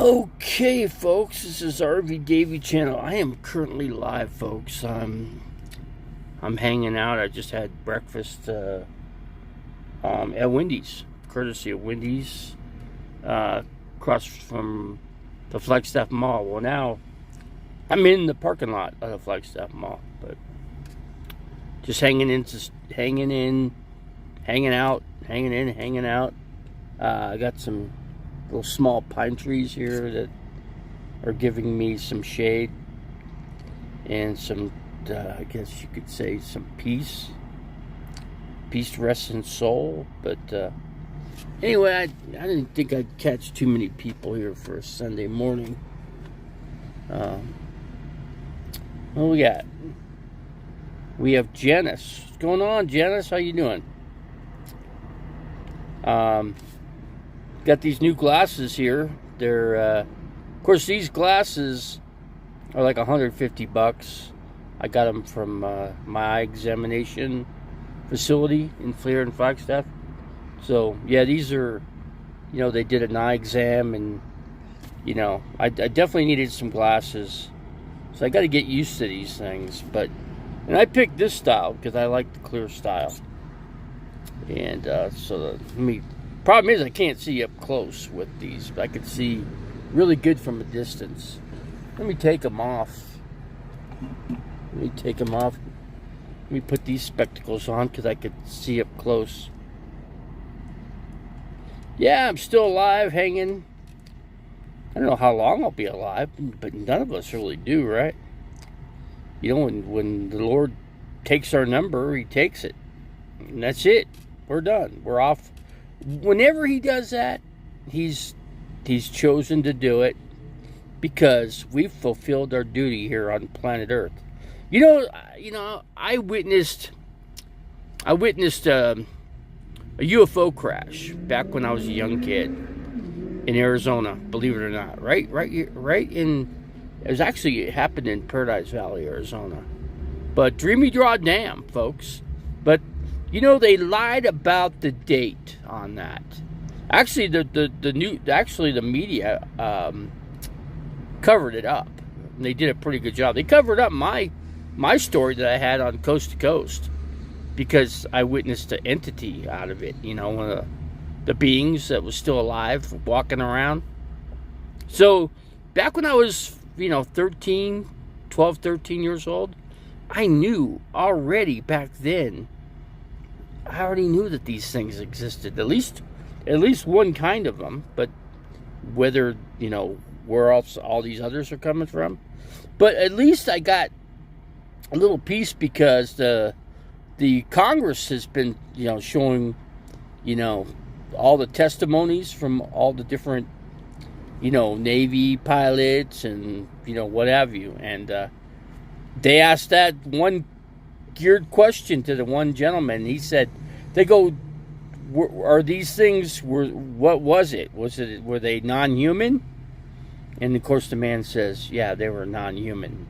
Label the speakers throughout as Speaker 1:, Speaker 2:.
Speaker 1: Okay, folks, this is RV Davey channel. I am currently live, folks. I'm hanging out. I just had breakfast at Wendy's, courtesy of Wendy's, across from the Flagstaff Mall. Well, now I'm in the parking lot of the Flagstaff Mall, but just hanging out. I got some little small pine trees here that are giving me some shade and some, I guess you could say, some peace to rest in soul. But anyway, I didn't think I'd catch too many people here for a Sunday morning. What we got? We have Janice. What's going on, Janice? How you doing? Got these new glasses here. They're, of course, these glasses are like $150. I got them from my eye examination facility in Fleer and Flagstaff. So, yeah, these are, they did an eye exam, and, I definitely needed some glasses. So I got to get used to these things. And I picked this style because I like the clear style. And problem is I can't see up close with these, but I can see really good from a distance. Let me take them off. Let me put these spectacles on because I could see up close. Yeah, I'm still alive, hanging. I don't know how long I'll be alive, but none of us really do, right? When the Lord takes our number, He takes it. And that's it. We're done. We're off. Whenever He does that, He's chosen to do it because we've fulfilled our duty here on planet Earth. I witnessed a UFO crash back when I was a young kid in Arizona. Believe it or not, right in. It happened in Paradise Valley, Arizona, but Dreamy Draw Dam, folks. But they lied about the date on that. Actually, the media covered it up. And they did a pretty good job. They covered up my story that I had on Coast to Coast because I witnessed an entity out of it. One of the beings that was still alive walking around. So back when I was 13 years old, I knew already back then. I already knew that these things existed, at least one kind of them, but whether, where else all these others are coming from. But at least I got a little peace because the Congress has been, showing, all the testimonies from all the different, Navy pilots and, what have you. And they asked that one geared question to the one gentleman. He said, are these things, what was it? Were they non-human? And of course the man says, yeah, they were non-human.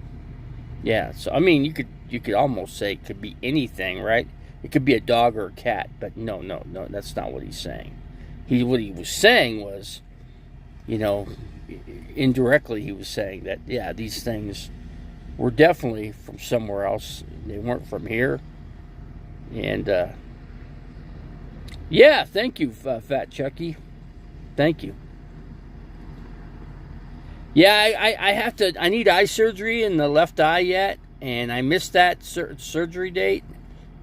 Speaker 1: Yeah, so I mean, you could almost say it could be anything, right? It could be a dog or a cat, but no, that's not what he's saying. What he was saying was, indirectly he was saying that, yeah, these things were definitely from somewhere else. They weren't from here. And yeah, thank you, Fat Chucky. Thank you. Yeah, I need eye surgery in the left eye yet, and I missed that surgery date,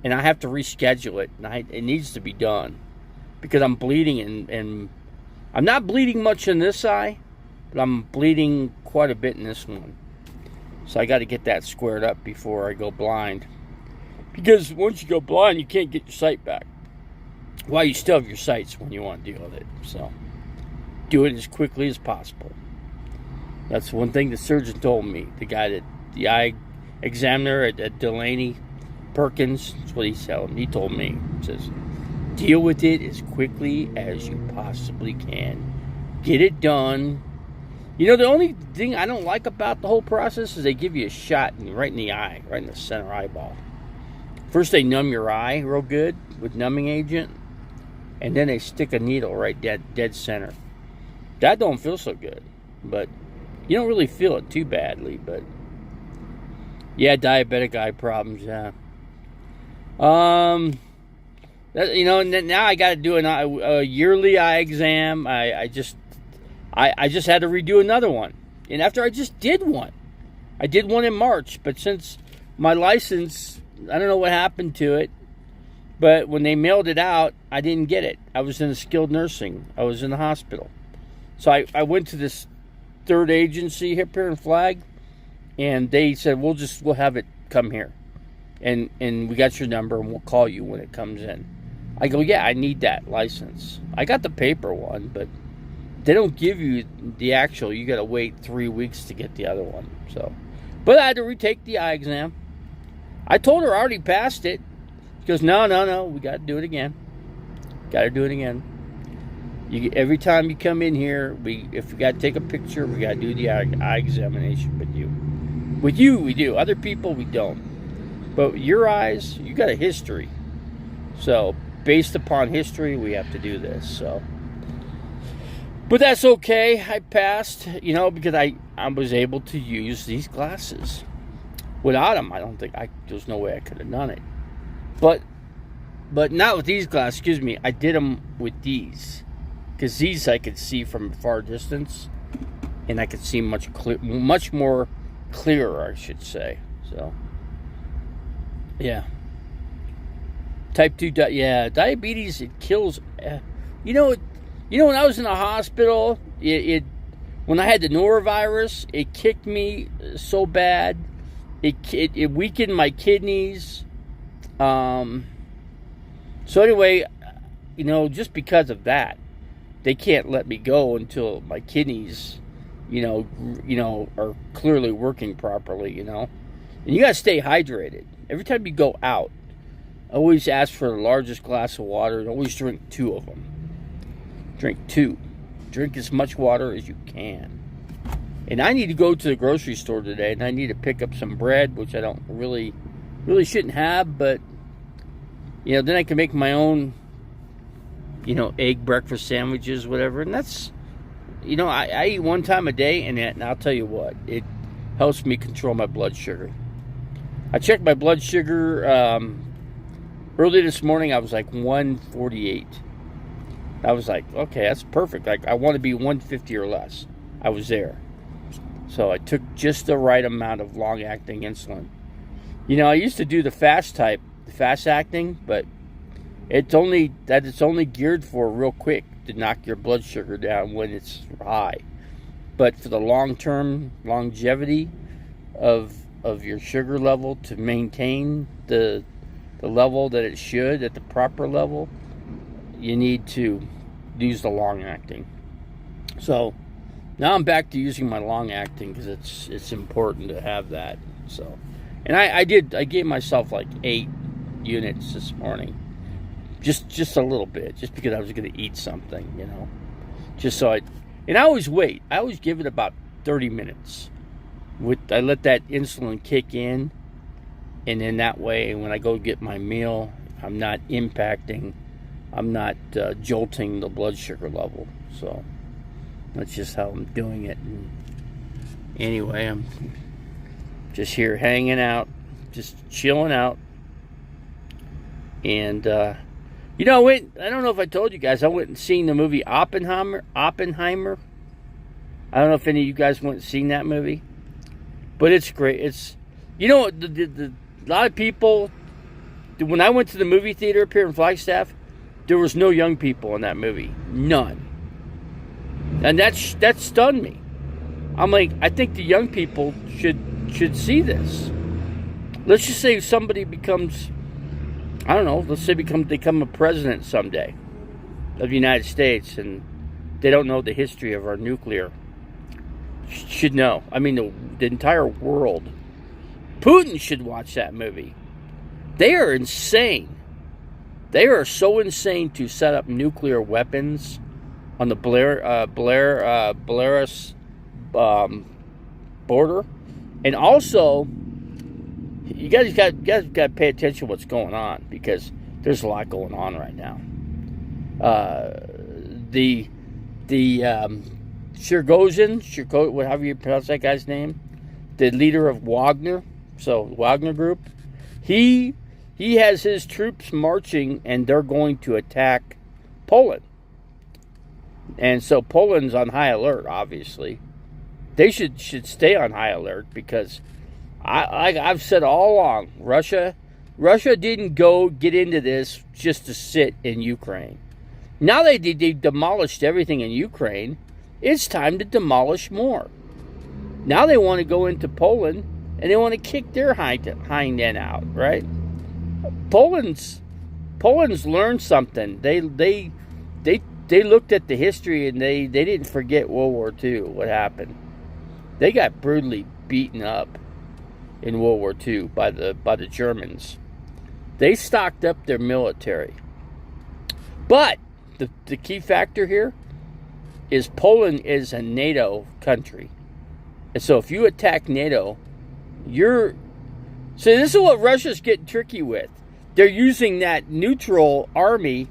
Speaker 1: and I have to reschedule it. And it needs to be done because I'm bleeding, and I'm not bleeding much in this eye, but I'm bleeding quite a bit in this one. So I got to get that squared up before I go blind. Because once you go blind, you can't get your sight back. Well, you still have your sights when you want to deal with it. So do it as quickly as possible. That's one thing the surgeon told me. The eye examiner at Delaney Perkins, that's what he's telling me. He told me, he says, deal with it as quickly as you possibly can. Get it done. The only thing I don't like about the whole process is they give you a shot right in the eye, right in the center eyeball. First they numb your eye real good with numbing agent, and then they stick a needle right dead center. That don't feel so good. but you don't really feel it too badly. But yeah, diabetic eye problems. Yeah. Now I got to do a yearly eye exam. I just had to redo another one, and after I just did one, I did one in March. But since my license, I don't know what happened to it. But when they mailed it out, I didn't get it. I was in a skilled nursing. I was in the hospital. So I went to this third agency here in Flag, and they said, we'll have it come here. And we got your number, and we'll call you when it comes in. I go, yeah, I need that license. I got the paper one, but they don't give you the actual. You got to wait 3 weeks to get the other one. So, but I had to retake the eye exam. I told her I already passed it. She goes, no, we got to do it again. Got to do it again. Every time you come in here, if we got to take a picture, we got to do the eye examination with you. With you, we do. Other people, we don't. But your eyes, you got a history. So, based upon history, we have to do this. So, but that's okay. I passed, because I was able to use these glasses. Without them, I don't think there's no way I could have done it. But not with these glasses. Excuse me. I did them with these, because these I could see from a far distance, and I could see much more clearer, I should say. So, yeah. Type 2, diabetes, it kills. When I was in the hospital, when I had the norovirus, it kicked me so bad. It weakened my kidneys. So anyway, just because of that, they can't let me go until my kidneys, are clearly working properly, And you got to stay hydrated. Every time you go out, always ask for the largest glass of water and always drink 2 of them. Drink 2. Drink as much water as you can. And I need to go to the grocery store today, and I need to pick up some bread, which I don't really shouldn't have, but then I can make my own, egg breakfast sandwiches, whatever. And that's, I eat 1 time a day, and I'll tell you what, it helps me control my blood sugar. I checked my blood sugar early this morning. I was like 148. I was like, okay, that's perfect. Like, I want to be 150 or less. I was there. So I took just the right amount of long-acting insulin. I used to do the fast type, the fast-acting, but it's only geared for real quick to knock your blood sugar down when it's high. But for the long-term longevity of your sugar level, to maintain the level that it should at the proper level, you need to use the long-acting. So now I'm back to using my long-acting because it's important to have that. So, and I gave myself like 8 units this morning, just a little bit, just because I was going to eat something, just so and I always wait. I always give it about 30 minutes. I let that insulin kick in, and then that way, when I go get my meal, I'm not jolting the blood sugar level. So that's just how I'm doing it. And anyway, I'm just here hanging out, just chilling out. And I don't know if I told you guys, I went and seen the movie Oppenheimer. I don't know if any of you guys went and seen that movie, but it's great. It's, a lot of people, when I went to the movie theater up here in Flagstaff, there was no young people in that movie. None. And that stunned me. I'm like, I think the young people should see this. Let's just say somebody becomes, I don't know, let's say they become a president someday of the United States, and they don't know the history of our nuclear. Should know. I mean, the entire world. Putin should watch that movie. They are insane. They are so insane to set up nuclear weapons on the Belarus border. And also, you guys got to pay attention to what's going on, because there's a lot going on right now. The however you pronounce that guy's name, the leader of Wagner, so Wagner Group, he has his troops marching, and they're going to attack Poland. And so Poland's on high alert, obviously. They should stay on high alert, because I've said all along, Russia didn't get into this just to sit in Ukraine. Now they demolished everything in Ukraine. It's time to demolish more. Now they want to go into Poland, and they want to kick their hind end out, right? Poland's learned something. They looked at the history, and they didn't forget World War II, what happened. They got brutally beaten up in World War II by the Germans. They stocked up their military. But the key factor here is Poland is a NATO country. And so if you attack NATO, so this is what Russia's getting tricky with. They're using that neutral army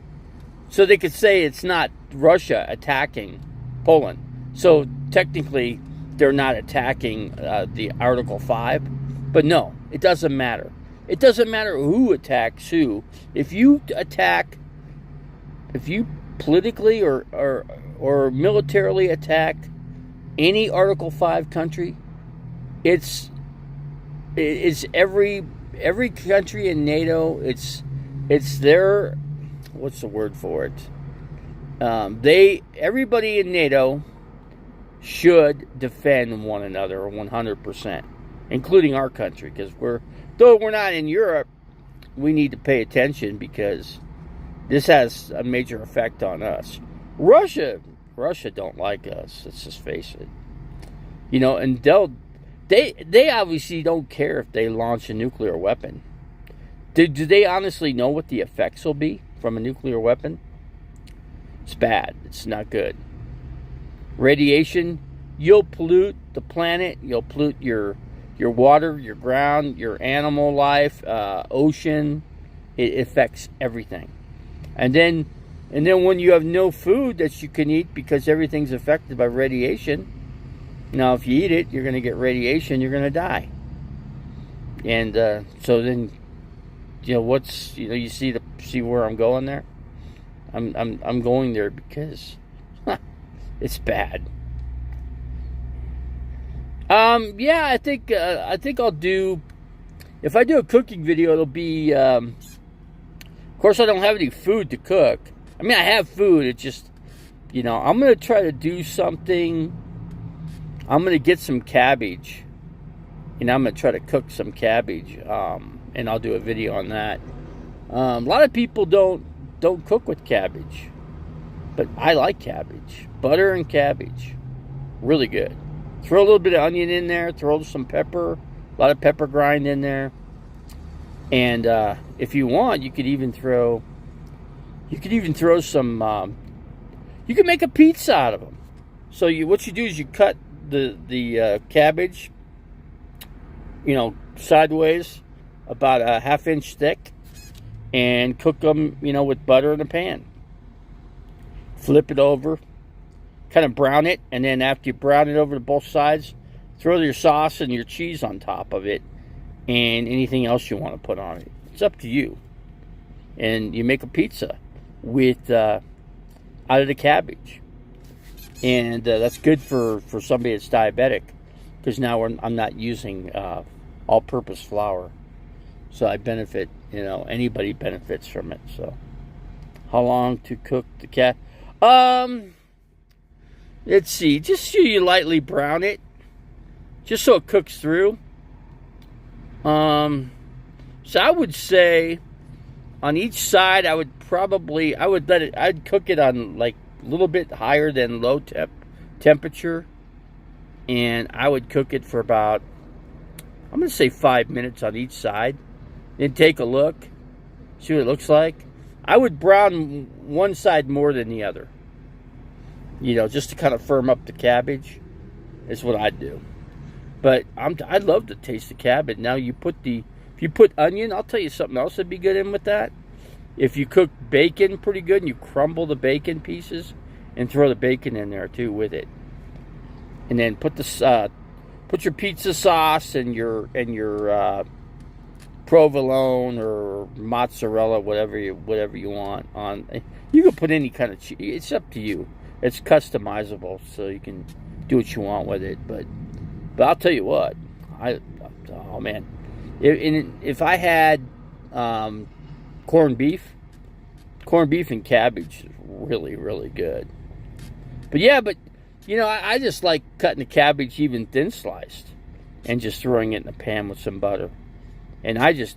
Speaker 1: so they could say it's not Russia attacking Poland. So technically, they're not attacking the Article 5. But no, it doesn't matter. It doesn't matter who attacks who. If you politically or militarily attack any Article 5 country, it's every country in NATO. It's their, what's the word for it? Everybody in NATO should defend one another 100%, including our country, because though we're not in Europe, we need to pay attention, because this has a major effect on us. Russia don't like us. Let's just face it. And they obviously don't care if they launch a nuclear weapon. Do they honestly know what the effects will be from a nuclear weapon? It's bad. It's not good. Radiation, you'll pollute the planet. You'll pollute your water, your ground, your animal life, ocean. It affects everything. And then when you have no food that you can eat because everything's affected by radiation, now if you eat it, you're going to get radiation, you're going to die. And so then, you see where I'm going there? I'm going there because it's bad. Yeah, I think I'll do, if I do a cooking video, it'll be, of course I don't have any food to cook. I mean, I have food, it's just, I'm going to try to do something. I'm going to get some cabbage, and I'm going to try to cook some cabbage, and I'll do a video on that. A lot of people don't cook with cabbage, but I like cabbage. Butter and cabbage, really good. Throw a little bit of onion in there, throw some pepper, a lot of pepper grind in there. And if you want, you could even throw some, you can make a pizza out of them. So what you do is you cut the cabbage, sideways, about a half-inch thick, and cook them, with butter in a pan. Flip it over, kind of brown it, and then after you brown it over to both sides, throw your sauce and your cheese on top of it, and anything else you want to put on it. It's up to you. And you make a pizza with out of the cabbage, and that's good for somebody that's diabetic, because now I'm not using all-purpose flour, so I benefit. Anybody benefits from it. So, how long to cook the let's see. Just so you lightly brown it, just so it cooks through. So I would say on each side, I'd cook it on like a little bit higher than low temperature, and I would cook it for about, I'm going to say 5 minutes on each side. Then take a look, see what it looks like. I would brown one side more than the other, just to kind of firm up the cabbage. Is what I'd do. But I'd love to taste the cabbage. Now if you put onion, I'll tell you something else that'd be good in with that. If you cook bacon pretty good and you crumble the bacon pieces and throw the bacon in there too with it, and then put your pizza sauce and your provolone or mozzarella, whatever you want on. You can put any kind of cheese. It's up to you. It's customizable, so you can do what you want with it. But I'll tell you what, oh man, if I had corned beef and cabbage is really, really good. But yeah, I just like cutting the cabbage even thin sliced and just throwing it in the pan with some butter. And I just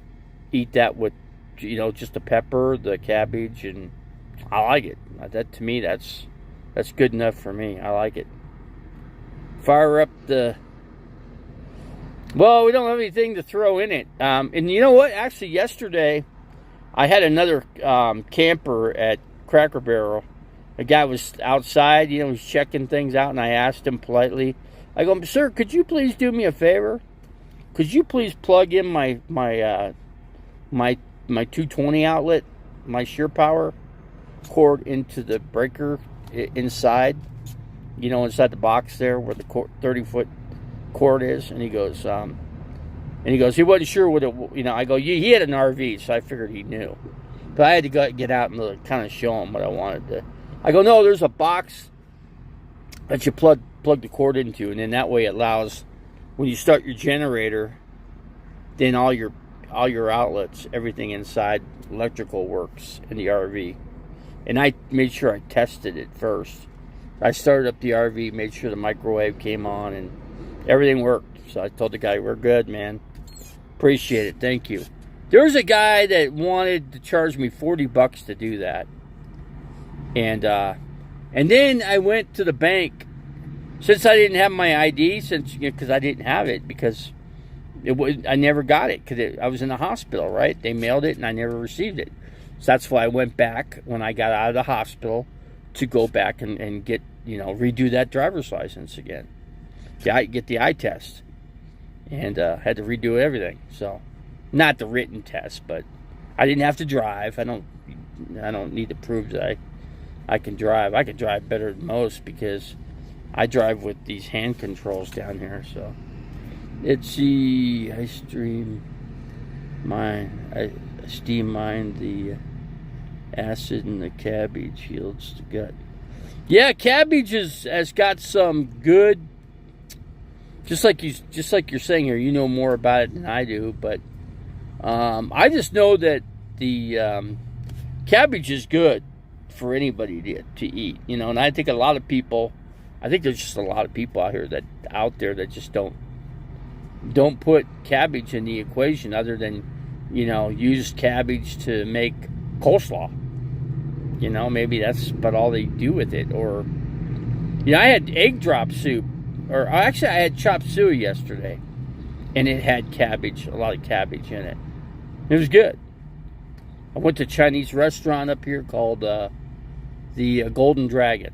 Speaker 1: eat that with, just the pepper, the cabbage, and I like it. That, to me, that's good enough for me. I like it. Fire up well, we don't have anything to throw in it. And you know what? Actually, yesterday, I had another camper at Cracker Barrel. A guy was outside, he was checking things out, and I asked him politely, I go, sir, could you please do me a favor? Could you please plug in my 220 outlet, my SurePower cord into the breaker inside, inside the box there where the 30-foot cord is? And he goes, he wasn't sure what it, I go, he had an RV, so I figured he knew. But I had to get out and kind of show him what I wanted to. I go, no, there's a box that you plug the cord into, and then that way it allows, when you start your generator, then all your outlets, everything inside electrical works in the RV. And I made sure I tested it first. I started up the RV, made sure the microwave came on, and everything worked. So I told the guy, we're good, man. Appreciate it. Thank you. There was a guy that wanted to charge me $40 to do that. And then I went to the bank, since I didn't have my ID, because I didn't have it, because I never got it, because I was in the hospital, right? They mailed it, and I never received it. So that's why I went back when I got out of the hospital to go back and get, redo that driver's license again. Get the eye test, and had to redo everything. So, not the written test, but I didn't have to drive. I don't need to prove that I can drive. I can drive better than most because I drive with these hand controls down here. So it's the steam mine the acid in the cabbage yields the gut. Yeah, cabbage has got some good. Just like you're saying here, you know more about it than I do, but I just know that the cabbage is good for anybody to eat, and I think there's just a lot of people out there that just don't put cabbage in the equation, other than, use cabbage to make coleslaw. Maybe that's about all they do with it. Or, I had egg drop soup, or actually I had chop suey yesterday, and it had cabbage, a lot of cabbage in it. It was good. I went to a Chinese restaurant up here called the Golden Dragon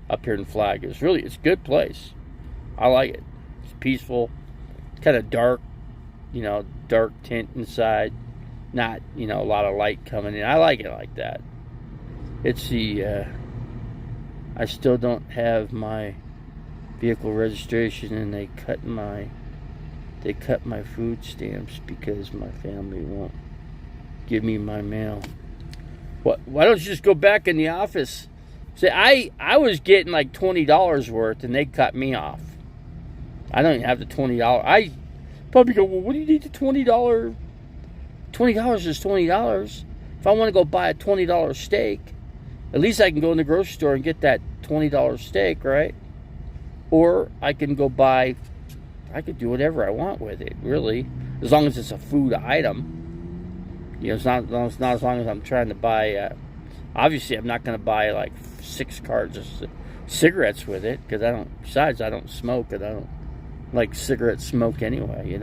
Speaker 1: up here in Flag. It's a good place. I like it. It's peaceful. It's kind of dark, dark tint inside. Not, a lot of light coming in. I like it like that. It's I still don't have my vehicle registration, and they cut my food stamps because my family won't give me my mail. Why don't you just go back in the office? See, I was getting like $20 worth, and they cut me off. I don't even have the $20. I probably go, well, what do you need the $20? $20 is $20. If I want to go buy a $20 steak, at least I can go in the grocery store and get that $20 steak, right? Or I can go buy, I could do whatever I want with it, really, as long as it's a food item. It's not as long as I'm trying to buy. Obviously, I'm not going to buy like 6 cartons of cigarettes with it, because Besides, I don't smoke, and I don't like cigarette smoke anyway.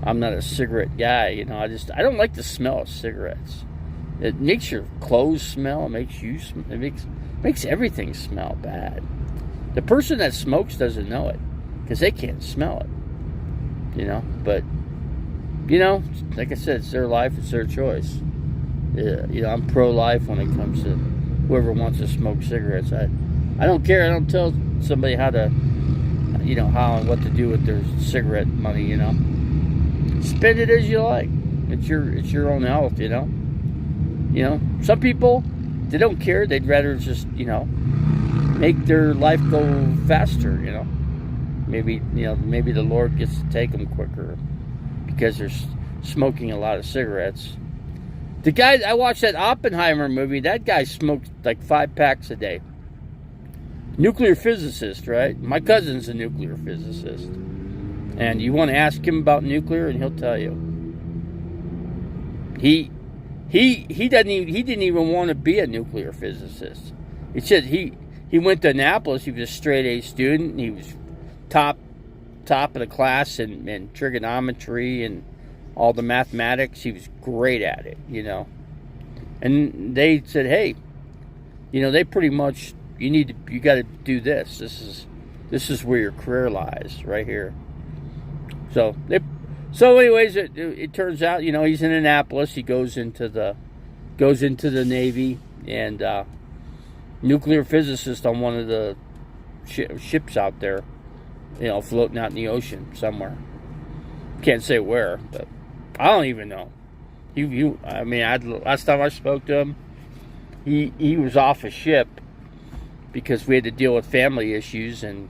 Speaker 1: I'm not a cigarette guy. I don't like the smell of cigarettes. It makes your clothes smell. It makes everything smell bad. The person that smokes doesn't know it, because they can't smell it. But like I said, it's their life, it's their choice. I'm pro-life when it comes to whoever wants to smoke cigarettes. I don't care. I don't tell somebody how to, how and what to do with their cigarette money. Spend it as you like. It's your own health. Some people, they don't care. They'd rather just make their life go faster. Maybe the Lord gets to take them quicker because they're smoking a lot of cigarettes. The guy, I watched that Oppenheimer movie, that guy smoked like 5 packs a day. Nuclear physicist, right? My cousin's a nuclear physicist. And you want to ask him about nuclear and he'll tell you. He didn't even want to be a nuclear physicist. He said he went to Annapolis, he was a straight A student, he was top of the class in trigonometry and all the mathematics. He was great at it, And they said, hey, they pretty much, you got to do this. This is where your career lies, right here. So anyways, it turns out, he's in Annapolis. He goes into the Navy and nuclear physicist on one of the ships out there, floating out in the ocean somewhere. Can't say where, but I don't even know. Last time I spoke to him, he was off a ship because we had to deal with family issues, and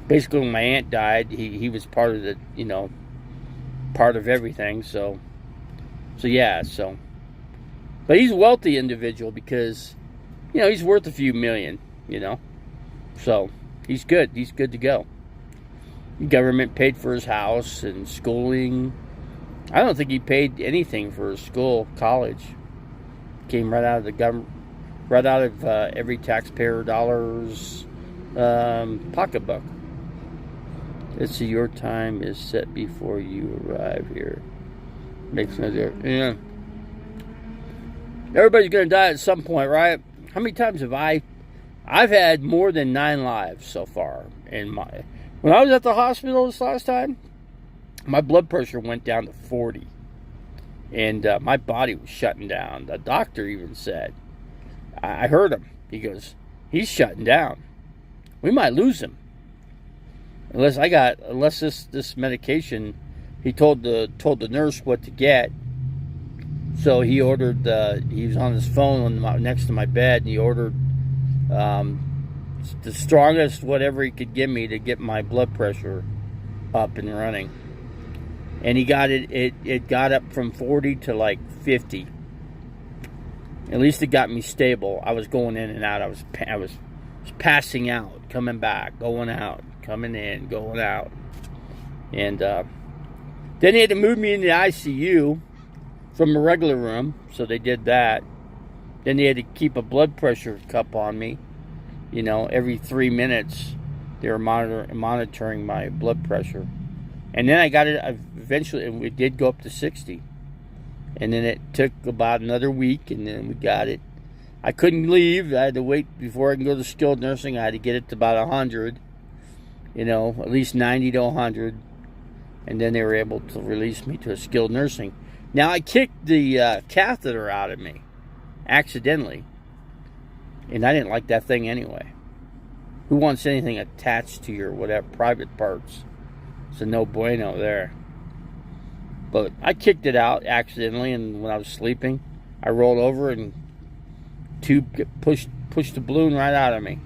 Speaker 1: basically when my aunt died, he was part of the, part of everything. So but he's a wealthy individual because, he's worth a few million, so he's good to go. The government paid for his house and schooling. I don't think he paid anything for his college. Came right out of the government, right out of every taxpayer dollar's pocketbook. Let's see, your time is set before you arrive here. Makes no difference. Yeah. Everybody's going to die at some point, right? How many times have I've had more than 9 lives so far when I was at the hospital this last time, my blood pressure went down to 40. And my body was shutting down. The doctor even said, I heard him. He goes, he's shutting down. We might lose him. Unless this medication, he told the nurse what to get. So he ordered, he was on his phone next to my bed, and he ordered the strongest whatever he could give me to get my blood pressure up and running. And he got it got up from 40 to like 50. At least it got me stable. I was going in and out. I was passing out, coming back, going out, coming in, going out. And then they had to move me into the ICU from a regular room, so they did that. Then they had to keep a blood pressure cup on me. Every 3 minutes they were monitoring my blood pressure. And then I got it, eventually it did go up to 60. And then it took about another week, and then we got it. I couldn't leave. I had to wait before I can go to skilled nursing. I had to get it to about 100, at least 90 to 100. And then they were able to release me to a skilled nursing. Now, I kicked the catheter out of me accidentally. And I didn't like that thing anyway. Who wants anything attached to your whatever private parts? It's a no bueno there. But I kicked it out accidentally, and when I was sleeping, I rolled over and tube pushed the balloon right out of me.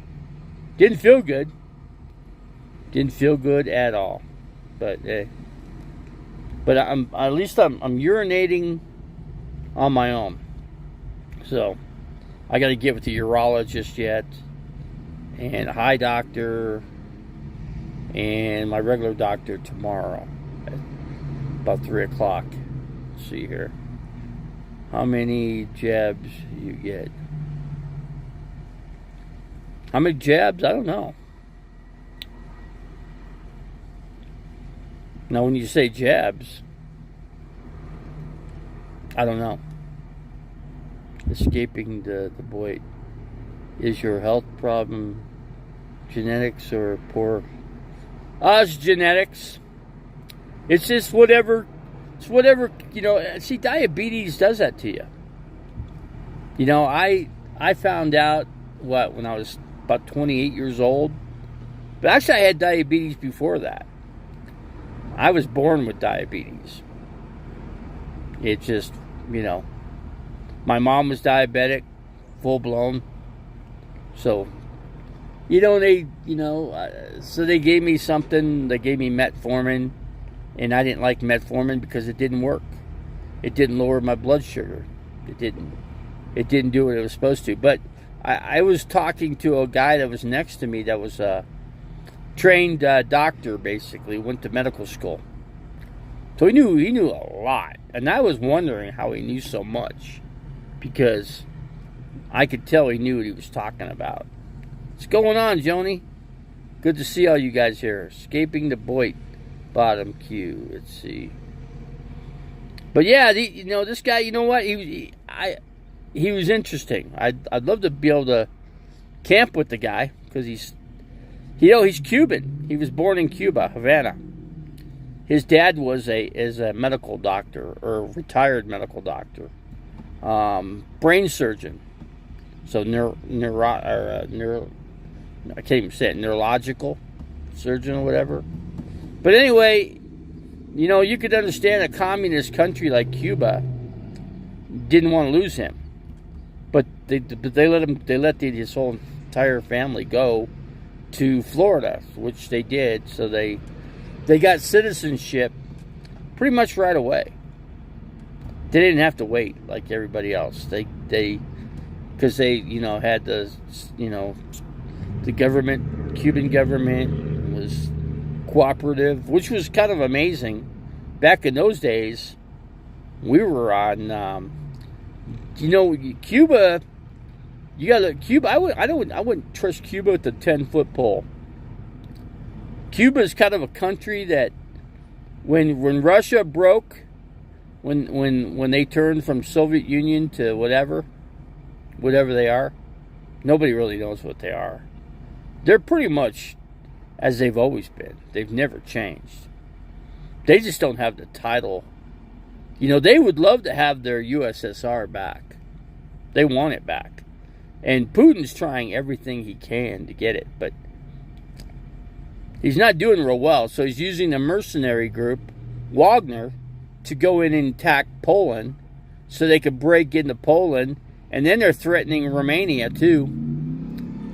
Speaker 1: Didn't feel good. Didn't feel good at all. But I'm at least I'm urinating on my own. So I got to get with the urologist yet, and a eye doctor, and my regular doctor tomorrow at about 3 o'clock. Let's see here. How many jabs you get? How many jabs? I don't know. Now, when you say jabs, I don't know. Escaping the void. Is your health problem genetics or poor? It's genetics. It's just whatever. It's whatever, see, diabetes does that to you. I found out, when I was about 28 years old, But actually, I had diabetes before that. I was born with diabetes. It just, my mom was diabetic, full blown. So, so they gave me something. They gave me metformin, and I didn't like metformin because it didn't work. It didn't lower my blood sugar. It didn't do what it was supposed to. But I was talking to a guy that was next to me that was a trained doctor, basically, went to medical school. So he knew a lot. And I was wondering how he knew so much, because I could tell he knew what he was talking about. What's going on, Joni? Good to see all you guys here. Escaping the Boyd bottom queue. Let's see. But yeah, this guy, you know what? He was interesting. I'd love to be able to camp with the guy, because he's Cuban. He was born in Cuba, Havana. His dad is a medical doctor, or retired medical doctor, brain surgeon. So I can't even say it, neurological surgeon or whatever. But anyway, you could understand a communist country like Cuba didn't want to lose him, but they let his whole entire family go to Florida, which they did. So they got citizenship pretty much right away. They didn't have to wait like everybody else. Because they had the government, Cuban government was cooperative, which was kind of amazing. Back in those days, we were on, Cuba. You got Cuba. I wouldn't trust Cuba with the 10-foot pole. Cuba is kind of a country that, when Russia broke, when they turned from Soviet Union to whatever they are, nobody really knows what they are. They're pretty much as they've always been. They've never changed. They just don't have the title. They would love to have their USSR back. They want it back. And Putin's trying everything he can to get it, but he's not doing real well. So he's using a mercenary group, Wagner, to go in and attack Poland so they could break into Poland. And then they're threatening Romania too.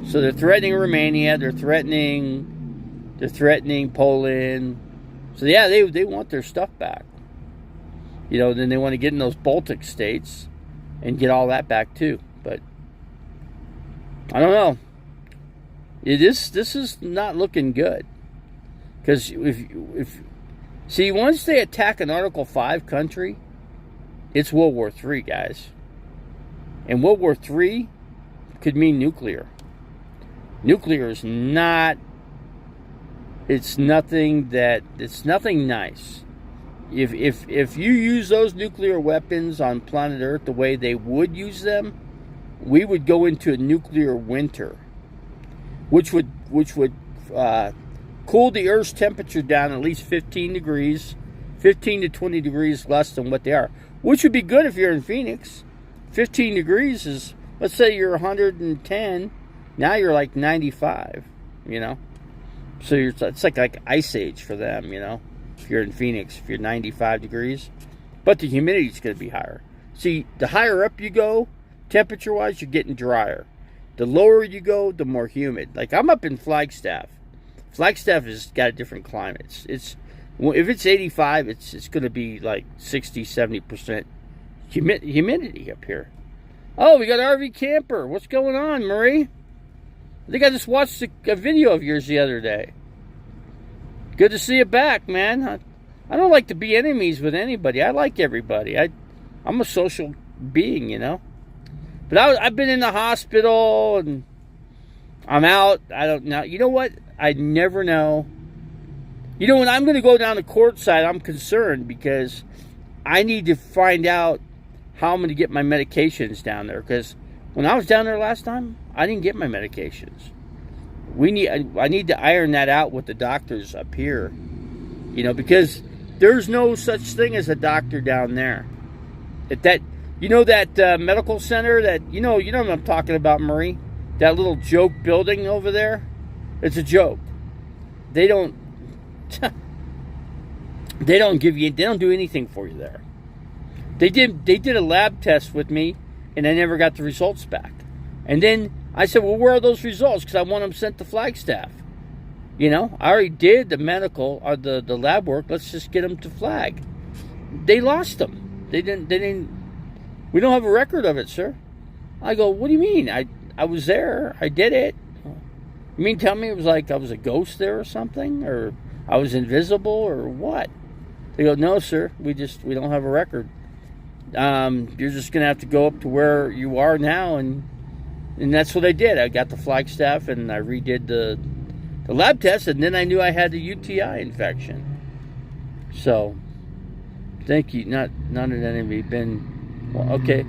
Speaker 1: So they're threatening Romania, they're threatening Poland. So yeah, they want their stuff back. Then they want to get in those Baltic states and get all that back too. But I don't know. This is not looking good. Because if once they attack an Article 5 country, it's World War III, guys. And World War III could mean nuclear. Nuclear is not. It's nothing nice. If you use those nuclear weapons on planet Earth the way they would use them, we would go into a nuclear winter, which would cool the Earth's temperature down at least 15 to 20 degrees less than what they are, which would be good if you're in Phoenix. 15 degrees is, let's say you're 110, now you're like 95, So it's like ice age for them, if you're in Phoenix, if you're 95 degrees. But the humidity's going to be higher. See, the higher up you go, temperature-wise, you're getting drier. The lower you go, the more humid. Like, I'm up in Flagstaff. Flagstaff has got a different climate. If it's 85, it's going to be like 60, 70% humidity up here. Oh, we got RV Camper. What's going on, Marie? I think I just watched a video of yours the other day. Good to see you back, man. I don't like to be enemies with anybody. I like everybody. I'm a social being, But I've been in the hospital, and I'm out. I don't know. You know what? I never know. When I'm going to go down the court side, I'm concerned because I need to find out how I'm going to get my medications down there. Because when I was down there last time, I didn't get my medications. I need to iron that out with the doctors up here. Because there's no such thing as a doctor down there. That medical center that, you know what I'm talking about, Marie? That little joke building over there? It's a joke. they don't they don't do anything for you there. They did a lab test with me, and I never got the results back. And then I said, well, where are those results? Because I want them sent to Flagstaff. I already did the medical or the lab work. Let's just get them to Flag. They lost them. They didn't. We don't have a record of it, sir. I go, what do you mean? I was there. I did it. You mean tell me it was like I was a ghost there or something? Or I was invisible or what? They go, no, sir. We don't have a record. You're just going to have to go up to where you are now. And that's what I did. I got the Flagstaff and I redid the lab test. And then I knew I had the UTI infection. So, thank you. Not at any been, well, okay.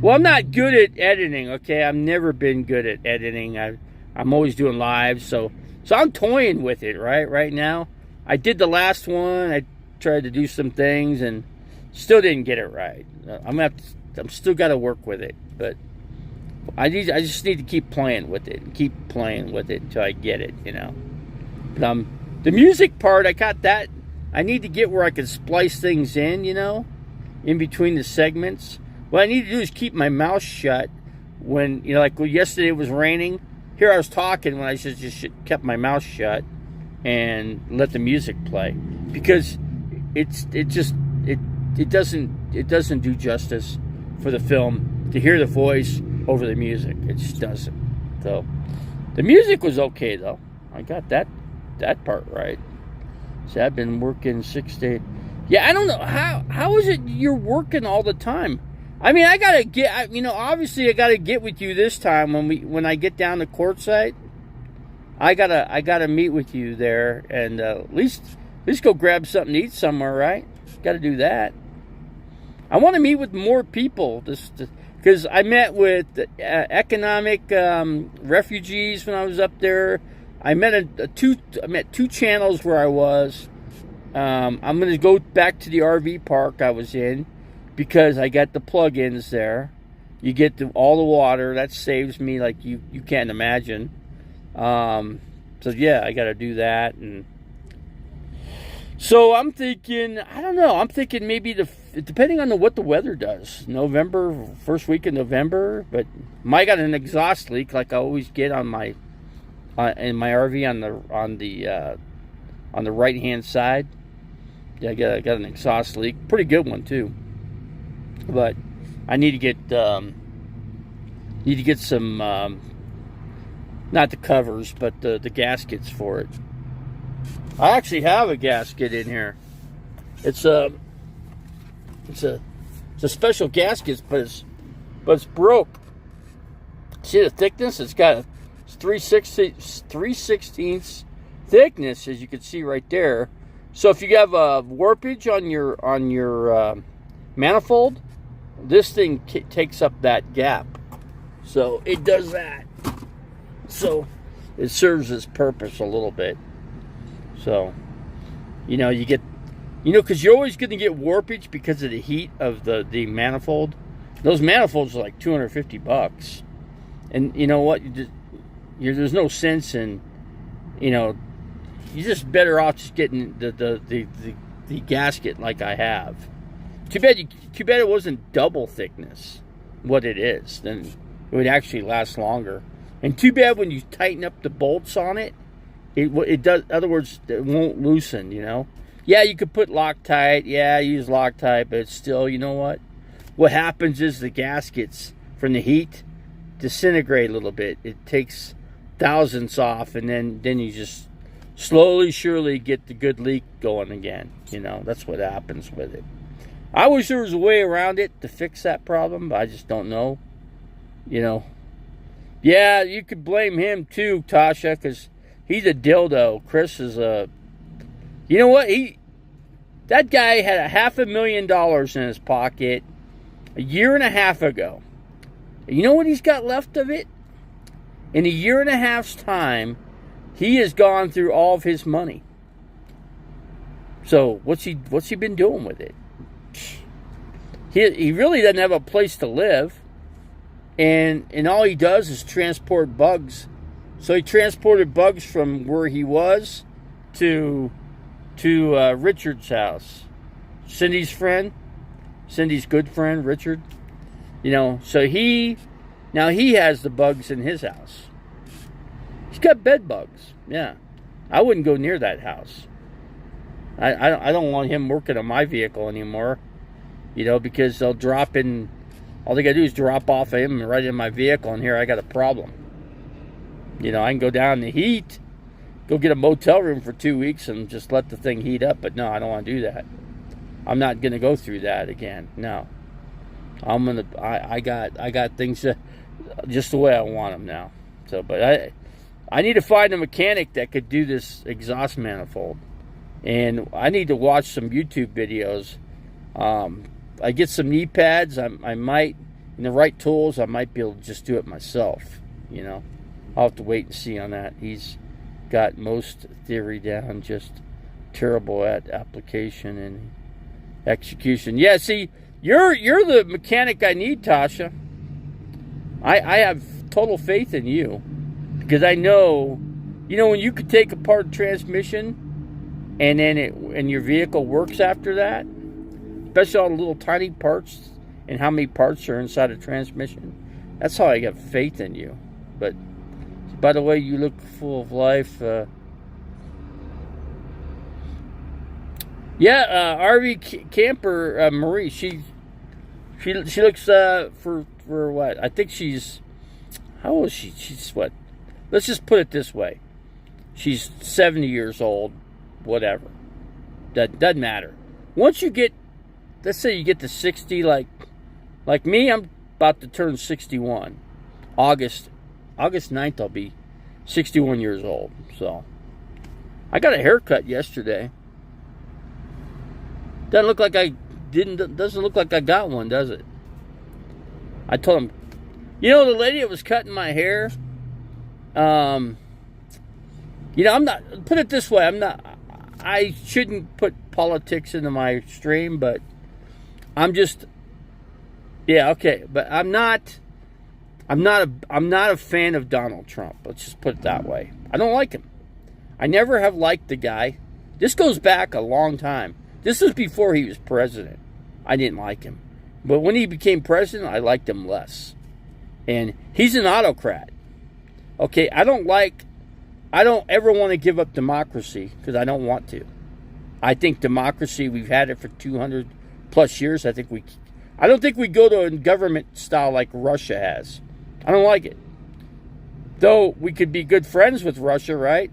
Speaker 1: Well, I'm not good at editing, okay? I've never been good at editing. I'm always doing live, so I'm toying with it, right now. I did the last one. I tried to do some things and still didn't get it right. I'm still got to work with it, but I just need to keep playing with it until I get it, But the music part, I got that. I need to get where I can splice things in, in between the segments. What I need to do is keep my mouth shut when, like yesterday it was raining. Here I was talking when I should just kept my mouth shut and let the music play, because it doesn't do justice for the film to hear the voice over the music. It just doesn't. So the music was okay though. I got that part right. So I've been working 6 days. Yeah, I don't know how is it you're working all the time. I mean, I gotta get. Obviously, I gotta get with you this time when I get down to Quartzsite. I gotta meet with you there and at least go grab something to eat somewhere, right? Got to do that. I want to meet with more people, because I met with economic refugees when I was up there. I met two channels where I was. I'm going to go back to the RV park I was in, because I got the plug-ins there. You get all the water. That saves me like you can't imagine. So yeah, I got to do that. And so I'm thinking, I don't know. I'm thinking maybe depending on what the weather does. November, first week of November. But I got an exhaust leak like I always get on my in my RV on the right hand side. Yeah, I got an exhaust leak. Pretty good one too. But I need to get some not the covers, but the gaskets for it. I actually have a gasket in here. It's a special gasket, but it's broke. See the thickness? It's got a 3/16 thickness, as you can see right there. So if you have a warpage on your manifold, this thing takes up that gap. So it does that. So it serves its purpose a little bit. So, you get, because you're always going to get warpage because of the heat of the manifold. Those manifolds are like $250. And you know what? There's no sense in, you're just better off just getting the gasket like I have. Too bad it wasn't double thickness, what it is. Then it would actually last longer. And too bad when you tighten up the bolts on it, it does. In other words, it won't loosen. Yeah, you could put Loctite. Yeah, use Loctite, but it's still, you know what? What happens is the gaskets from the heat disintegrate a little bit. It takes thousandths off, and then you just slowly, surely get the good leak going again. That's what happens with it. I wish there was a way around it to fix that problem, but I just don't know. Yeah, you could blame him too, Tasha, because he's a dildo. Chris is a... You know what? That guy had $500,000 in his pocket a year and a half ago. You know what he's got left of it? In a year and a half's time, he has gone through all of his money. So what's he been doing with it? He really doesn't have a place to live, and all he does is transport bugs. So he transported bugs from where he was to Richard's house. Cindy's good friend, Richard. So he has the bugs in his house. He's got bed bugs. Yeah, I wouldn't go near that house. I don't want him working on my vehicle anymore. Because they'll drop in. All they gotta do is drop off of him right in my vehicle, and here I got a problem. I can go down in the heat, go get a motel room for 2 weeks, and just let the thing heat up. But no, I don't want to do that. I'm not gonna go through that again. No, I got things just the way I want them now. So, but I need to find a mechanic that could do this exhaust manifold, and I need to watch some YouTube videos. I get some knee pads. I might, in the right tools, I might be able to just do it myself. I'll have to wait and see on that. He's got most theory down, just terrible at application and execution. Yeah, see, you're the mechanic I need, Tasha. I have total faith in you, because I know, when you could take apart a transmission and then your vehicle works after that. Especially all the little tiny parts and how many parts are inside a transmission. That's how I got faith in you. But, by the way, you look full of life. RV camper Marie. She looks for what? I think she's, how old is she? She's what? Let's just put it this way. She's 70 years old. Whatever. That doesn't matter. Once you get, let's say you get to 60, like me, I'm about to turn 61. August 9th, I'll be 61 years old. So, I got a haircut yesterday. Doesn't look like I got one, does it? I told him, the lady that was cutting my hair, I'm not, put it this way, I shouldn't put politics into my stream, but I'm just, but I'm not a fan of Donald Trump. Let's just put it that way. I don't like him. I never have liked the guy. This goes back a long time. This was before he was president. I didn't like him. But when he became president, I liked him less. And he's an autocrat. Okay, I don't ever want to give up democracy, because I don't want to. I think democracy, we've had it for 200 plus years. I don't think we go to a government style like Russia has. I don't like it. Though we could be good friends with Russia, right?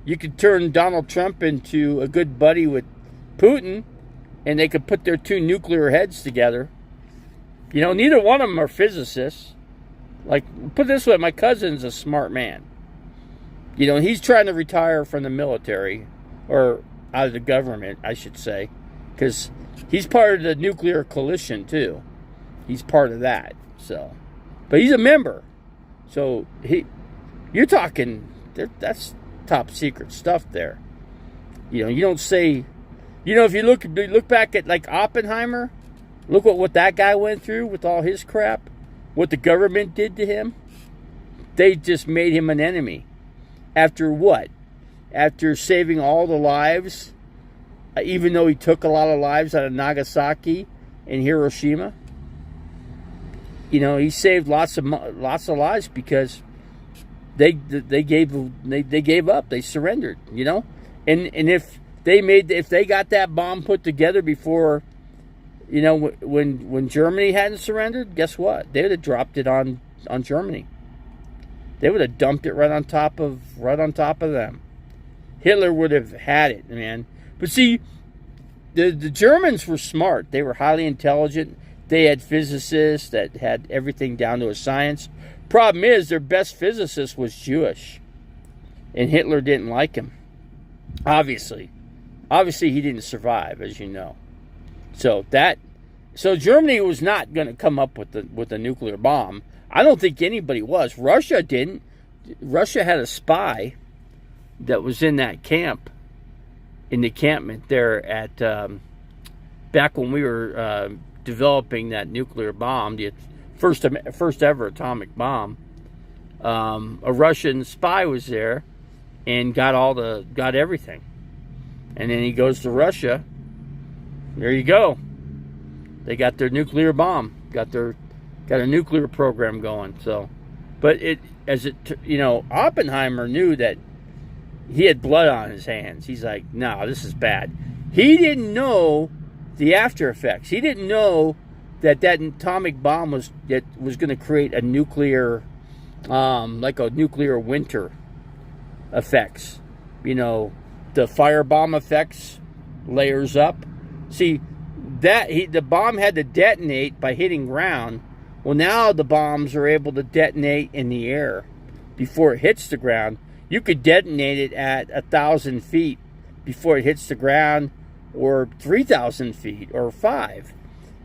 Speaker 1: You could turn Donald Trump into a good buddy with Putin, and they could put their two nuclear heads together. Neither one of them are physicists. Like, put it this way, my cousin's a smart man. He's trying to retire from the military, or out of the government, I should say, because he's part of the nuclear coalition too. He's part of that. So, but he's a member. So you're talking, that's top secret stuff there. You don't say. If you look back at like Oppenheimer, look what that guy went through with all his crap. What the government did to him. They just made him an enemy. After what? After saving all the lives, even though he took a lot of lives out of Nagasaki and Hiroshima. He saved lots of lives because they gave up. They surrendered. And if they got that bomb put together before, when Germany hadn't surrendered, guess what? They would have dropped it on Germany. They would have dumped it right on top of them. Hitler would have had it, man. But see, the Germans were smart. They were highly intelligent. They had physicists that had everything down to a science. Problem is, their best physicist was Jewish. And Hitler didn't like him. Obviously he didn't survive, as you know. So Germany was not going to come up with a nuclear bomb. I don't think anybody was. Russia didn't. Russia had a spy that was in that camp, in the encampment there at back when we were developing that nuclear bomb, the first ever atomic bomb. A Russian spy was there and got everything. And then he goes to Russia. There you go. They got their nuclear bomb. Got a nuclear program going. So, but Oppenheimer knew that he had blood on his hands. He's like, no, this is bad. He didn't know the after effects. He didn't know that atomic bomb was going to create a nuclear, like a nuclear winter effects. The firebomb effects layers up. See, the bomb had to detonate by hitting ground. Well, now the bombs are able to detonate in the air before it hits the ground. You could detonate it at 1,000 feet before it hits the ground, or 3,000 feet, or 5.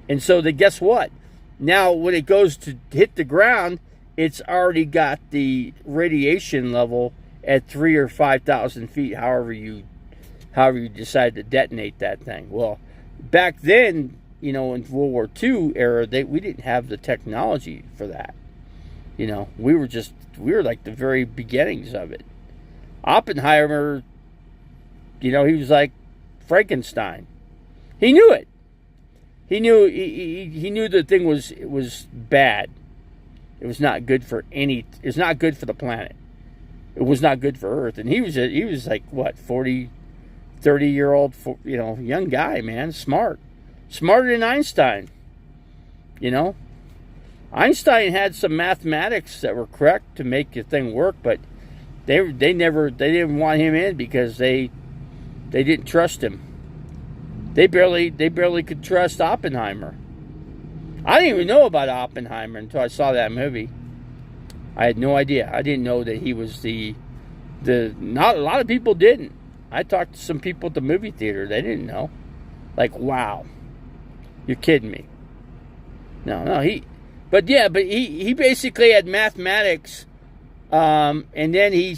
Speaker 1: And so guess what? Now, when it goes to hit the ground, it's already got the radiation level at 3,000 or 5,000 feet, however you decide to detonate that thing. Well, back then, in World War II era, we didn't have the technology for that. We were like the very beginnings of it. Oppenheimer, he was like Frankenstein. He knew it. He knew the thing was bad. It was not good for it's not good for the planet. It was not good for Earth. And he was like, what, 30-year-old, young guy, man, smart. Smarter than Einstein. Einstein had some mathematics that were correct to make the thing work, but they didn't want him in because they didn't trust him. They barely could trust Oppenheimer. I didn't even know about Oppenheimer until I saw that movie. I had no idea. I didn't know that he was not a lot of people didn't. I talked to some people at the movie theater. They didn't know. Like, wow. You're kidding me. No, he basically had mathematics, and then he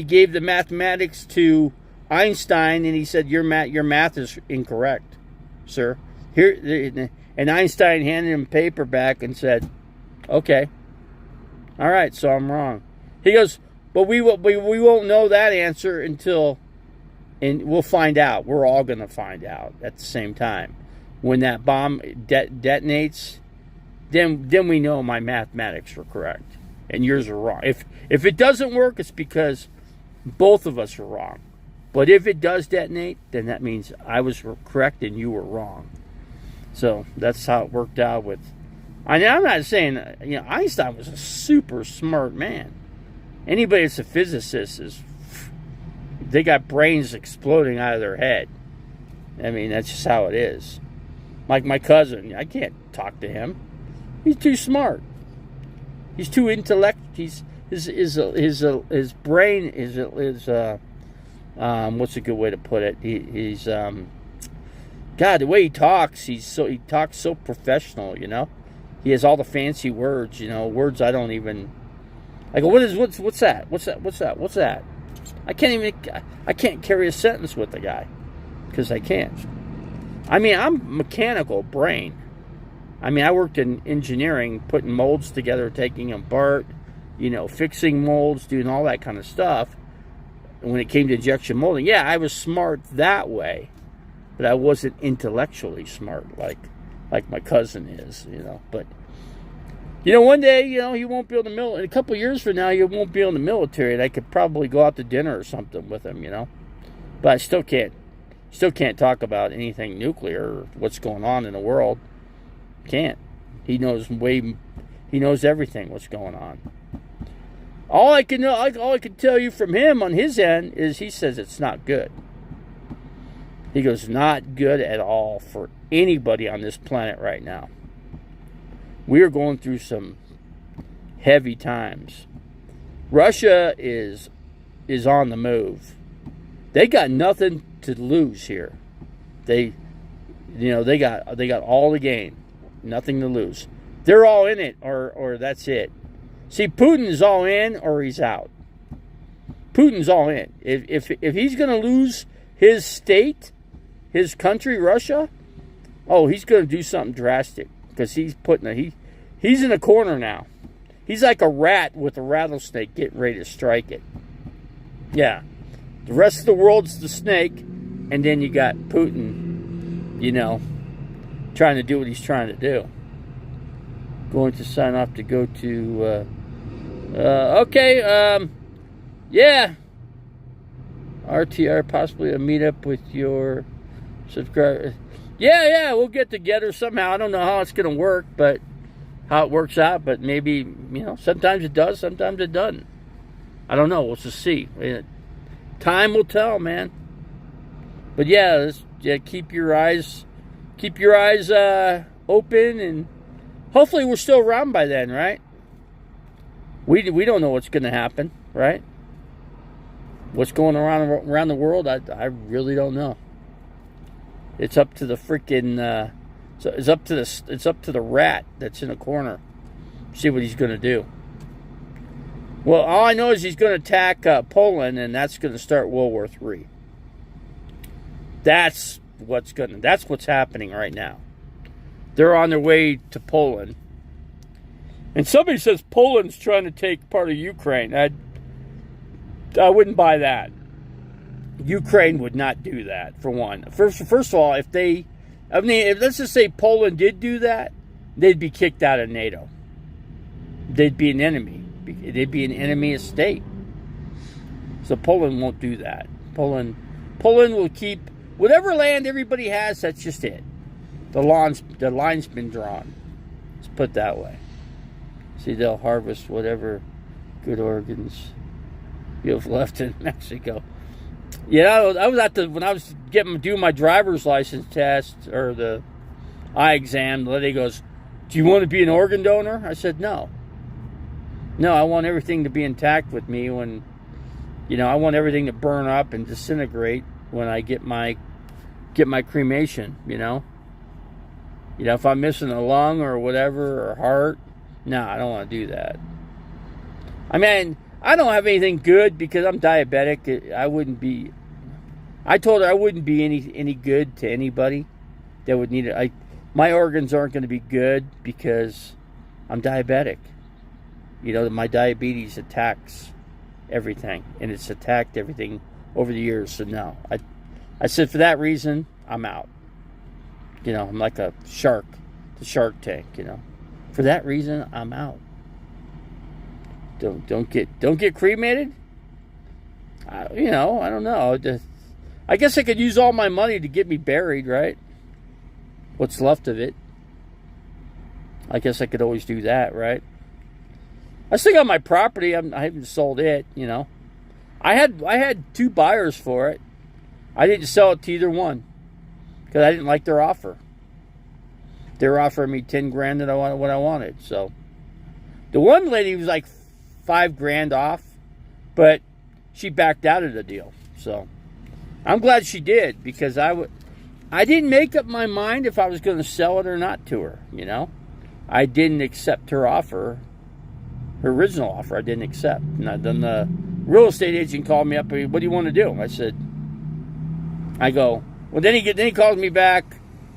Speaker 1: gave the mathematics to Einstein, and he said, your math is incorrect, sir. Here, and Einstein handed him paper back and said, okay, all right, so I'm wrong. He goes, but we won't know that answer until, and we'll find out. We're all going to find out at the same time. When that bomb detonates, then we know my mathematics were correct and yours are wrong. If it doesn't work, it's because both of us are wrong. But if it does detonate, then that means I was correct and you were wrong. So that's how it worked out with. I'm not saying Einstein was a super smart man. Anybody that's a physicist they got brains exploding out of their head. I mean, that's just how it is. Like my cousin, I can't talk to him. He's too smart. He's too intellect. His brain is what's a good way to put it? He's God, the way he talks, he talks so professional. He has all the fancy words. Words I don't even. I go, what's that? What's that? I can't carry a sentence with the guy because I can't. I mean, I'm mechanical brain. I mean, I worked in engineering, putting molds together, taking them apart, fixing molds, doing all that kind of stuff. And when it came to injection molding, yeah, I was smart that way, but I wasn't intellectually smart like my cousin is, But one day, he won't be in the military. A couple of years from now, he won't be in the military, and I could probably go out to dinner or something with him, But I still can't talk about anything nuclear or what's going on in the world. Can't. He knows everything what's going on. All I can tell you from him on his end is he says it's not good. He goes, not good at all for anybody on this planet right now. We are going through some heavy times. Russia is on the move. They got nothing to lose here. They got all to gain, nothing to lose. They're all in it, or that's it. See, Putin's all in, or he's out. Putin's all in. If he's going to lose his state, his country, Russia, he's going to do something drastic because he's in a corner now. He's like a rat with a rattlesnake getting ready to strike it. Yeah. The rest of the world's the snake, and then you got Putin, trying to do what he's trying to do. Going to sign off to go to, yeah. RTR, possibly a meetup with your subscribers. Yeah, we'll get together somehow. I don't know how it's going to work, but how it works out, but maybe, sometimes it does, sometimes it doesn't. I don't know. We'll just see. Time will tell, man. But keep your eyes open, and hopefully we're still around by then, right? We don't know what's going to happen, right? What's going around the world, I really don't know. It's up to the freaking it's up to the rat that's in the corner. See what he's going to do. Well, all I know is he's going to attack Poland, and that's going to start World War III. That's what's happening right now. They're on their way to Poland. And somebody says Poland's trying to take part of Ukraine. I wouldn't buy that. Ukraine would not do that, for one. First of all, if let's just say Poland did do that, they'd be kicked out of NATO. They'd be an enemy. They'd be an enemy state. So Poland won't do that. Poland will keep whatever land everybody has. That's just it. The line's been drawn. Let's put it that way. See, they'll harvest whatever good organs you have left in Mexico. I was when I was doing my driver's license test or the eye exam. The lady goes, "Do you want to be an organ donor?" I said, "No. No, I want everything to be intact with me when, I want everything to burn up and disintegrate when I get my cremation. If I'm missing a lung or whatever or heart, no, I don't want to do that. I mean, I don't have anything good because I'm diabetic. I told her I wouldn't be any good to anybody that would need it. My organs aren't going to be good because I'm diabetic. My diabetes attacks everything, and it's attacked everything over the years. So no, I said for that reason, I'm out. I'm like a shark, the Shark Tank. For that reason, I'm out. Don't get cremated. I don't know. I guess I could use all my money to get me buried, right? What's left of it. I guess I could always do that, right? I still got my property. I haven't sold it. I had 2 buyers for it. I didn't sell it to either one because I didn't like their offer. They were offering me $10,000 that I wanted what I wanted. So the one lady was like $5,000 off, but she backed out of the deal. So I'm glad she did because I didn't make up my mind if I was going to sell it or not to her. I didn't accept her offer, her original offer. I didn't accept. And then the real estate agent called me up. "What do you want to do?" I go. Well, then he called me back.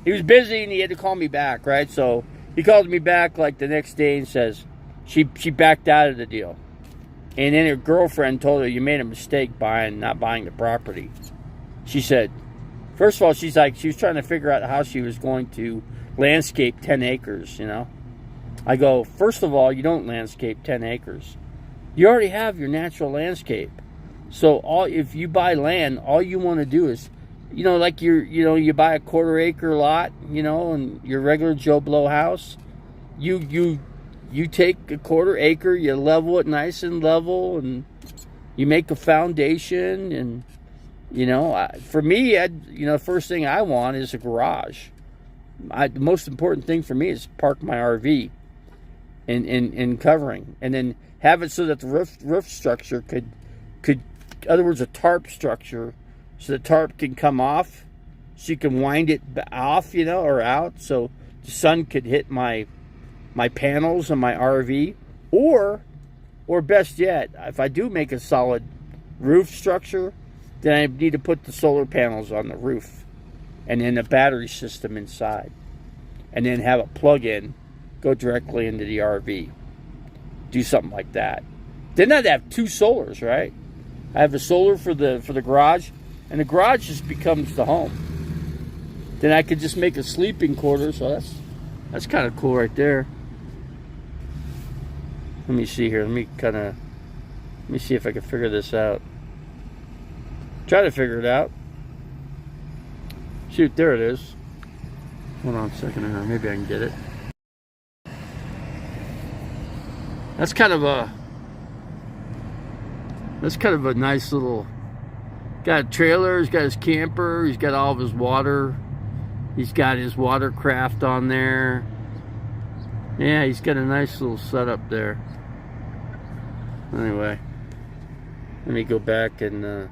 Speaker 1: He was busy and he had to call me back, right? So he called me back like the next day and says she backed out of the deal. And then her girlfriend told her, "You made a mistake not buying the property." She said, first of all, she was trying to figure out how she was going to landscape 10 acres, I go, first of all, you don't landscape 10 acres. You already have your natural landscape. So if you buy land, all you want to do is, like you buy a 1/4 acre lot, and your regular Joe Blow house, you take a 1/4 acre, you level it nice and level, and you make a foundation, and for me, the first thing I want is a garage. The most important thing for me is park my RV in covering, and then have it so that the roof structure could, in other words, a tarp structure, so the tarp can come off, so you can wind it off, or out, so the sun could hit my panels on my RV, or best yet, if I do make a solid roof structure, then I need to put the solar panels on the roof, and then a battery system inside, and then have a plug-in go directly into the RV. Do something like that. Then I'd have 2 solars, right? I have a solar for the garage, and the garage just becomes the home. Then I could just make a sleeping quarter, so that's kind of cool right there. Let me see here. Let me see if I can figure this out. Try to figure it out. Shoot, there it is. Hold on a second here. Maybe I can get it. That's kind of a nice little. Got a trailer. He's got his camper. He's got all of his water. He's got his watercraft on there. Yeah, he's got a nice little setup there. Anyway, let me go back and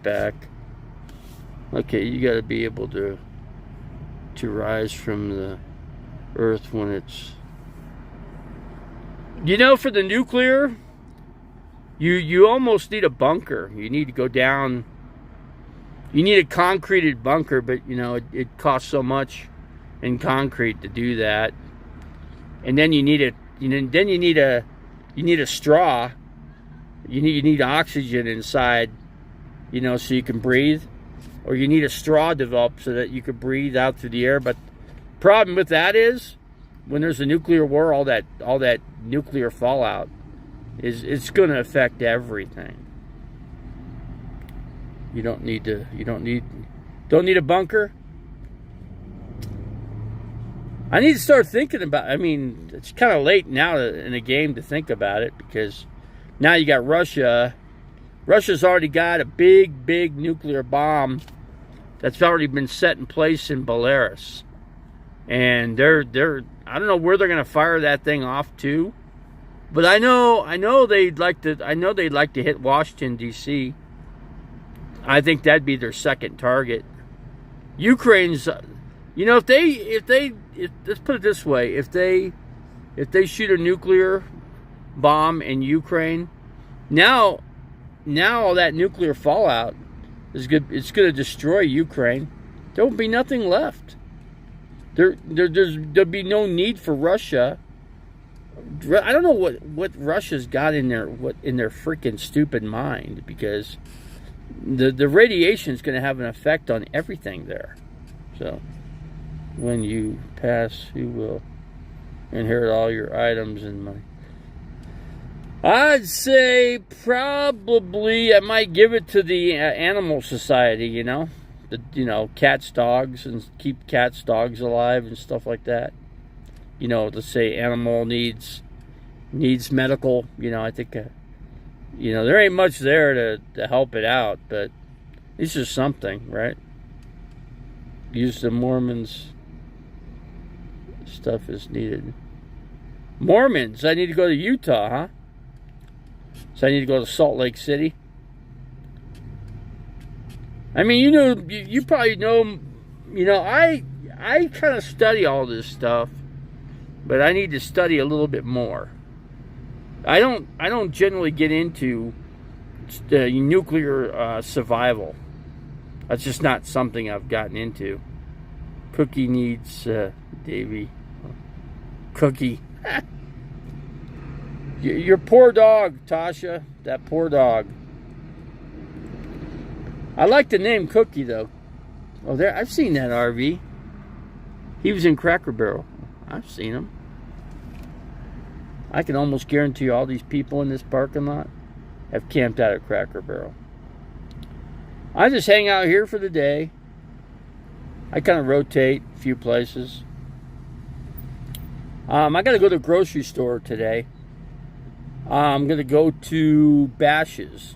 Speaker 1: back. Okay, you got to be able to rise from the earth when it's. You know, for the nuclear, you almost need a bunker. You need to go down. You need a concreted bunker, but you know it costs so much in concrete to do that. And then you need a straw. You need oxygen inside, you know, so you can breathe. Or you need a straw developed so that you can breathe out through the air. But the problem with that is, when there's a nuclear war, all that nuclear fallout it's going to affect everything. Don't need a bunker. I need to start thinking about. I mean, it's kind of late now in the game to think about it, because now you got Russia. Russia's already got a big nuclear bomb that's already been set in place in Belarus, and they're I don't know where they're going to fire that thing off to, but I know they'd like to hit Washington D.C. I think that'd be their second target. Ukraine's, you know, if let's put it this way, if they shoot a nuclear bomb in Ukraine, now all that nuclear fallout is good. It's going to destroy Ukraine. There will be nothing left. There'll be no need for Russia. I don't know what Russia's got in their freaking stupid mind, because the radiation is going to have an effect on everything there. So when you pass, you will inherit all your items and money. I'd say probably I might give it to the Animal Society, you know. Cats, dogs, and keep cats, dogs alive and stuff like that. You know, let's say animal needs medical, you know, I think, there ain't much there to help it out, but it's just something, right? Use the Mormons. Stuff is needed. Mormons, I need to go to Utah, huh? So I need to go to Salt Lake City. I mean, you probably know, I kind of study all this stuff, but I need to study a little bit more. I don't generally get into nuclear survival. That's just not something I've gotten into. Cookie needs Davy. Cookie. Your poor dog, Tasha. That poor dog. I like the name Cookie, though. Oh, there, I've seen that RV. He was in Cracker Barrel. I've seen him. I can almost guarantee all these people in this parking lot have camped out at Cracker Barrel. I just hang out here for the day. I kind of rotate a few places. I got to go to the grocery store today. I'm going to go to Bash's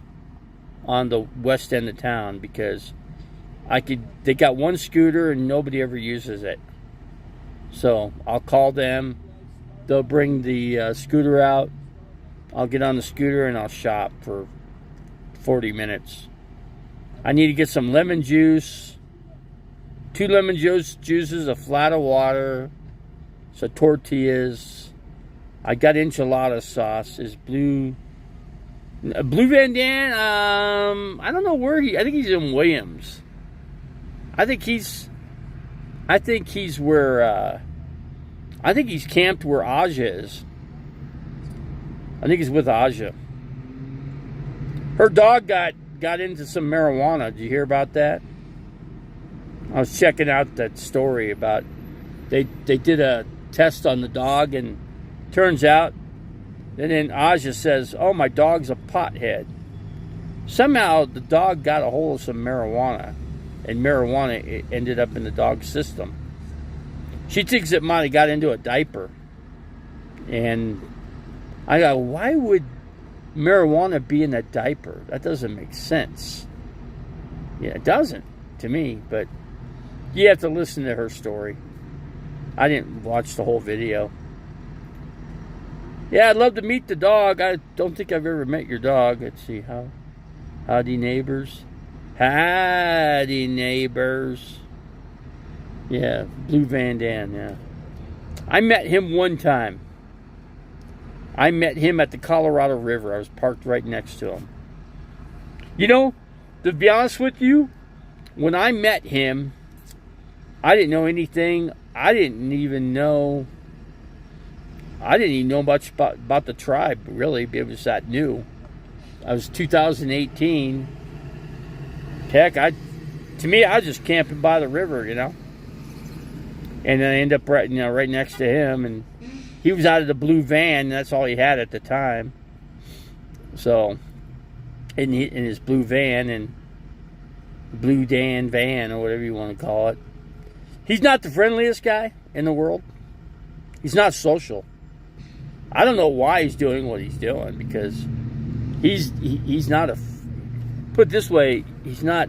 Speaker 1: on the west end of town, because they got one scooter and nobody ever uses it. So I'll call them. They'll bring the scooter out. I'll get on the scooter and I'll shop for 40 minutes. I need to get some lemon juice, 2 lemon juices, a flat of water, some tortillas. I got enchilada sauce. Is Blue Van Dan? I don't know where I think he's in Williams. I think he's camped where Aja is. I think he's with Aja. Her dog got got into some marijuana. Did you hear about that? I was checking out that story about they did a test on the dog, and turns out, and then Aja says, "Oh, my dog's a pothead." Somehow the dog got a hold of some marijuana, and marijuana ended up in the dog's system. She thinks it might have got into a diaper. And I go, why would marijuana be in that diaper? That doesn't make sense. Yeah, it doesn't to me, but you have to listen to her story. I didn't watch the whole video. Yeah, I'd love to meet the dog. I don't think I've ever met your dog. Let's see, howdy neighbors. Howdy neighbors. Yeah, Blue Van Dam, yeah. I met him one time. I met him at the Colorado River. I was parked right next to him. You know, to be honest with you, when I met him, I didn't know anything. I didn't even know much about the tribe, really. It was that new. I was 2018. Heck, I was just camping by the river, you know. And then I end up right next to him, and he was out of the blue van. And that's all he had at the time. So, in his blue van, and Blue Dan van, or whatever you want to call it. He's not the friendliest guy in the world. He's not social. I don't know why he's doing what he's doing, because he's not put it this way, he's not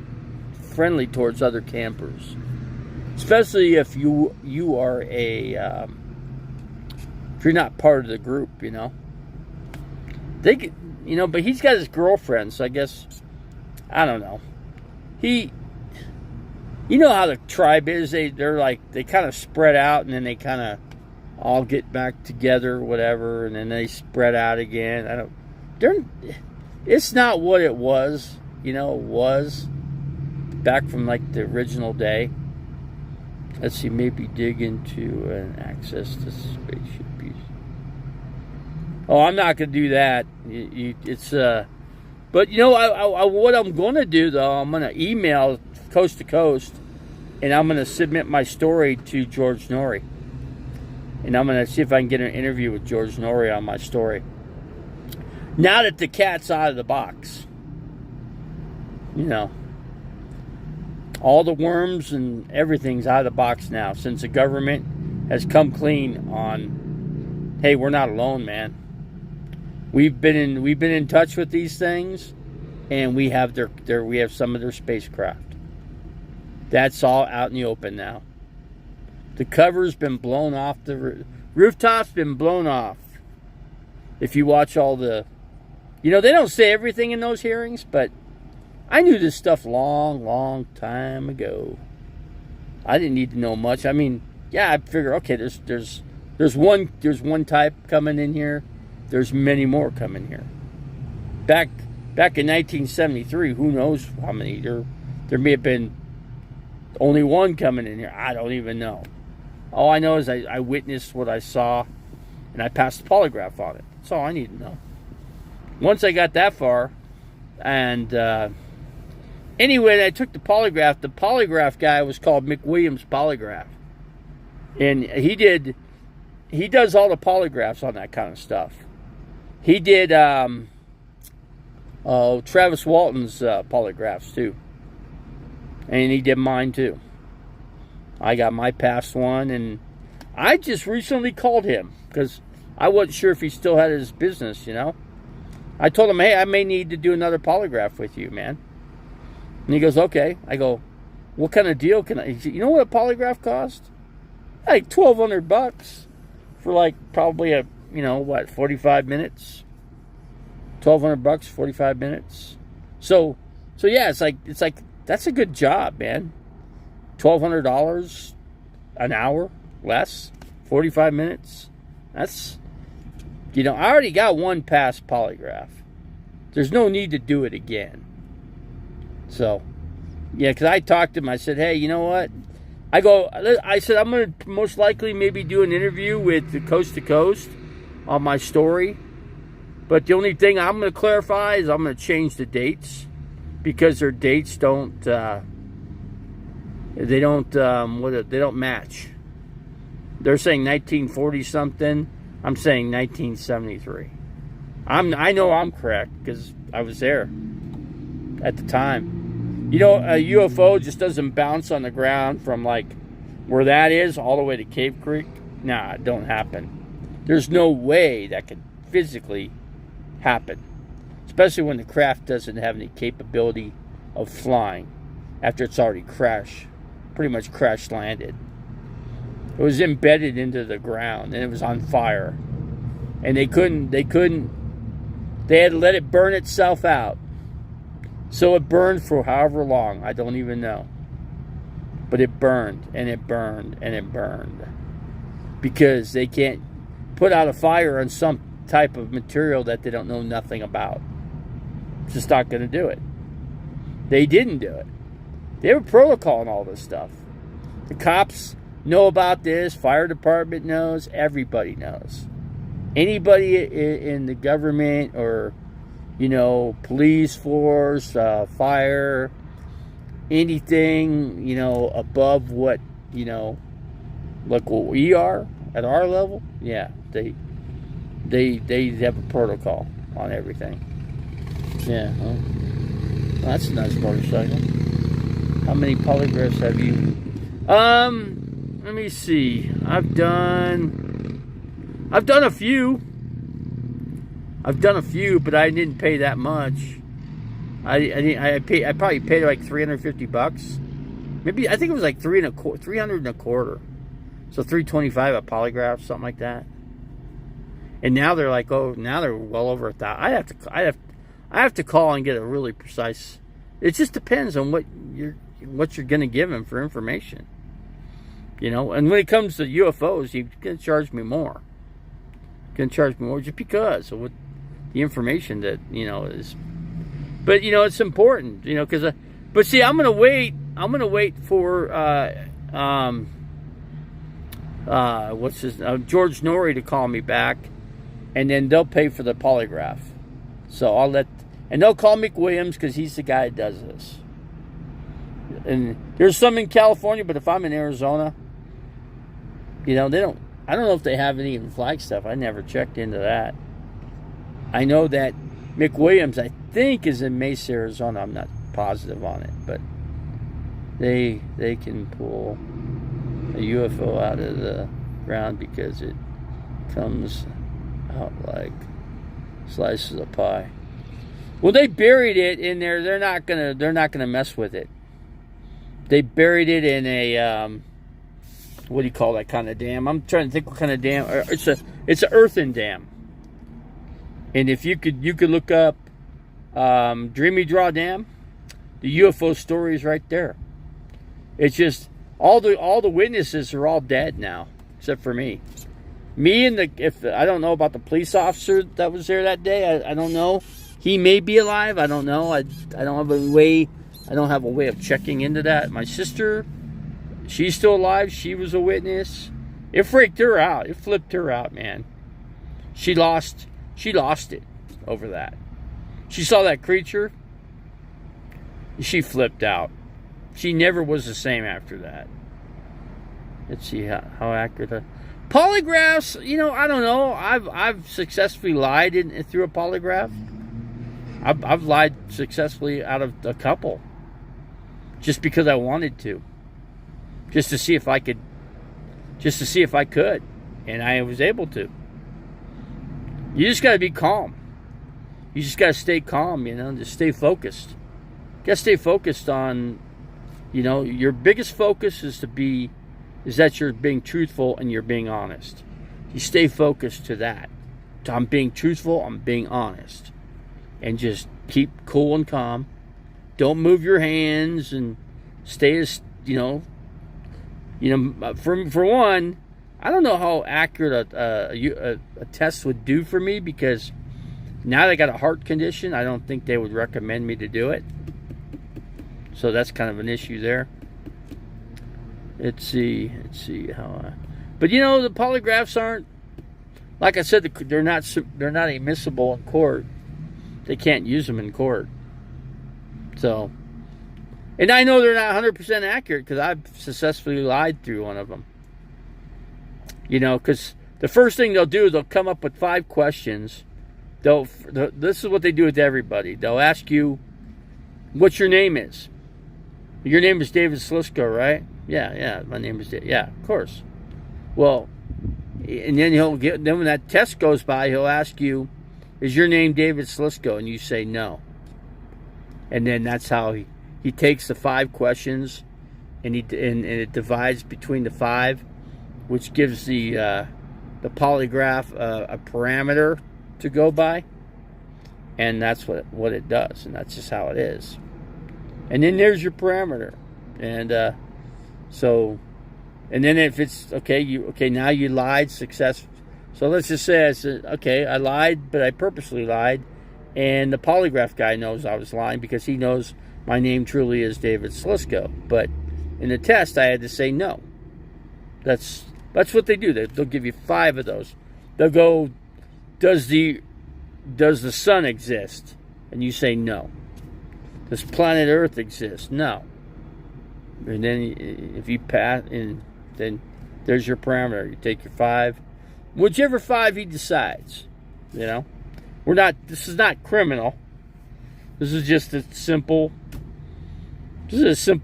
Speaker 1: friendly towards other campers. Especially if you are if you're not part of the group, you know. But he's got his girlfriend, so I guess, I don't know. You know how the tribe is, they kind of spread out, and then they kind of all get back together, whatever, and then they spread out again. It's not what it was, it was back from like the original day. Let's see, maybe dig into an access to spaceship piece. Oh, I'm not going to do that. But what I'm going to do, though, I'm going to email Coast to Coast, and I'm going to submit my story to George Noory. And I'm going to see if I can get an interview with George Noory on my story. Now that the cat's out of the box. All the worms and everything's out of the box now, since the government has come clean on, hey, we're not alone, man. We've been in touch with these things, and we have some of their spacecraft. That's all out in the open now. The cover's been blown off, the rooftop's been blown off. If you watch all the, they don't say everything in those hearings, but I knew this stuff long time ago. I didn't need to know much. I mean, yeah, I figure, okay, there's one type coming in here. There's many more coming here. Back in 1973, who knows how many? There may have been only one coming in here. I don't even know. All I know is I witnessed what I saw, and I passed the polygraph on it. That's all I need to know. Once I got that far, and anyway, I took the polygraph. The polygraph guy was called McWilliams Polygraph, and he does all the polygraphs on that kind of stuff. He did Travis Walton's polygraphs too, and he did mine too. I got my past one, and I just recently called him because I wasn't sure if he still had his business. I told him, hey, I may need to do another polygraph with you, man. And he goes, okay. I go, what kind of deal can I? He said, you know what a polygraph costs? Like $1,200 for like probably 45 minutes. $1,200, 45 minutes. So yeah, it's like that's a good job, man. $1,200 an hour, less, 45 minutes. That's, I already got one past polygraph. There's no need to do it again. So, yeah, because I talked to him. I said, hey, you know what? I said, I'm going to most likely maybe do an interview with the Coast to Coast on my story. But the only thing I'm going to clarify is I'm going to change the dates. because their dates don't they don't match. They're saying 1940 something. I'm saying 1973. I know I'm correct because I was there at the time. You know, a UFO just doesn't bounce on the ground from like where that is all the way to Cave Creek. Nah, it don't happen. There's no way that could physically happen, especially when the craft doesn't have any capability of flying after it's already pretty much crash landed. It was embedded into the ground and it was on fire, and they had to let it burn itself out. So it burned for however long, I don't even know, but it burned and it burned and it burned because they can't put out a fire on some type of material that they don't know nothing about. It's just not going to do it. They didn't do it. They have a protocol and all this stuff. The cops know about this. Fire department knows. Everybody knows. Anybody in the government or, you know, police force, fire, anything, you know, above what, you know, like what we are at our level, yeah, they have a protocol on everything. Yeah, well, that's a nice motorcycle. How many polygraphs have you? Let me see. I've done a few. But I didn't pay that much. I probably paid like $350. Maybe I think it was like 300 and a quarter. So $325 a polygraph, something like that. And now they're like, now they're well over $1,000. I have to call and get a really precise. It just depends on what you're going to give them for information. You know, and when it comes to UFOs, you're going to charge me more. Just because of what the information that, you know, is. But, you know, it's important, you know, because, but see, I'm going to wait for, George Norrie to call me back, and then they'll pay for the polygraph. So and they'll call McWilliams because he's the guy that does this. And there's some in California, but if I'm in Arizona, you know, I don't know if they have any in Flagstaff. I never checked into that. I know that McWilliams, I think, is in Mesa, Arizona. I'm not positive on it, but they can pull a UFO out of the ground because it comes out like slices of pie. Well, they buried it in there. They're not gonna mess with it. They buried it in a what do you call that kind of dam? I'm trying to think what kind of dam. It's an earthen dam. And if you could look up Dreamy Draw Dam, the UFO story is right there. It's just all the witnesses are all dead now, except for me. Me and I don't know about the police officer that was there that day. I don't know. He may be alive. I don't know. I don't have a way of checking into that. My sister, she's still alive. She was a witness. It freaked her out. It flipped her out, man. She lost it over that. She saw that creature. She flipped out. She never was the same after that. Let's see how accurate. Polygraphs, you know, I don't know. I've successfully lied through a polygraph. I've lied successfully out of a couple, just because I wanted to, just to see if I could, and I was able to. You just got to be calm. You just got to stay calm, you know, just stay focused. You got to stay focused on, you know, your biggest focus is that you're being truthful and you're being honest. You stay focused to that. I'm being truthful, I'm being honest. And just keep cool and calm. Don't move your hands and stay as, you know, for one, I don't know how accurate a test would do for me, because now that I got a heart condition, I don't think they would recommend me to do it. So that's kind of an issue there. Let's see how. But you know, the polygraphs aren't, like I said, they're not admissible in court. They can't use them in court. So, and I know they're not 100% accurate because I've successfully lied through one of them. You know, because the first thing they'll do is they'll come up with 5 questions. This is what they do with everybody. They'll ask you what your name is. Your name is David Slisco, right? Yeah, my name is David. Yeah, of course. Well, and then then when that test goes by, he'll ask you, is your name David Slisco? And you say no. And then that's how he takes the 5 questions and it divides between the 5, which gives the polygraph a parameter to go by. And that's what it does, and that's just how it is. And then there's your parameter. And and then if it's now you lied successfully. So let's just say I lied, but I purposely lied, and the polygraph guy knows I was lying because he knows my name truly is David Slisco. But in the test, I had to say no. That's what they do. They'll give you 5 of those. They'll go, does the sun exist? And you say no. Does planet Earth exist? No. And then if you pass, then there's your parameter. You take your 5, whichever 5 he decides. You know, this is not criminal. This is just a simple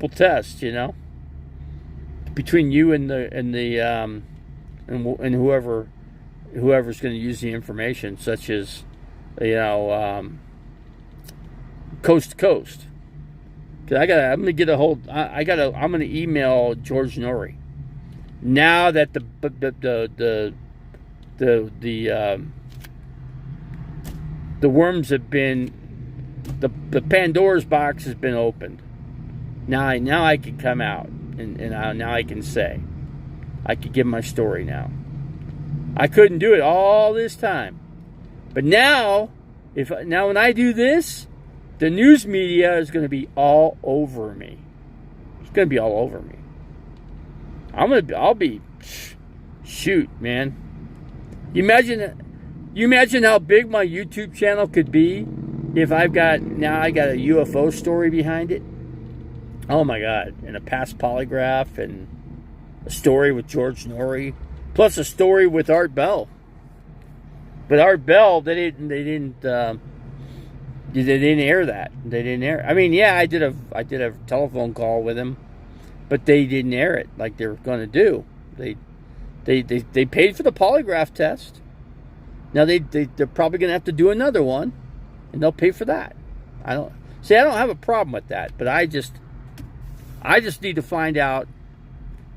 Speaker 1: test. You know, between you and whoever's going to use the information, such as coast to coast. I'm going to email George Norrie. Now that the worms have been, the Pandora's box has been opened. Now I can come out and now I can say, I could give my story now. I couldn't do it all this time, but now when I do this, the news media is going to be all over me. It's going to be all over me. Shoot, man. You imagine how big my YouTube channel could be if I got a UFO story behind it. Oh my God. And a past polygraph and a story with George Norrie, plus a story with Art Bell. But Art Bell, they didn't air that. They didn't air. I mean, yeah, I did a telephone call with him, but they didn't air it like they were going to do. They paid for the polygraph test. Now they're probably going to have to do another one, and they'll pay for that. I don't have a problem with that, but I just need to find out.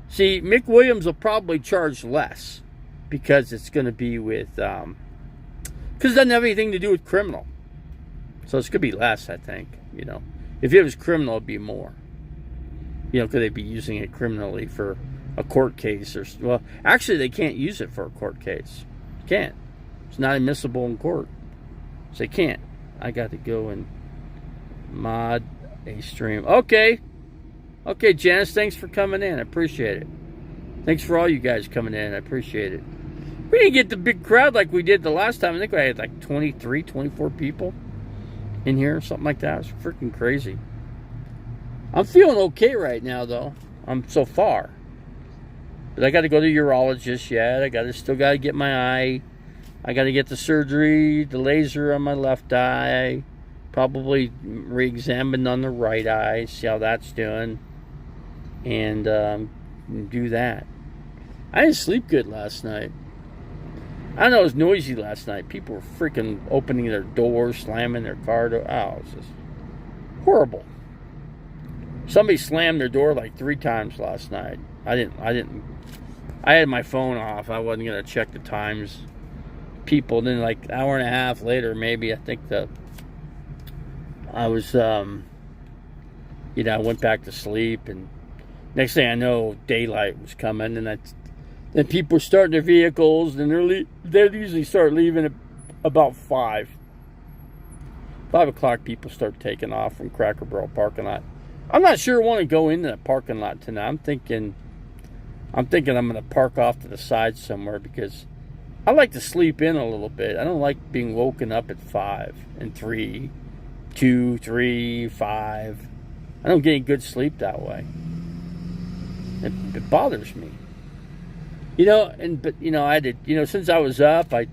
Speaker 1: See, Mick Williams will probably charge less because it's going to be with because it doesn't have anything to do with criminal. So it's going to be less, I think. You know, if it was criminal, it'd be more. You know, could they be using it criminally for a court case? Well, actually, they can't use it for a court case. Can't. It's not admissible in court. So they can't. I got to go and mod a stream. Okay, Janice, thanks for coming in. I appreciate it. Thanks for all you guys coming in. I appreciate it. We didn't get the big crowd like we did the last time. I think I had like 23, 24 people in here, something like that. It's freaking crazy. I'm feeling okay right now, though. I'm so far, but I got to go to the urologist yet. Still got to get my eye. I got to get the surgery, the laser on my left eye. Probably re-examined on the right eye. See how that's doing, and do that. I didn't sleep good last night. I know it was noisy last night. People were freaking opening their doors, slamming their car door. Oh, it was just horrible. Somebody slammed their door like 3 times last night. I had my phone off. I wasn't going to check the times. People, then like an hour and a half later, maybe, I think I was, I went back to sleep, and next thing I know, daylight was coming, and then people were starting their vehicles, and they usually start leaving at about 5. 5 o'clock, people start taking off from Cracker Barrel parking lot. I'm not sure I want to go into that parking lot tonight. I'm thinking I'm going to park off to the side somewhere because I like to sleep in a little bit. I don't like being woken up at 5 and 3 2, 3, 5. I don't get any good sleep that way. It bothers me. I had to, since I was up, I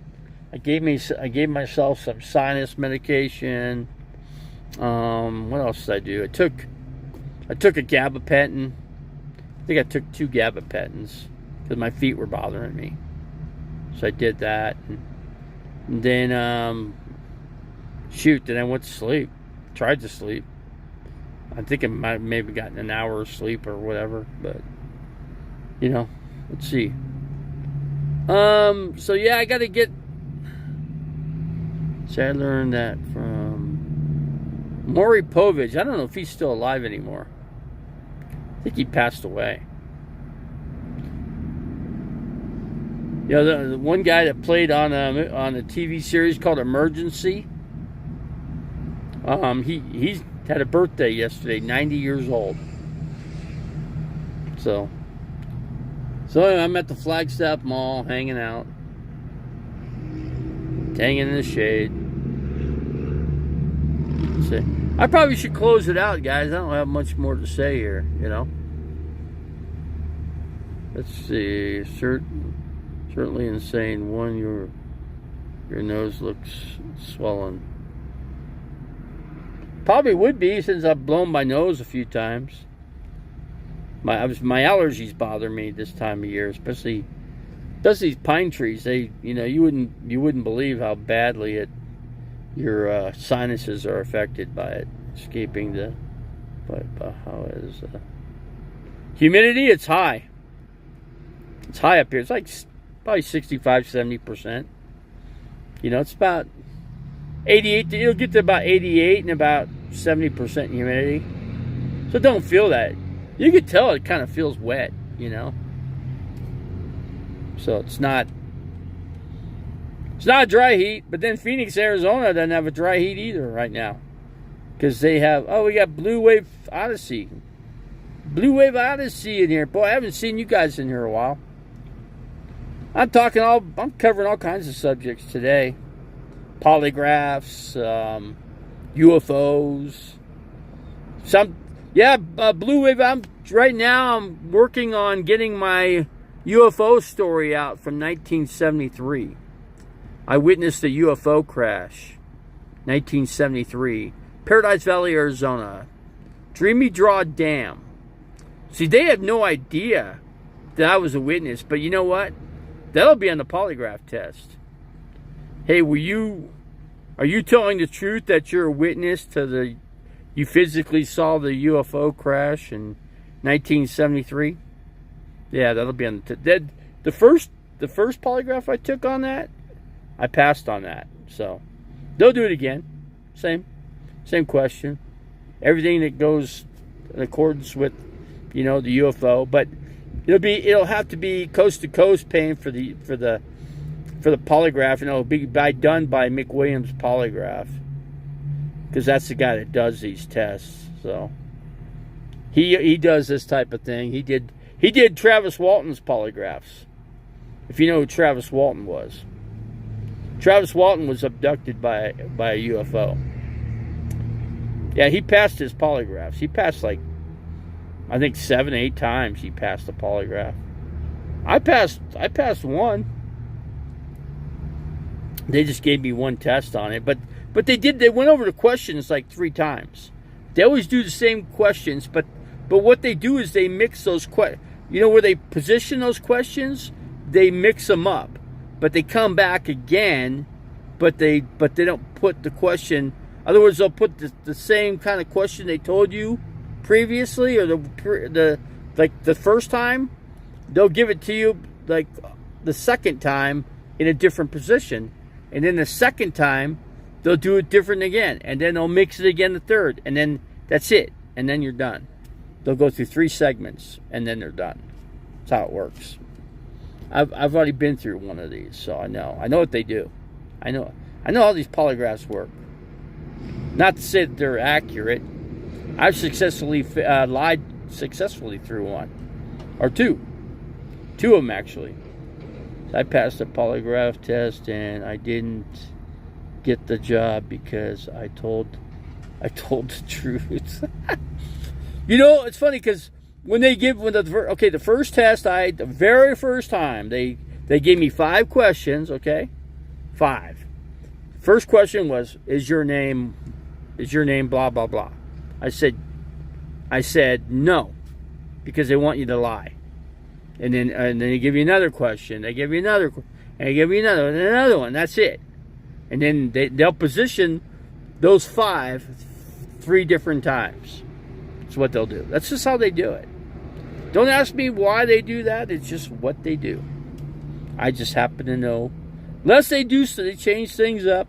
Speaker 1: gave myself some sinus medication. What else did I do? I took a gabapentin. I think I took 2 gabapentins because my feet were bothering me. So I did that, and then then I went to sleep. Tried to sleep. I think I might have maybe gotten an hour of sleep or whatever, but let's see. So yeah, I got to get. So I learned that from Maury Povich. I don't know if he's still alive anymore. I think he passed away. The one guy that played on a TV series called Emergency. He had a birthday yesterday, 90 years old. So anyway, I'm at the Flagstaff Mall, hanging out, hanging in the shade. See, I probably should close it out, guys. I don't have much more to say here, Let's see. Certainly insane. One, your nose looks swollen. Probably would be, since I've blown my nose a few times. My allergies bother me this time of year, especially these pine trees. They, you wouldn't believe how badly your sinuses are affected by it. Escaping the, but how is humidity? It's high. It's high up here. It's like probably 65-70%. It's about 88. It'll get to about 88 and about 70% humidity. So don't feel that. You can tell it kind of feels wet, So it's not a dry heat. But then Phoenix, Arizona doesn't have a dry heat either right now, because they have. We got Blue Wave Odyssey in here. Boy, I haven't seen you guys in here a while. I'm covering all kinds of subjects today. Polygraphs, UFOs, Blue Wave. Right now I'm working on getting my UFO story out from 1973. I witnessed a UFO crash, 1973, Paradise Valley, Arizona, Dreamy Draw Dam. See, they have no idea that I was a witness, but you know what? That'll be on the polygraph test. Hey, are you telling the truth that you're a witness to you physically saw the UFO crash in 1973? Yeah, that'll be on the first polygraph I took on that, I passed on that. So they'll do it again. Same question. Everything that goes in accordance with, the UFO, but it'll have to be coast to coast paying for the polygraph, and it'll be done by McWilliams Polygraph, because that's the guy that does these tests. So he does this type of thing. He did Travis Walton's polygraphs. If you know who Travis Walton was. Travis Walton was abducted by a UFO. Yeah, he passed his polygraphs. He passed I think 7, 8 times he passed the polygraph. I passed one. They just gave me one test on it, but they went over the questions 3 times. They always do the same questions, but what they do is they mix those where they position those questions, they mix them up, but they come back again, but they don't put the question. In other words, they'll put the same kind of question they told you previously, or the first time, they'll give it to you the second time in a different position, and then the second time they'll do it different again, and then they'll mix it again the third, and then that's it, and then you're done. They'll go through 3 segments, and then they're done. That's how it works. I've already been through one of these, so I know what they do. I know how these polygraphs work. Not to say that they're accurate. I've successfully lied successfully through one or two of them, actually. I passed the polygraph test, and I didn't get the job because I told I told the truth. You know, it's funny because when the first test, the very first time, they gave me 5 questions, okay? 5. First question was, is your name blah, blah, blah? I said no, because they want you to lie. And then they give you another question. They give you another, and they give you another one. That's it. And then they'll position those 5 3 different times. That's what they'll do. That's just how they do it. Don't ask me why they do that. It's just what they do. I just happen to know. Unless they do, so they change things up.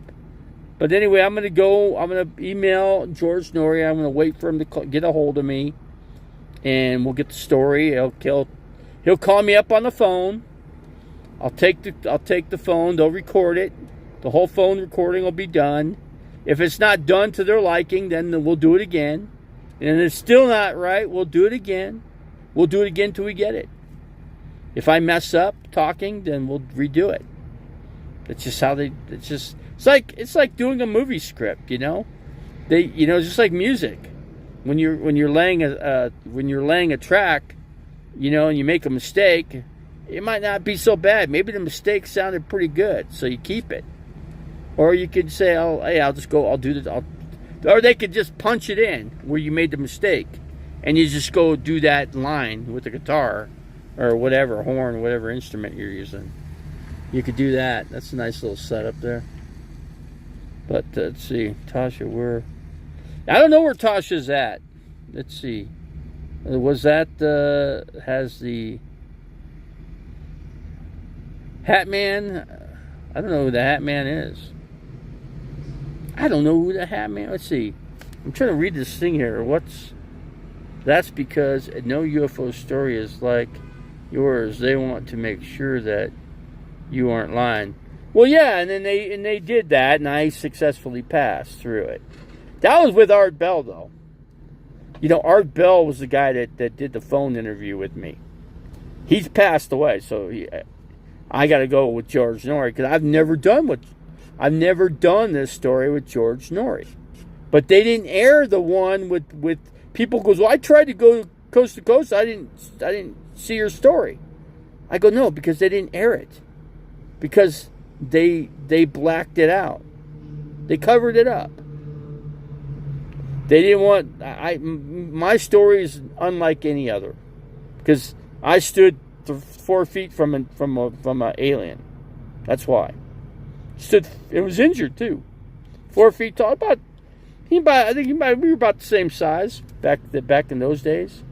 Speaker 1: But anyway, I'm going to email George Noory. I'm going to wait for him to get a hold of me. And we'll get the story. He'll call me up on the phone. I'll take the phone. They'll record it. The whole phone recording will be done. If it's not done to their liking, then we'll do it again. And if it's still not right, we'll do it again. We'll do it again till we get it. If I mess up talking, then we'll redo it. It's just how it's like doing a movie script, you know? Just like music. When you're laying a track, you know, and you make a mistake, it might not be so bad. Maybe the mistake sounded pretty good, so you keep it. Or you could say, "Oh, hey, I'll do this." Or they could just punch it in where you made the mistake, and you just go do that line with the guitar or whatever horn, whatever instrument you're using. You could do that. That's a nice little setup there. But let's see, Tasha, I don't know where Tasha's at. Let's see. Was that has the Hat Man? I don't know who the Hat Man is. I don't know who the Hat Man. Let's see. I'm trying to read this thing here. That's because no UFO story is like yours. They want to make sure that you aren't lying. Well, yeah, and then they did that, and I successfully passed through it. That was with Art Bell, though. You know, Art Bell was the guy that did the phone interview with me. He's passed away, so I got to go with George Noory because I've never done this story with George Noory. But they didn't air the one with people goes, well, I tried to go coast to coast. I didn't see your story. I go, no, because they didn't air it. Because they blacked it out. They covered it up. They didn't want my story is unlike any other. Because I stood 4 feet from an alien. That's why. It was injured too. 4 feet tall. We were about the same size back in those days.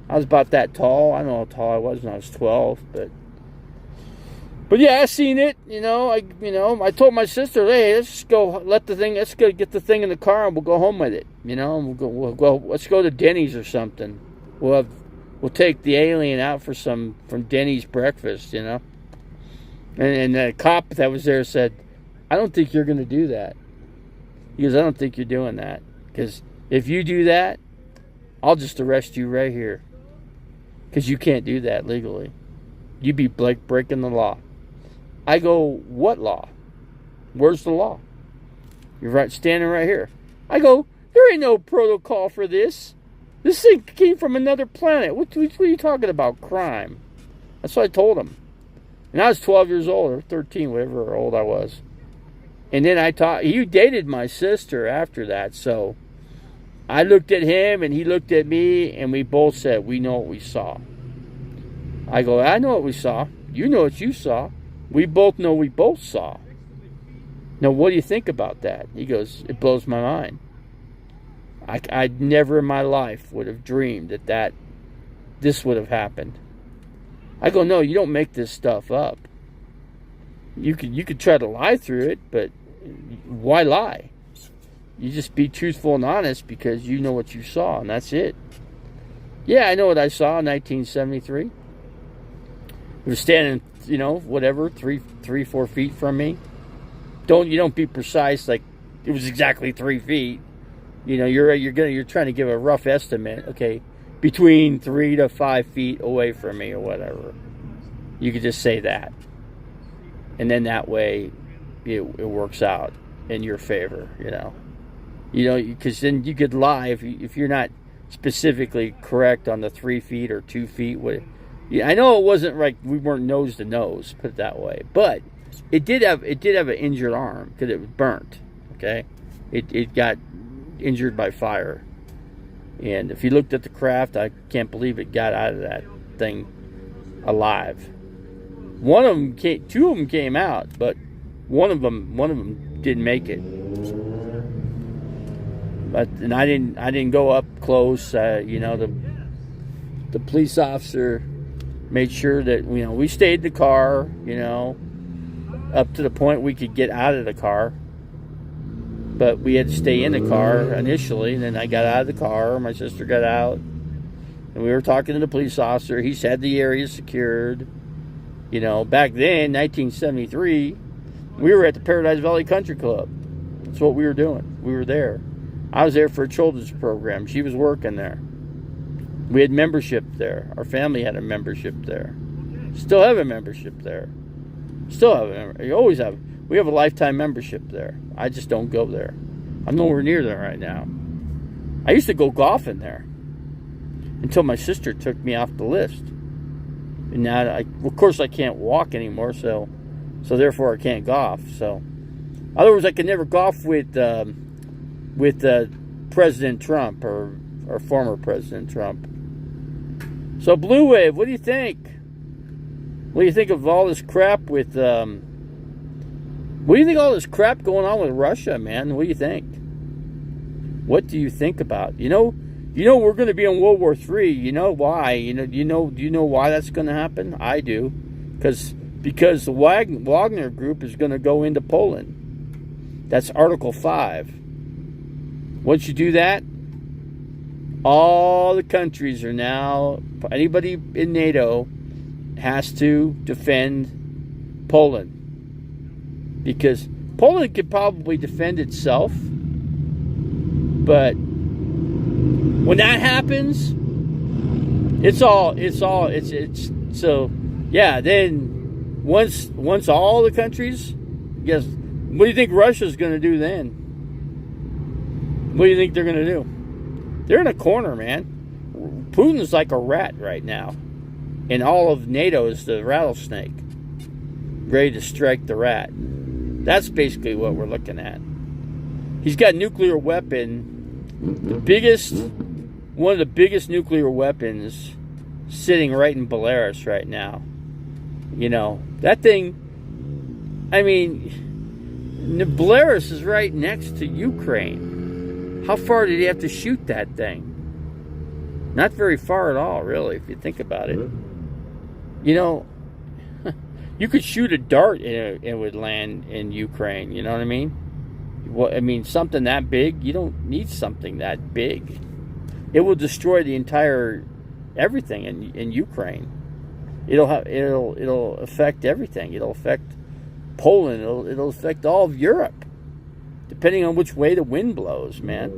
Speaker 1: I was about that tall. I don't know how tall I was when I was 12, but yeah, I seen it. I told my sister, hey, let's go get the thing in the car and we'll go home with it. And we'll go. Let's go to Denny's or something. We'll take the alien out from Denny's breakfast. And the cop that was there said, I don't think you're going to do that. He goes, I don't think you're doing that. Because if you do that, I'll just arrest you right here. Because you can't do that legally. You'd be breaking the law. I go, what law? Where's the law? You're standing right here. I go, there ain't no protocol for this. This thing came from another planet. What are you talking about? Crime. That's what I told him. And I was 12 years old, or 13, whatever old I was. And then he dated my sister after that, so I looked at him and he looked at me and we both said, we know what we saw. I go, I know what we saw. You know what you saw. We both know we both saw. Now, what do you think about that? He goes, it blows my mind. I never in my life would have dreamed that this would have happened. I go, no, you don't make this stuff up. You could try to lie through it, but why lie? You just be truthful and honest because you know what you saw, and that's it. Yeah, I know what I saw in 1973. It was standing, 3-4 feet from me. You don't be precise like it was exactly 3 feet. You're trying to give a rough estimate. Okay, between 3 to 5 feet away from me or whatever. You could just say that, and then that way, it works out in your favor. You know, because then you could lie if you're not specifically correct on the 3 feet or 2 feet. Yeah, I know it wasn't like we weren't nose to nose, put it that way, but it did have an injured arm because it was burnt. Okay, it got injured by fire, and if you looked at the craft, I can't believe it got out of that thing alive. Two of them came out, but one of them didn't make it. And I didn't go up close. You know, the police officer made sure that, you know, we stayed in the car, you know, up to the point we could get out of the car. But we had to stay in the car initially, and then I got out of the car. My sister got out, and we were talking to the police officer. He said the area is secured. You know, back then, 1973, we were at the Paradise Valley Country Club. That's what we were doing. We were there. I was there for a children's program. She was working there. We had membership there. Our family had a membership there. Still have a membership there. Still have a membership. You always have. We have a lifetime membership there. I just don't go there. I'm nowhere near there right now. I used to go golfing there until my sister took me off the list. And now, of course, I can't walk anymore, so therefore I can't golf. So, in other words, I could never golf with President Trump or former President Trump. So, Blue Wave, what do you think? What do you think of all this crap with? What do you think of all this crap going on with Russia, man? What do you think? What do you think about? You know, we're going to be in World War III. You know why? Do you know why that's going to happen? I do, because the Wagner Group is going to go into Poland. That's Article 5. Once you do that, all the countries are now, anybody in NATO has to defend Poland. Because Poland could probably defend itself. But when that happens, it's so, yeah, then once all the countries, guess, what do you think Russia's going to do then? What do you think they're going to do? They're in a corner, man. Putin's like a rat right now. And all of NATO is the rattlesnake, ready to strike the rat. That's basically what we're looking at. He's got nuclear weapon, one of the biggest nuclear weapons sitting right in Belarus right now. You know, that thing, I mean, Belarus is right next to Ukraine. How far did he have to shoot that thing? Not very far at all, really, if you think about it. You know, you could shoot a dart and it would land in Ukraine, you know what I mean? Well, I mean, something that big, you don't need something that big. It will destroy the entire everything in Ukraine. It'll affect everything. It'll affect Poland. It'll affect all of Europe, depending on which way the wind blows, man.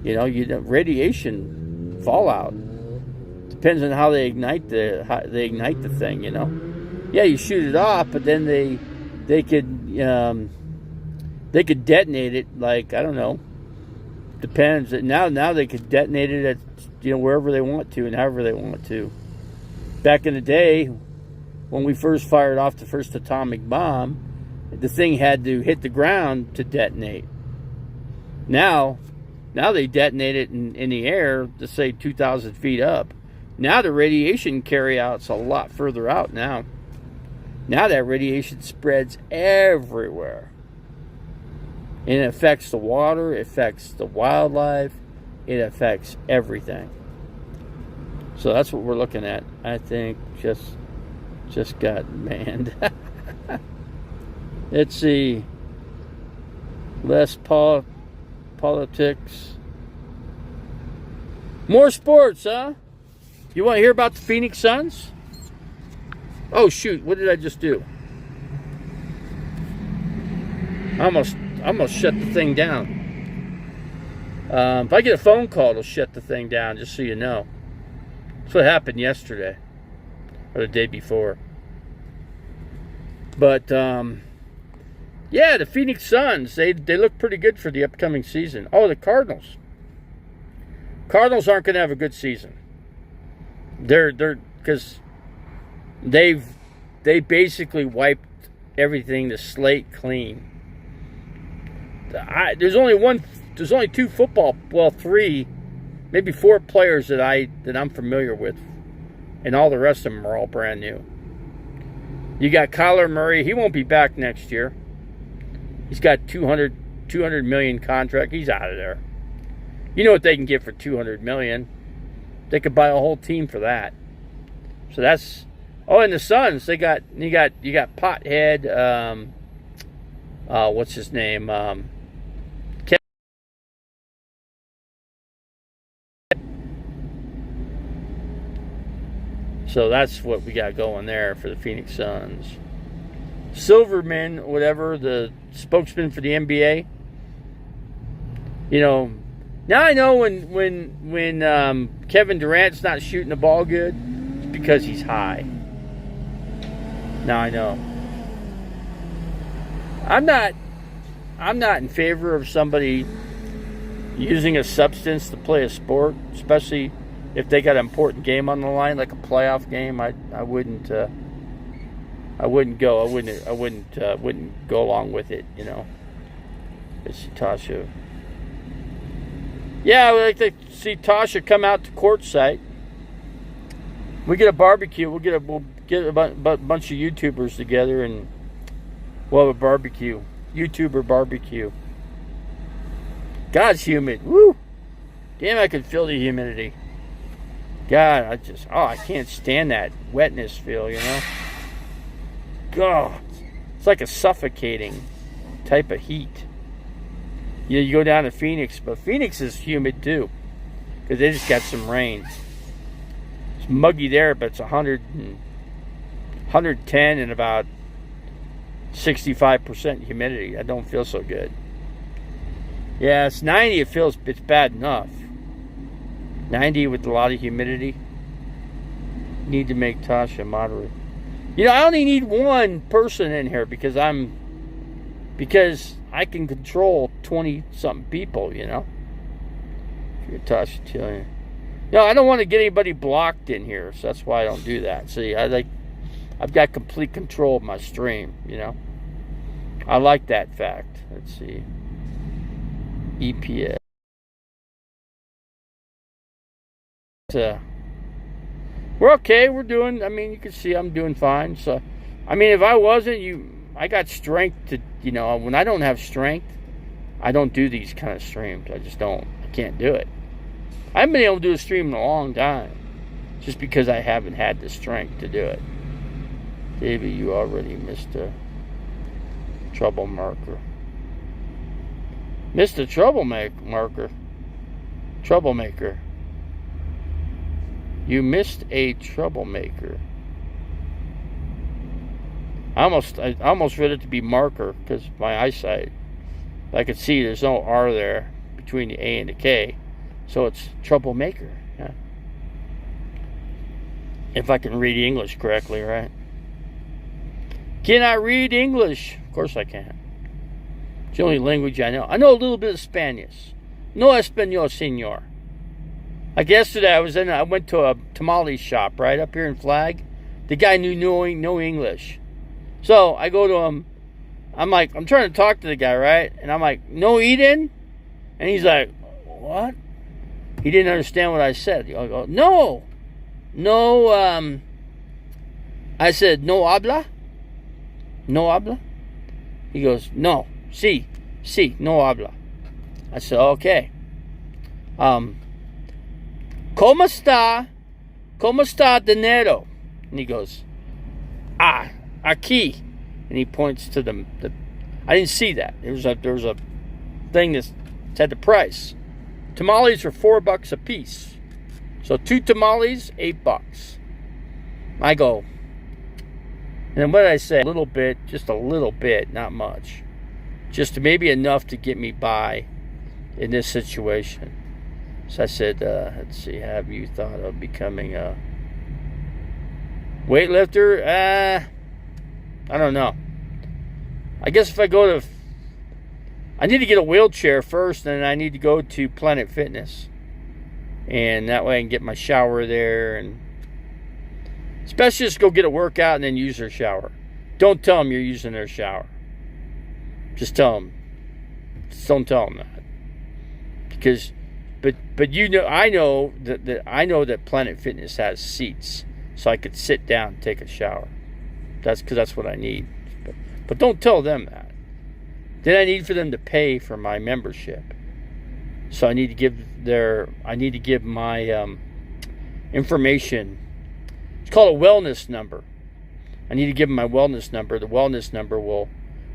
Speaker 1: You know, radiation fallout depends on how they ignite the thing. You know, yeah, you shoot it off, but then they could detonate it, like, I don't know. Depends. Now they could detonate it at, you know, wherever they want to and however they want to. Back in the day, when we first fired off the first atomic bomb, the thing had to hit the ground to detonate. Now they detonate it in the air, to say 2,000 feet up. Now the radiation carryout's a lot further out now. Now that radiation spreads everywhere. And it affects the water, it affects the wildlife, it affects everything. So that's what we're looking at. I think just got manned. Let's see. Less politics. More sports, huh? You want to hear about the Phoenix Suns? Oh, shoot. What did I just do? I almost shut the thing down. If I get a phone call, it'll shut the thing down, just so you know. That's what happened yesterday. Or the day before. But, yeah, Yeah, the Phoenix Suns, they look pretty good for the upcoming season. Oh, the Cardinals. Cardinals aren't going to have a good season. They're because they basically wiped everything, the slate clean. There's only two football, well, three, maybe four players that I'm familiar with, and all the rest of them are all brand new. You got Kyler Murray. He won't be back next year. He's got $200 million contract. He's out of there. You know what they can get for $200 million? They could buy a whole team for that. So that's. Oh, and the Suns, you got Pothead. What's his name? So that's what we got going there for the Phoenix Suns. Silverman, whatever, the spokesman for the NBA. You know, now I know when Kevin Durant's not shooting the ball good, it's because he's high. Now I know. I'm not in favor of somebody using a substance to play a sport, especially if they got an important game on the line, like a playoff game. I wouldn't go. I wouldn't go along with it. You know. It's Tasha. Yeah, I would like to see Tasha come out to courtside. We get a barbecue. We'll get a bunch of YouTubers together and we'll have a barbecue. YouTuber barbecue. God, it's humid. Woo! Damn, I can feel the humidity. God, I can't stand that wetness feel, you know? God, it's like a suffocating type of heat. You go down to Phoenix, but Phoenix is humid too, because they just got some rain. It's muggy there, but it's 110 and about 65% humidity. That don't feel so good. Yeah, it's 90. It's bad enough. 90 with a lot of humidity. Need to make Tasha moderate. You know, I only need one person in here because I can control 20-something people, you know. If you're Tasha Tillian. No, I don't want to get anybody blocked in here, so that's why I don't do that. See, I've got complete control of my stream, you know. I like that fact. Let's see. EPS. We're okay. We're doing. I mean, you can see I'm doing fine. So, I mean, if I wasn't, I got strength to. You know, when I don't have strength, I don't do these kind of streams. I just don't. I can't do it. I haven't been able to do a stream in a long time, just because I haven't had the strength to do it. Davey, you already missed a trouble marker. Missed a troublemaker. Troublemaker. You missed a troublemaker. I almost read it to be marker because my eyesight. I could see there's no R there between the A and the K, so it's troublemaker. Yeah. If I can read English correctly, right? Can I read English? Of course I can. It's the only language I know. I know a little bit of Spanish. No español, señor. Like yesterday, I went to a tamale shop right up here in Flag. The guy knew no English. So I go to him. I'm trying to talk to the guy, right? And I'm like, no eating? And he's like, what? He didn't understand what I said. I go, no. I said, no habla? No habla? He goes, no. Sí, no habla. I said, okay. ¿Cómo está dinero? And he goes, aquí. And he points to the I didn't see that. There was a thing that said the price. Tamales are $4 a piece. So 2 tamales, $8. I go, and what did I say? A little bit, just a little bit, not much. Just maybe enough to get me by in this situation. So I said, let's see, have you thought of becoming a weightlifter? I don't know. I guess if I go to, I need to get a wheelchair first, and I need to go to Planet Fitness. And that way I can get my shower there. And specialists go get a workout and then use their shower. Don't tell them you're using their shower. Just tell them. Just don't tell them that. Because, but you know, I know that Planet Fitness has seats, so I could sit down and take a shower. That's because that's what I need. But don't tell them that. Then I need for them to pay for my membership. So I need to give my information. It's called a wellness number. I need to give them my wellness number. The wellness number will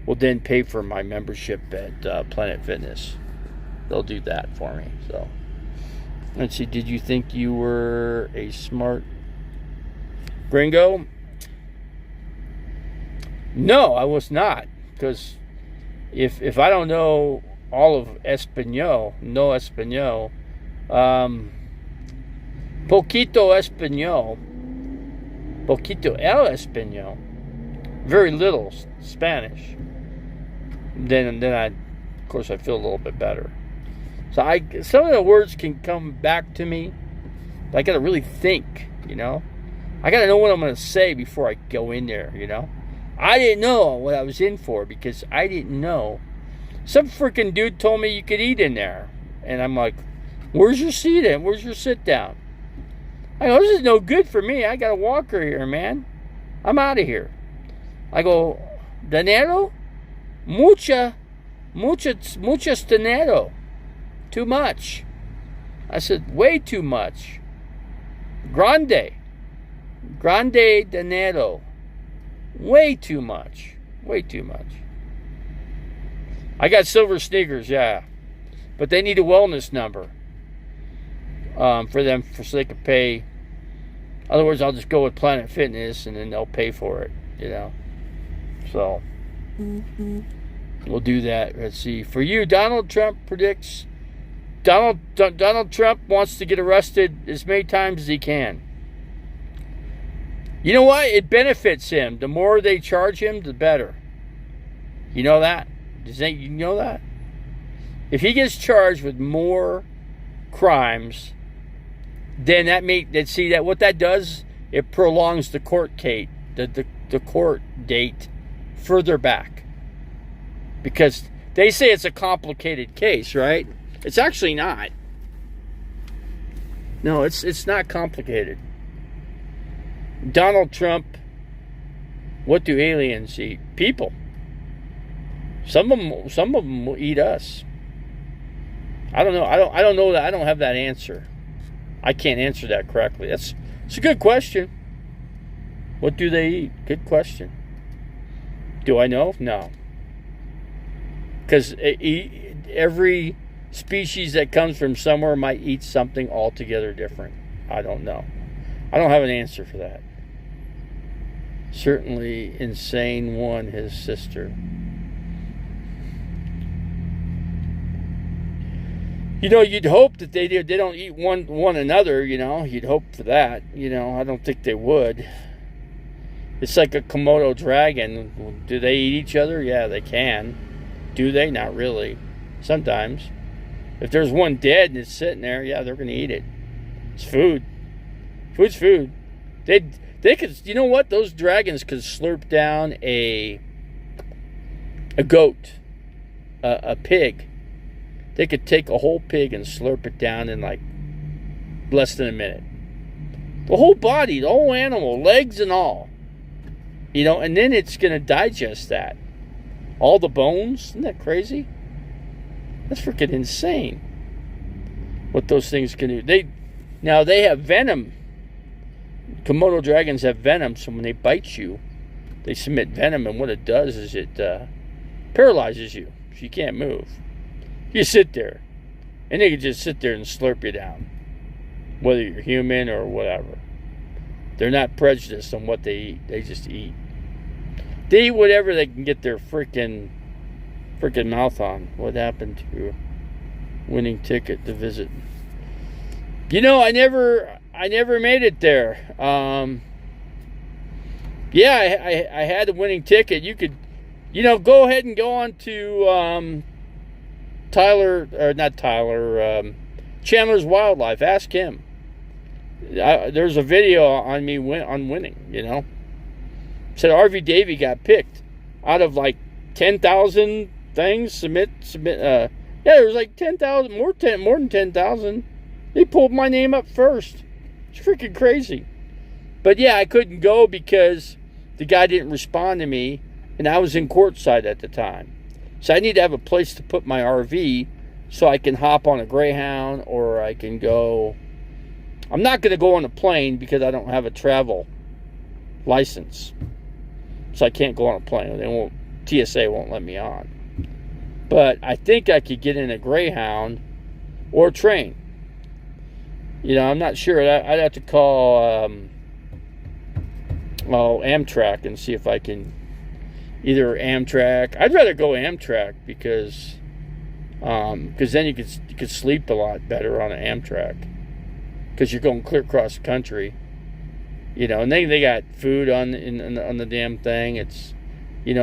Speaker 1: then pay for my membership at Planet Fitness. They'll do that for me. So let's see. Did you think you were a smart gringo? No, I was not. Because if I don't know all of Espanol, no Espanol, poquito el Espanol, very little Spanish, then I, of course, I feel a little bit better. So some of the words can come back to me, but I got to really think, you know. I got to know what I'm going to say before I go in there, you know. I didn't know what I was in for because I didn't know. Some freaking dude told me you could eat in there. And I'm like, where's your seat in? Where's your sit down? I go, this is no good for me. I got a walker here, man. I'm out of here. I go, dinero? Muchas dinero. Too much. I said, way too much. Grande dinero. Way too much. Way too much. I got silver sneakers, yeah. But they need a wellness number for them, so they can pay. Otherwise, I'll just go with Planet Fitness, and then they'll pay for it, you know. So, we'll do that. Let's see. For you, Donald Trump predicts... Donald Trump wants to get arrested as many times as he can. You know what? It benefits him. The more they charge him, the better. You know that? You know that? If he gets charged with more crimes, then what that does, it prolongs the court date, the court date further back. Because they say it's a complicated case, right? It's actually not. No, it's not complicated. Donald Trump, what do aliens eat? People. Some of them will eat us. I don't know. I don't know that. I don't have that answer. I can't answer that correctly. It's a good question. What do they eat? Good question. Do I know? No. Because every species that comes from somewhere might eat something altogether different. I don't know. I don't have an answer for that. Certainly Insane won his sister. You know, you'd hope that they don't eat one another, you know. You'd hope for that, you know. I don't think they would. It's like a Komodo dragon. Do they eat each other? Yeah, they can. Do they? Not really. Sometimes. If there's one dead and it's sitting there, yeah, they're going to eat it. It's food. Food's food. They could, you know what? Those dragons could slurp down a goat, a pig. They could take a whole pig and slurp it down in like less than a minute. The whole body, the whole animal, legs and all. You know, and then it's going to digest that. All the bones. Isn't that crazy? That's freaking insane. What those things can do. They have venom. Komodo dragons have venom, so when they bite you, they emit venom, and what it does is it paralyzes you, so you can't move. You sit there, and they can just sit there and slurp you down, whether you're human or whatever. They're not prejudiced on what they eat. They just eat. They eat whatever they can get their freaking mouth on. What happened to your winning ticket to visit? You know, I never made it there. Yeah, I had a winning ticket. You go ahead and go on to Chandler's Wildlife. Ask him. There's a video on me on winning. Said RV Davey got picked out of like 10,000 things. Submit. Yeah, there was like 10,000, more than 10,000. They pulled my name up first. It's freaking crazy. But yeah, I couldn't go because the guy didn't respond to me, and I was in courtside at the time. So I need to have a place to put my RV so I can hop on a Greyhound, or I can go. I'm not going to go on a plane because I don't have a travel license. So I can't go on a plane. TSA won't let me on. But I think I could get in a Greyhound or a train. I'm not sure. I'd have to call Amtrak and see if I can either Amtrak. I'd rather go Amtrak because then you could sleep a lot better on an Amtrak because you're going clear across the country. And they got food on the damn thing. It's you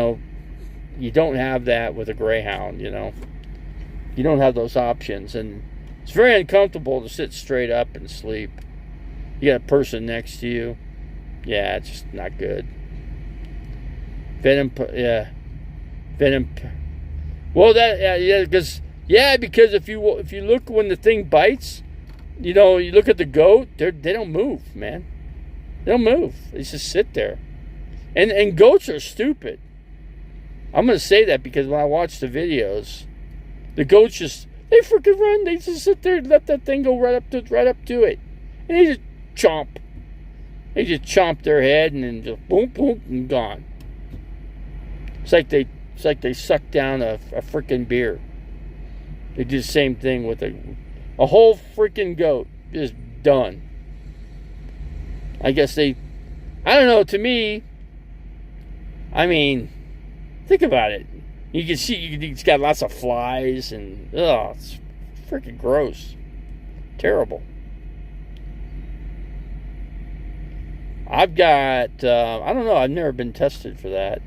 Speaker 1: don't have that with a Greyhound. You don't have those options, and it's very uncomfortable to sit straight up and sleep. You got a person next to you. Yeah, it's just not good. Venom. Well, because if you look when the thing bites, you look at the goat. They don't move, man. They don't move. They just sit there. And goats are stupid. I'm gonna say that because when I watch the videos, the goats they freaking run. They just sit there and let that thing go right up to it, and they just chomp. They just chomp their head and then just boom, boom, and gone. It's like they suck down a freaking beer. They do the same thing with a whole freaking goat. Just done. I guess I don't know, to me, think about it. You can see it's got lots of flies and, it's freaking gross. Terrible. I've got, I don't know, I've never been tested for that.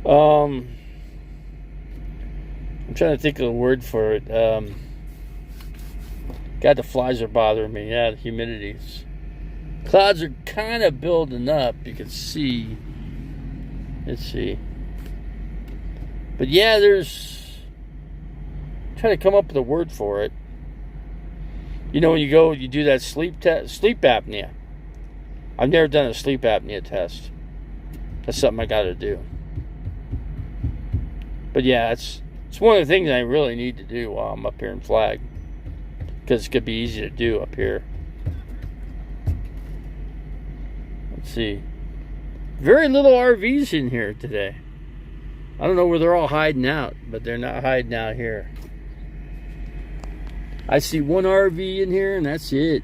Speaker 1: I'm trying to think of the word for it. God, the flies are bothering me. Yeah, the humidity's. Clouds are kind of building up. You can see. Let's see. But yeah, I'm trying to come up with a word for it. When you do that sleep apnea. I've never done a sleep apnea test. That's something I got to do. But yeah, it's one of the things I really need to do while I'm up here in Flag. Because it's going to be easy to do up here. Let's see. Very little RVs in here today. I don't know where they're all hiding out, but they're not hiding out here. I see one RV in here, and that's it.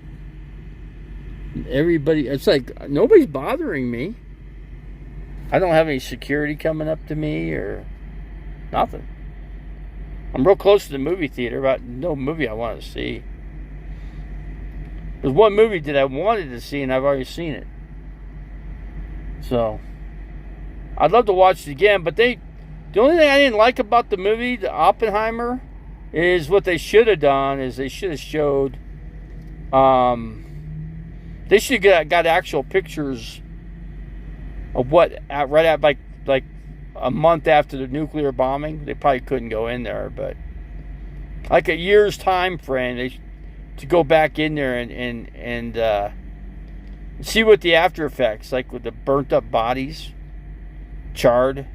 Speaker 1: Everybody, it's like nobody's bothering me. I don't have any security coming up to me or nothing. I'm real close to the movie theater, but no movie I want to see. There's one movie that I wanted to see, and I've already seen it. So, I'd love to watch it again, but the only thing I didn't like about the movie, the Oppenheimer, is what they should have done is they should have showed, they should have got actual pictures of what, right at like a month after the nuclear bombing. They probably couldn't go in there, but like a year's time frame, to go back in there and see what the after effects, like with the burnt up bodies, charred,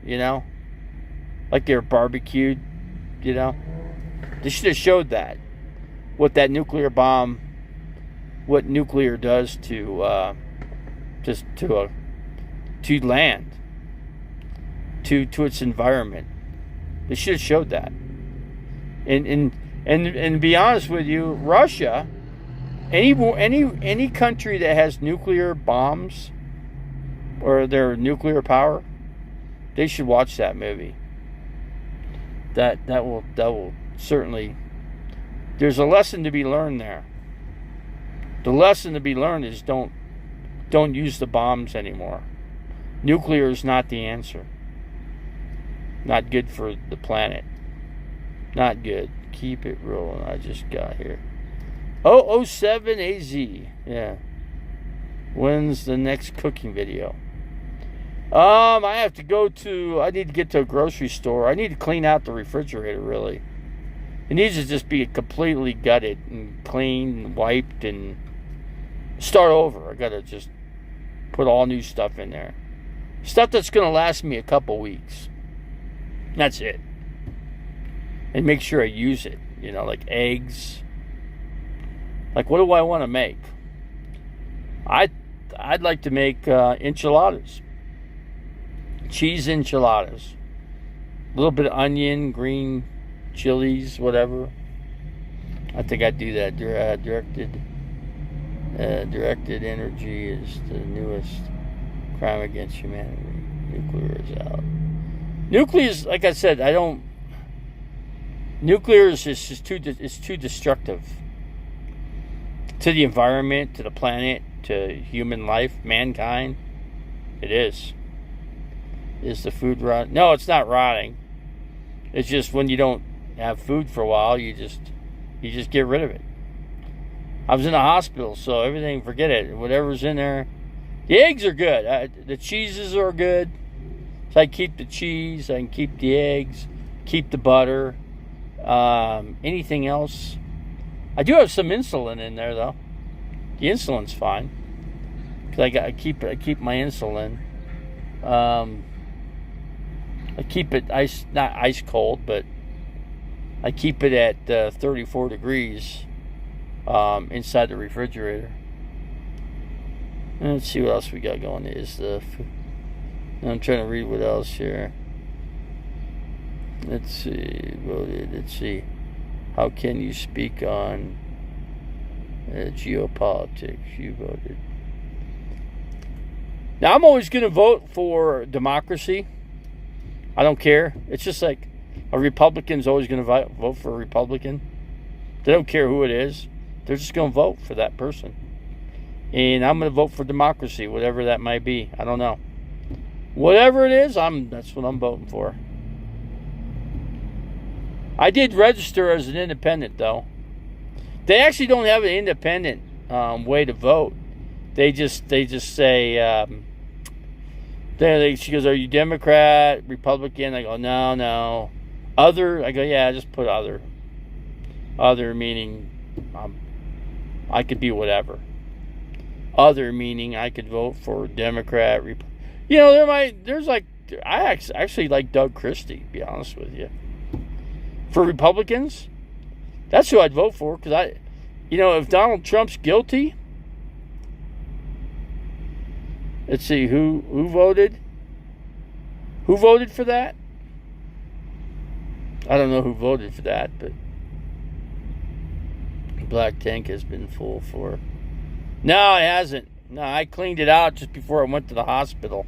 Speaker 1: like they were barbecued, They should have showed that, what that nuclear bomb, what nuclear does to land, to its environment. They should have showed that. And to be honest with you, Russia, any country that has nuclear bombs or their nuclear power, they should watch that movie. That will certainly. There's a lesson to be learned there. The lesson to be learned is don't use the bombs anymore. Nuclear is not the answer. Not good for the planet. Not good. Keep it rolling. I just got here. 007 AZ. Yeah. When's the next cooking video? I have to go to... I need to get to a grocery store. I need to clean out the refrigerator, really. It needs to just be completely gutted and cleaned and wiped and start over. I got to just put all new stuff in there. Stuff that's going to last me a couple weeks. That's it. And make sure I use it. You know, like eggs. Like, what do I want to make? I'd like to make enchiladas. Cheese enchiladas. A little bit of onion, green chilies, whatever. I think I'd do that. Directed energy is the newest crime against humanity. Nuclear is out. Nuclear is, like I said, nuclear is just too destructive to the environment, to the planet, to human life, mankind. It is. Is the food rot? No, it's not rotting. It's just when you don't have food for a while, you just get rid of it. I was in a hospital, so everything, forget it. Whatever's in there. The eggs are good. The cheeses are good. So I keep the cheese. I can keep the eggs. Keep the butter. Anything else? I do have some insulin in there, though. The insulin's fine. Because I keep my insulin. I keep it not ice cold, but I keep it at 34 degrees inside the refrigerator. Let's see what else we got going. I'm trying to read what else here. Let's see. How can you speak on geopolitics? You voted. Now, I'm always going to vote for democracy. I don't care. It's just like a Republican's always going to vote for a Republican. They don't care who it is. They're just going to vote for that person. And I'm going to vote for democracy, whatever that might be. I don't know. Whatever it is, that's what I'm voting for. I did register as an independent, though. They actually don't have an independent way to vote. They just say, she goes, are you Democrat, Republican? I go, no. Other? I go, yeah, just put other. Other meaning I could be whatever. Other meaning I could vote for Democrat, You know, I actually like Doug Christie, to be honest with you. For Republicans, that's who I'd vote for, because if Donald Trump's guilty, let's see, who voted? Who voted for that? I don't know who voted for that, but Black Tank has been full for. No, it hasn't. No, I cleaned it out just before I went to the hospital.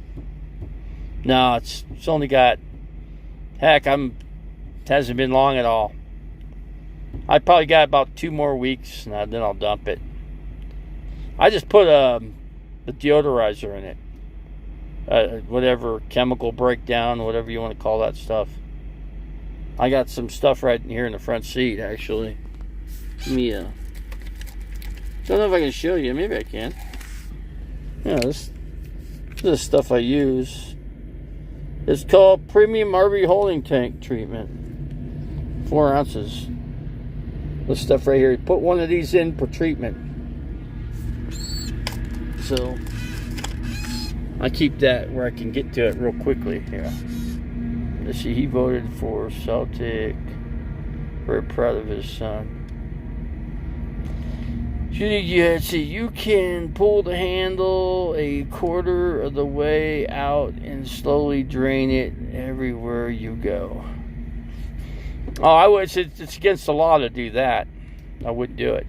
Speaker 1: No, it's only got. Heck, it hasn't been long at all. I probably got about 2 more weeks, and then I'll dump it. I just put the deodorizer in it. Whatever, chemical breakdown, whatever you want to call that stuff. I got some stuff right in here in the front seat, actually. Don't know if I can show you. Maybe I can. Yeah, this is stuff I use. It's called Premium RV Holding Tank Treatment. 4 ounces. This stuff right here. Put one of these in per treatment. So I keep that where I can get to it real quickly here. Let's see, he voted for Celtic. Very proud of his son. Yeah, see, you can pull the handle a quarter of the way out and slowly drain it everywhere you go. Oh, it's against the law to do that. I wouldn't do it.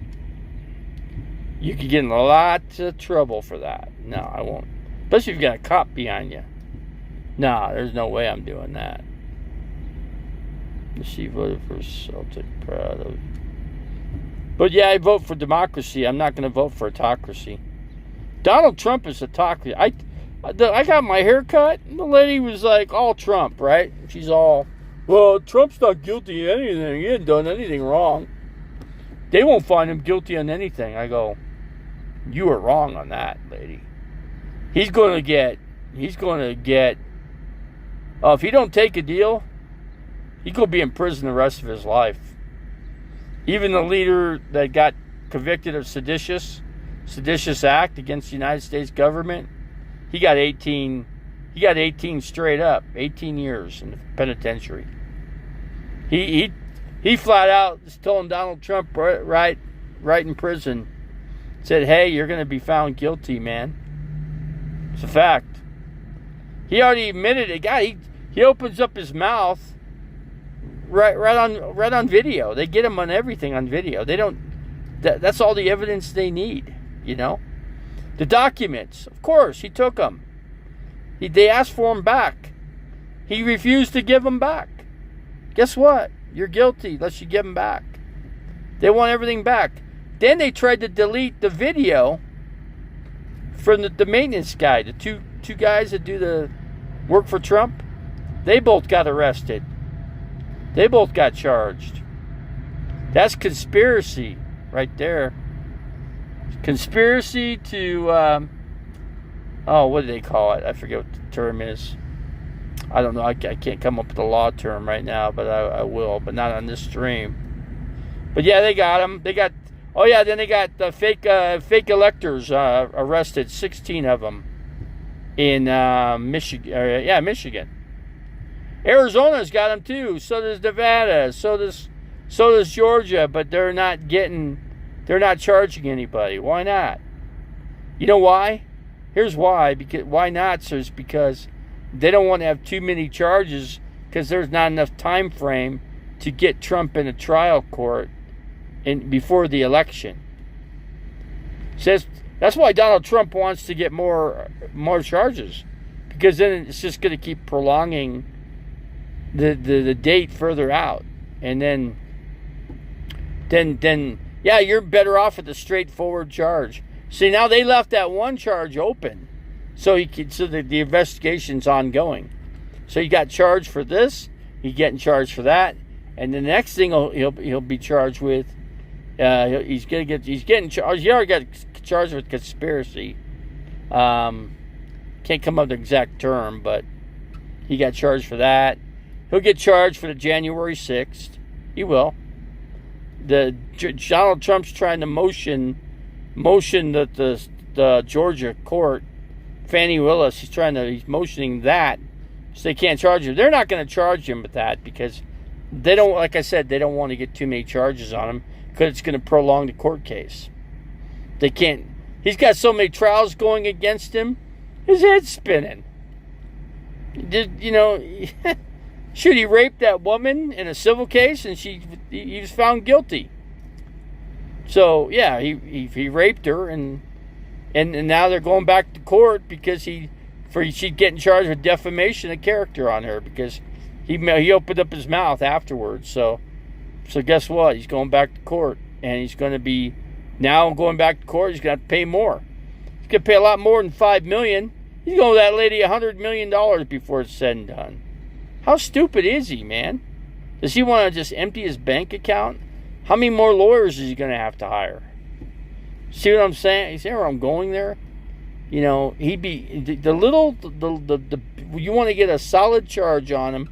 Speaker 1: You could get in a lot of trouble for that. No, I won't. Especially if you've got a cop behind you. Nah, there's no way I'm doing that. She voted for Celtic, proud of. But yeah, I vote for democracy. I'm not going to vote for autocracy. Donald Trump is autocracy. I got my hair cut, and the lady was like, all Trump, right? She's all, well, Trump's not guilty of anything. He hasn't done anything wrong. They won't find him guilty on anything. I go, you were wrong on that, lady. He's going to get, if he don't take a deal, he's going to be in prison the rest of his life. Even the leader that got convicted of seditious act against the United States government, he got 18 straight up, 18 years in the penitentiary. He flat out told Donald Trump right in prison, said, hey, you're going to be found guilty, man. It's a fact. He already admitted it. God, he opens up his mouth right on video. They get him on everything on video. They don't. That's all the evidence they need. You know, the documents. Of course, he took them. They asked for them back. He refused to give them back. Guess what? You're guilty unless you give them back. They want everything back. Then they tried to delete the video from the maintenance guy. The two guys that do the work for Trump. They both got arrested. They both got charged. That's conspiracy right there. Conspiracy to, what do they call it? I forget what the term is. I don't know. I can't come up with a law term right now, but I will. But not on this stream. But yeah, they got them. Then they got the fake electors arrested. 16 of them in Michigan. Michigan. Arizona's got them too. So does Nevada. So does Georgia. But they're not charging anybody. Why not? You know why? Here's why. Why not? So it's because they don't want to have too many charges because there's not enough time frame to get Trump in a trial court before the election. Says that's why Donald Trump wants to get more charges, because then it's just going to keep prolonging the date further out, and then you're better off with the straightforward charge. See, now they left that one charge open, so the investigation's ongoing. So he got charged for this, he's getting charged for that, and the next thing he'll be charged with. He's getting charged. He already got charged with conspiracy. Can't come up with the exact term, but he got charged for that. He'll get charged for the January 6th. He will. Donald Trump's trying to motion the Georgia court. Fani Willis, he's motioning that, so they can't charge him. They're not going to charge him with that because they don't, like I said, they don't want to get too many charges on him because it's going to prolong the court case. They can't. He's got so many trials going against him, his head's spinning. Should he rape that woman in a civil case and he was found guilty? So yeah, he raped her and now they're going back to court because she's getting charged with defamation of character on her because he opened up his mouth afterwards. So guess what? He's going back to court, and he's going to be now going back to court. He's going to have to pay more. He's going to pay a lot more than $5 million. He's going to owe that lady $100 million before it's said and done. How stupid is he, man? Does he want to just empty his bank account? How many more lawyers is he going to have to hire? See what I'm saying? You see where I'm going there? You know, you want to get a solid charge on him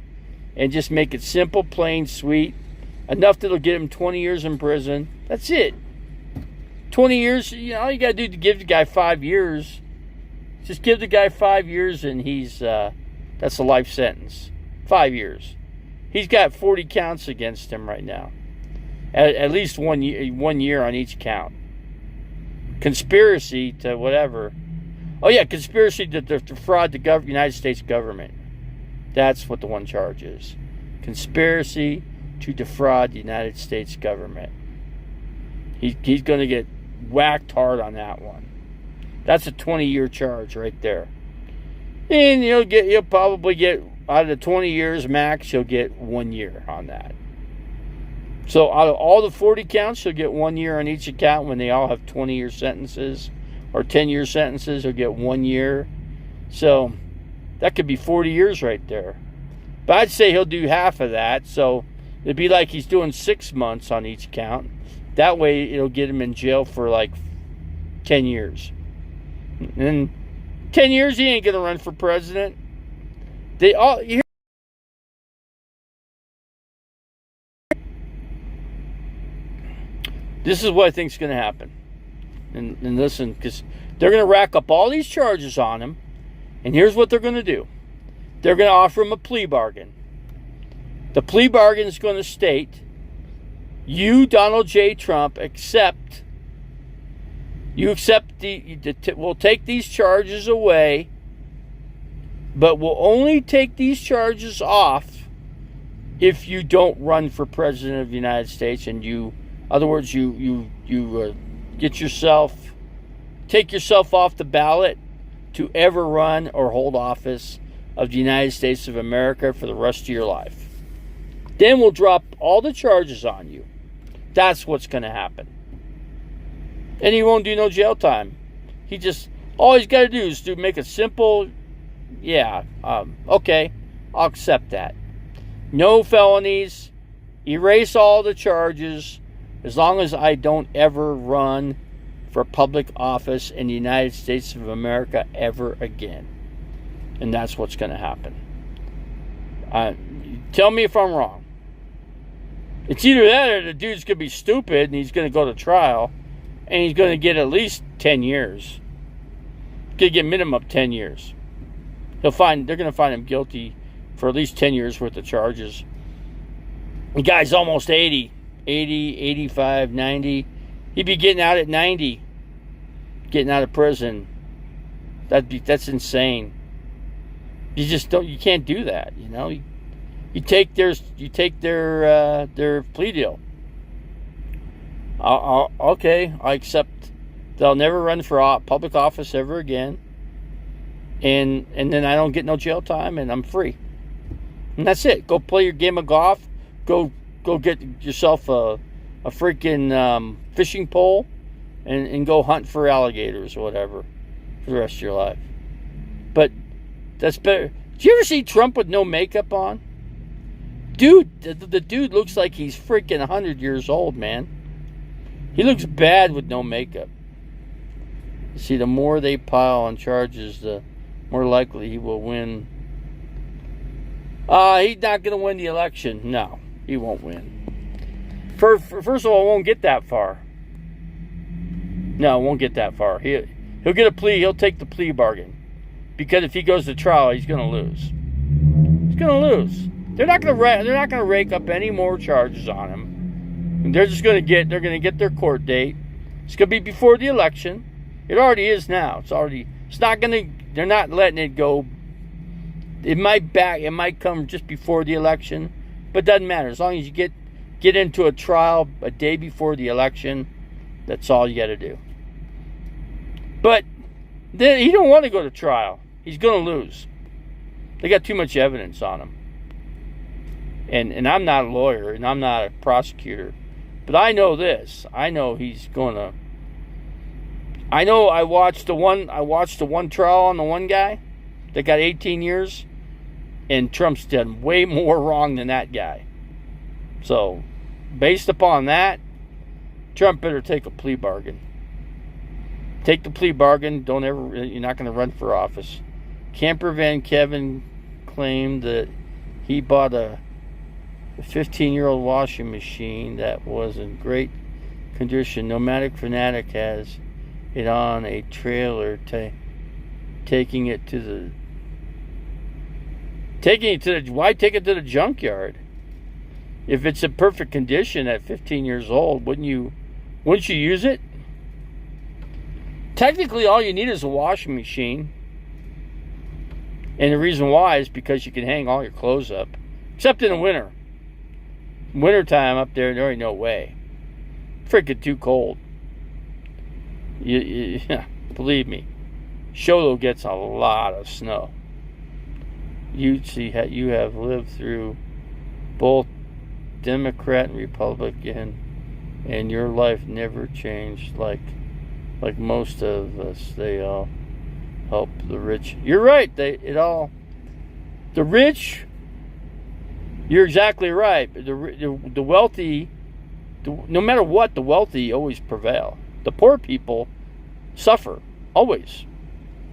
Speaker 1: and just make it simple, plain, sweet. Enough that'll get him 20 years in prison. That's it. 20 years, all you got to do to give the guy 5 years. Just give the guy 5 years and that's a life sentence. 5 years. He's got 40 counts against him right now. At least 1 year on each count. Conspiracy to whatever. Oh yeah, conspiracy to defraud the United States government. That's what the one charge is. Conspiracy to defraud the United States government. He's going to get whacked hard on that one. That's a 20-year charge right there. And he'll probably get out of the 20 years max, he'll get 1 year on that. So out of all the 40 counts, he'll get 1 year on each account when they all have 20-year sentences or 10-year sentences. He'll get 1 year. So that could be 40 years right there. But I'd say he'll do half of that. So it'd be like he's doing 6 months on each count. That way it'll get him in jail for like 10 years. And 10 years, he ain't going to run for president. This is what I think is going to happen. And listen, because they're going to rack up all these charges on him. And here's what they're going to do. They're going to offer him a plea bargain. The plea bargain is going to state, you, Donald J. Trump, we'll take these charges away, but we'll only take these charges off if you don't run for president of the United States, and you, in other words, you take yourself off the ballot to ever run or hold office of the United States of America for the rest of your life. Then we'll drop all the charges on you. That's what's going to happen. And he won't do no jail time. All he's got to do is make a simple, okay, I'll accept that. No felonies, erase all the charges, as long as I don't ever run for public office in the United States of America ever again. And that's what's going to happen. Tell me if I'm wrong. It's either that or the dude's going to be stupid and he's going to go to trial and he's going to get at least 10 years. He's going to get minimum 10 years. They're going to find him guilty for at least 10 years worth of charges. The guy's almost 80, 85, 90. He'd be getting out at 90, getting out of prison. That's insane. You can't do that, you know. You take their plea deal. Okay, I accept. They'll never run for public office ever again, and then I don't get no jail time, and I'm free. And that's it. Go play your game of golf. Go get yourself a freaking fishing pole, and go hunt for alligators or whatever for the rest of your life. But that's better. Did you ever see Trump with no makeup on? Dude, the dude looks like he's freaking 100 years old, man. He looks bad with no makeup. You see, the more they pile on charges, the more likely he will win. He's not going to win the election. No, he won't win. First of all, it won't get that far. No, it won't get that far. He'll get a plea. He'll take the plea bargain. Because if he goes to trial, he's going to lose. He's going to lose. They're not going to rake up any more charges on him. And they're going to get their court date. It's going to be before the election. It already is now. They're not letting it go. It might come just before the election, but it doesn't matter. As long as you get into a trial a day before the election, that's all you got to do. But then he don't want to go to trial. He's going to lose. They got too much evidence on him. And I'm not a lawyer and I'm not a prosecutor, but I know this. I know he's going to. I know I watched the one trial on the one guy that got 18 years, and Trump's done way more wrong than that guy. So, based upon that, Trump better take a plea bargain. Take the plea bargain. You're not going to run for office. Camper Van Kevin claimed that he bought a 15-year-old washing machine that was in great condition. Nomadic Fanatic has it on a trailer, taking it to the. Why take it to the junkyard? If it's in perfect condition at 15 years old, wouldn't you use it? Technically, all you need is a washing machine. And the reason why is because you can hang all your clothes up. Except in the winter. Wintertime up there ain't no way. Freaking too cold. Believe me. Sholo gets a lot of snow. You have lived through both Democrat and Republican, and your life never changed like most of us. They all help the rich. You're right. The rich. You're exactly right. The wealthy, no matter what, the wealthy always prevail. The poor people suffer always,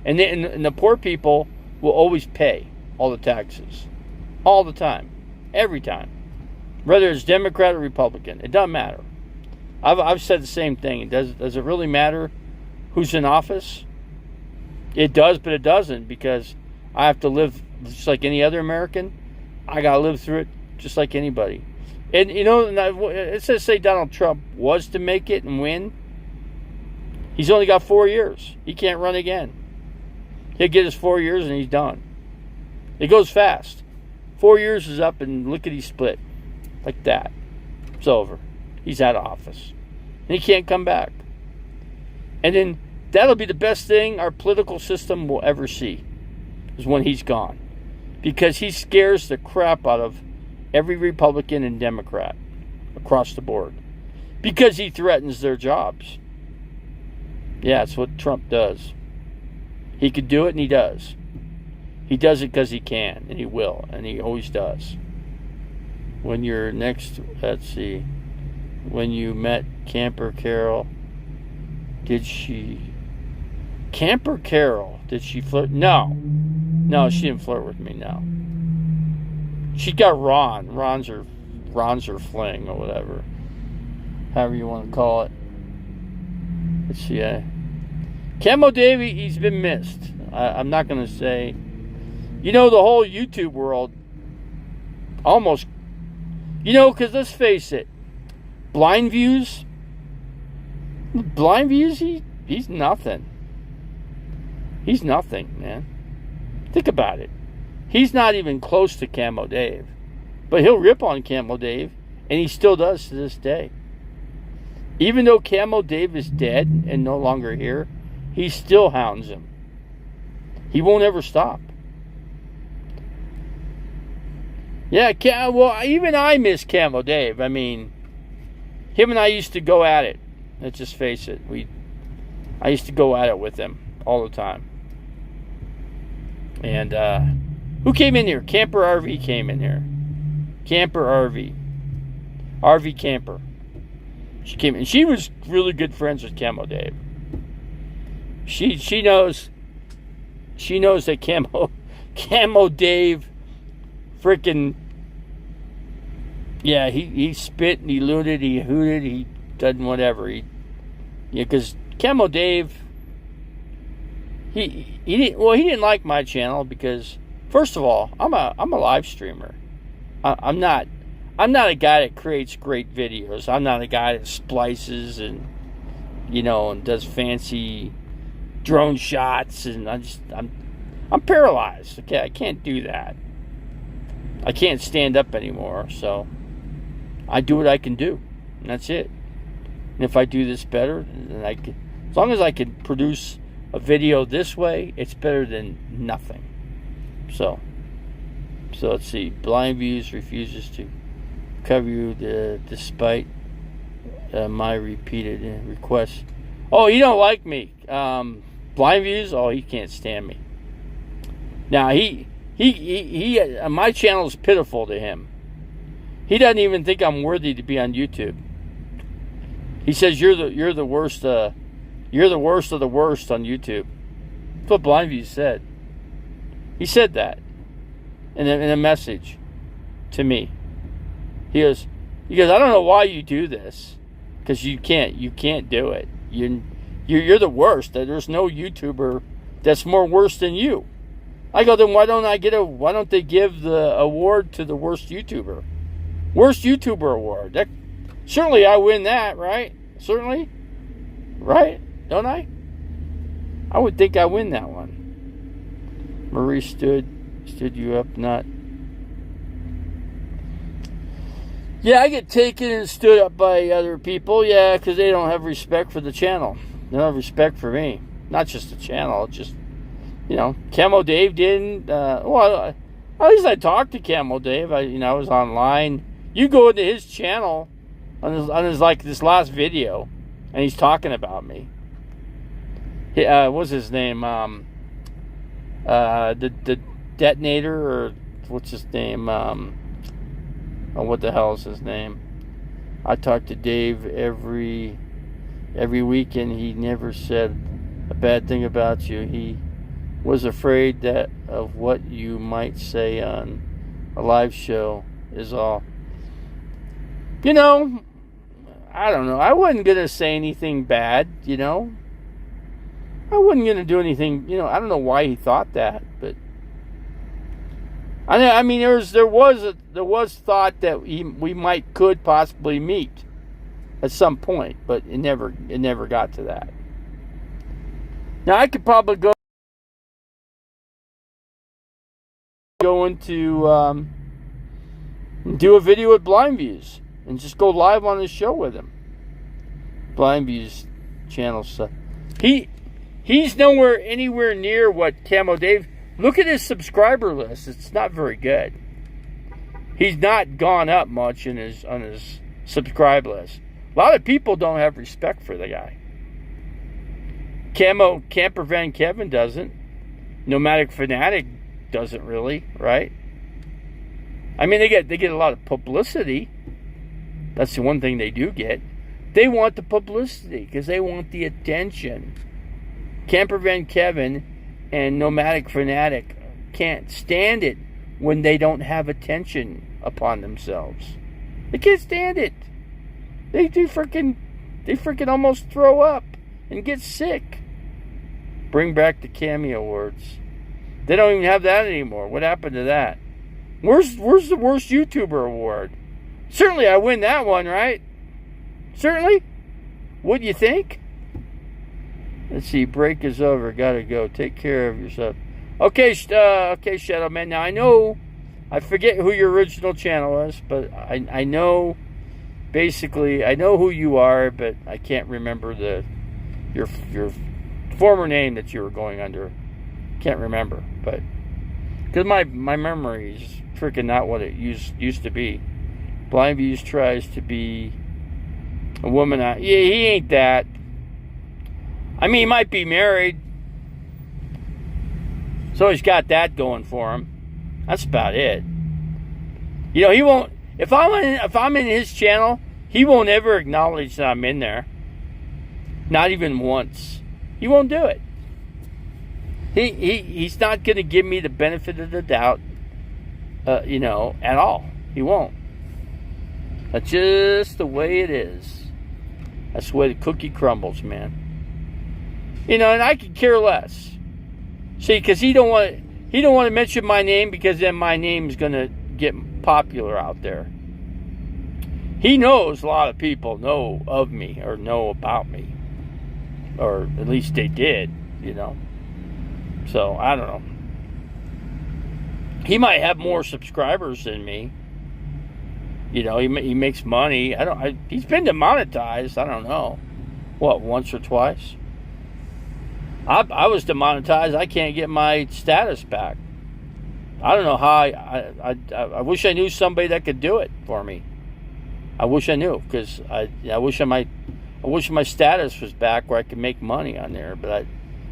Speaker 1: and the poor people will always pay all the taxes, all the time, every time, whether it's Democrat or Republican. It doesn't matter. I've said the same thing. Does it really matter who's in office? It does, but it doesn't, because I have to live just like any other American. I got to live through it just like anybody. And, it says say Donald Trump was to make it and win. He's only got 4 years. He can't run again. He'll get his 4 years and he's done. It goes fast. 4 years is up and lickety split. Like that. It's over. He's out of office. And he can't come back. And then that'll be the best thing our political system will ever see, is when he's gone. Because he scares the crap out of every Republican and Democrat across the board. Because he threatens their jobs. Yeah, that's what Trump does. He could do it, and he does. He does it because he can, and he will, and he always does. When you're next, let's see, when you met Camper Carol, Camper Carol, did she flirt? No, she didn't flirt with me, no. She got Ron. Ron's her fling, or whatever. However you want to call it. Let's see, Camo Davey, he's been missed. I'm not going to say. The whole YouTube world, almost, because let's face it, Blind Views, he's nothing. He's nothing, man. Think about it. He's not even close to Camo Dave. But he'll rip on Camo Dave, and he still does to this day. Even though Camo Dave is dead and no longer here, he still hounds him. He won't ever stop. Yeah, well, even I miss Camo Dave. I mean, him and I used to go at it. Let's just face it. I used to go at it with him all the time. And who came in here? Camper RV came in here. Camper RV. RV Camper. She came in. She was really good friends with Camo Dave. She knows that Camo Dave freaking, yeah, he spit and he looted, he hooted, he done whatever. Because Camo Dave, he didn't like my channel because, first of all, I'm a live streamer. I'm not a guy that creates great videos. I'm not a guy that splices and and does fancy drone shots, and I'm paralyzed. Okay, I can't do that. I can't stand up anymore, so I do what I can do, and that's it. And if I do this better, then I can. As long as I can produce a video this way, it's better than nothing. So let's see. Blind Views refuses to cover you despite my repeated requests. Oh, you don't like me. Blind Views? Oh, he can't stand me. Now, he my channel is pitiful to him. He doesn't even think I'm worthy to be on YouTube. He says you're the worst. You're the worst of the worst on YouTube. That's what Blind Views said. He said that in a message to me. He goes, I don't know why you do this, because you can't do it. You're the worst. There's no YouTuber that's more worse than you. I go, then why don't they give the award to the worst YouTuber? Worst YouTuber award. Certainly I win that, right? Certainly. Right? Don't I? I would think I win that one. Marie stood you up, not. Yeah, I get taken and stood up by other people, yeah, because they don't have respect for the channel. They don't have respect for me. Not just the channel, just, Camo Dave didn't. Well, at least I talked to Camo Dave. I was online. You go into his channel on his like this last video, and he's talking about me. What's his name? The detonator, or what's his name? What the hell is his name? I talk to Dave every weekend. He never said a bad thing about you. He was afraid that of what you might say on a live show is all. I don't know. I wasn't going to say anything bad, I wasn't going to do anything, I don't know why he thought that, but I mean, there was thought that we could possibly meet at some point, but it never got to that. Now I could probably go into do a video with Blind Views and just go live on the show with him. Blind Views channel stuff. He's anywhere near what Camo Dave. Look at his subscriber list. It's not very good. He's not gone up much on his subscribe list. A lot of people don't have respect for the guy. Camper Van Kevin doesn't. Nomadic Fanatic doesn't really, right? I mean, they get a lot of publicity. That's the one thing they do get. They want the publicity because they want the attention. Camper Van Kevin and Nomadic Fanatic can't stand it when they don't have attention upon themselves. They can't stand it. They freaking almost throw up and get sick. Bring back the Cameo Awards. They don't even have that anymore. What happened to that? Where's the worst YouTuber award? Certainly I win that one, right? Certainly. What do you think? Let's see. Break is over. Gotta go. Take care of yourself. Okay, Shadow Man. Now I forget who your original channel is, but I know. Basically, I know who you are, but I can't remember your former name that you were going under. Can't remember, but because my memory is freaking not what it used to be. Blind Views tries to be a woman. Yeah, he ain't that. I mean, he might be married, so he's got that going for him. That's about it. He won't. If I'm in his channel, he won't ever acknowledge that I'm in there. Not even once. He won't do it. He's not going to give me the benefit of the doubt, at all. He won't. That's just the way it is. That's the way the cookie crumbles, man. And I could care less. See, because he don't want to mention my name, because then my name's going to get popular out there. He knows a lot of people know of me or know about me, or at least they did, So I don't know. He might have more subscribers than me. He makes money. He's been demonetized. I don't know, what, once or twice. I was demonetized. I can't get my status back. I don't know how. I wish I knew somebody that could do it for me. I wish I knew, because I wish my status was back where I could make money on there. But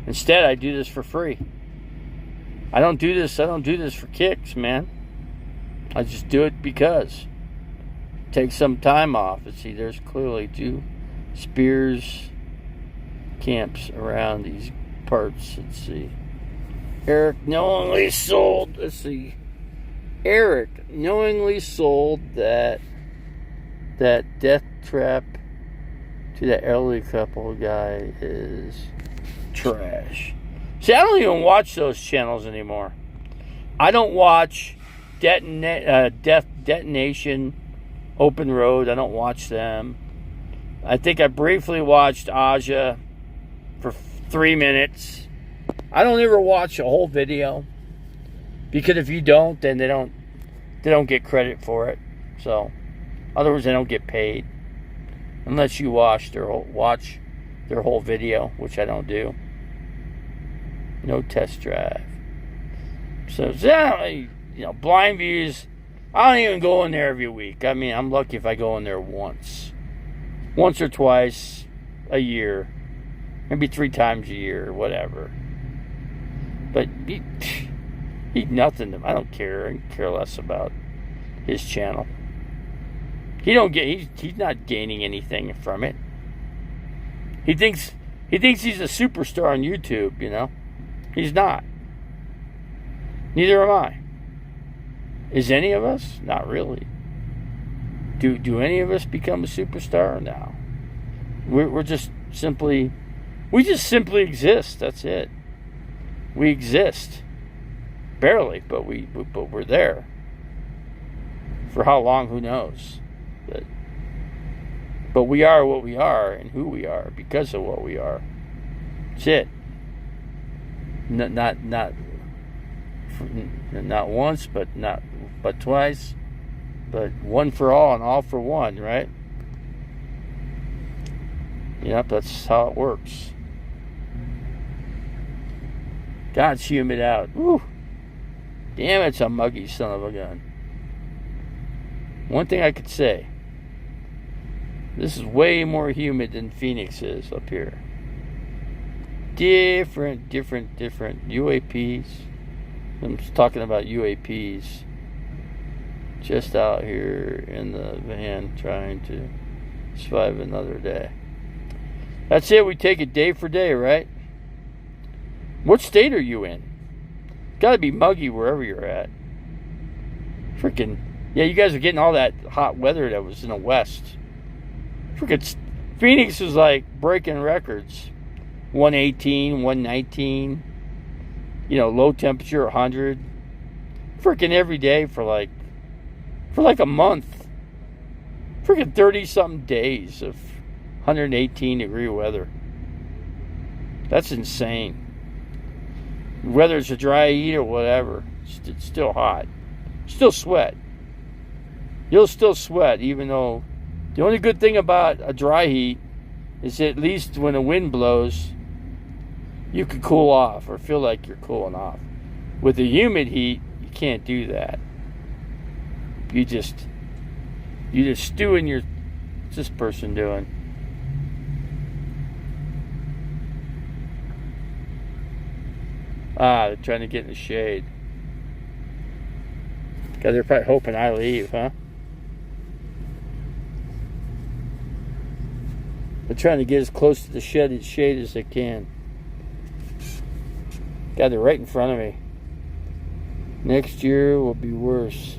Speaker 1: instead I do this for free. I don't do this for kicks, man. I just do it because. Take some time off. And see, there's clearly 2 spears camps around these parts. Let's see. Eric knowingly sold that death trap to that elderly couple guy is trash. See, I don't even watch those channels anymore. I don't watch Death Detonation, Open Road. I don't watch them. I think I briefly watched Aja for 3 minutes. I don't ever watch a whole video, because if you don't, then they don't get credit for it. So, in other words, they don't get paid unless you watch their whole video, which I don't do. No test drive. So, Blind Views. I don't even go in there every week. I mean, I'm lucky if I go in there once or twice a year, maybe 3 times a year, or whatever. But he nothing. I don't care. I care less about his channel. He's not gaining anything from it. He thinks he's a superstar on YouTube, you know. He's not. Neither am I. Is any of us? Not really. Do any of us become a superstar? No. We just simply exist. That's it. We exist. Barely, but we're there. For how long, who knows? But we are what we are and who we are because of what we are. That's it. Not once, but twice, but one for all and all for one, right? Yep, that's how it works. God's humid out. Woo! Damn, it's a muggy son of a gun. One thing I could say. This is way more humid than Phoenix is up here. Different UAPs. I'm just talking about UAPs. Just out here in the van trying to survive another day. That's it. We take it day for day, right? What state are you in? Got to be muggy wherever you're at. Freaking, yeah, you guys are getting all that hot weather that was in the west. Freaking Phoenix was like breaking records. 118, 119. You know, low temperature 100. Freaking every day for like a month. Freaking 30-something days of 118 degree weather. That's insane. Whether it's a dry heat or whatever, it's still hot. Still sweat. You'll still sweat, even though the only good thing about a dry heat is at least when the wind blows, you can cool off or feel like you're cooling off. With a humid heat, you can't do that. You just stew in your. What's this person doing? They're trying to get in the shade. God, they're probably hoping I leave, huh? They're trying to get as close to the shade as they can. God, they're right in front of me. Next year will be worse.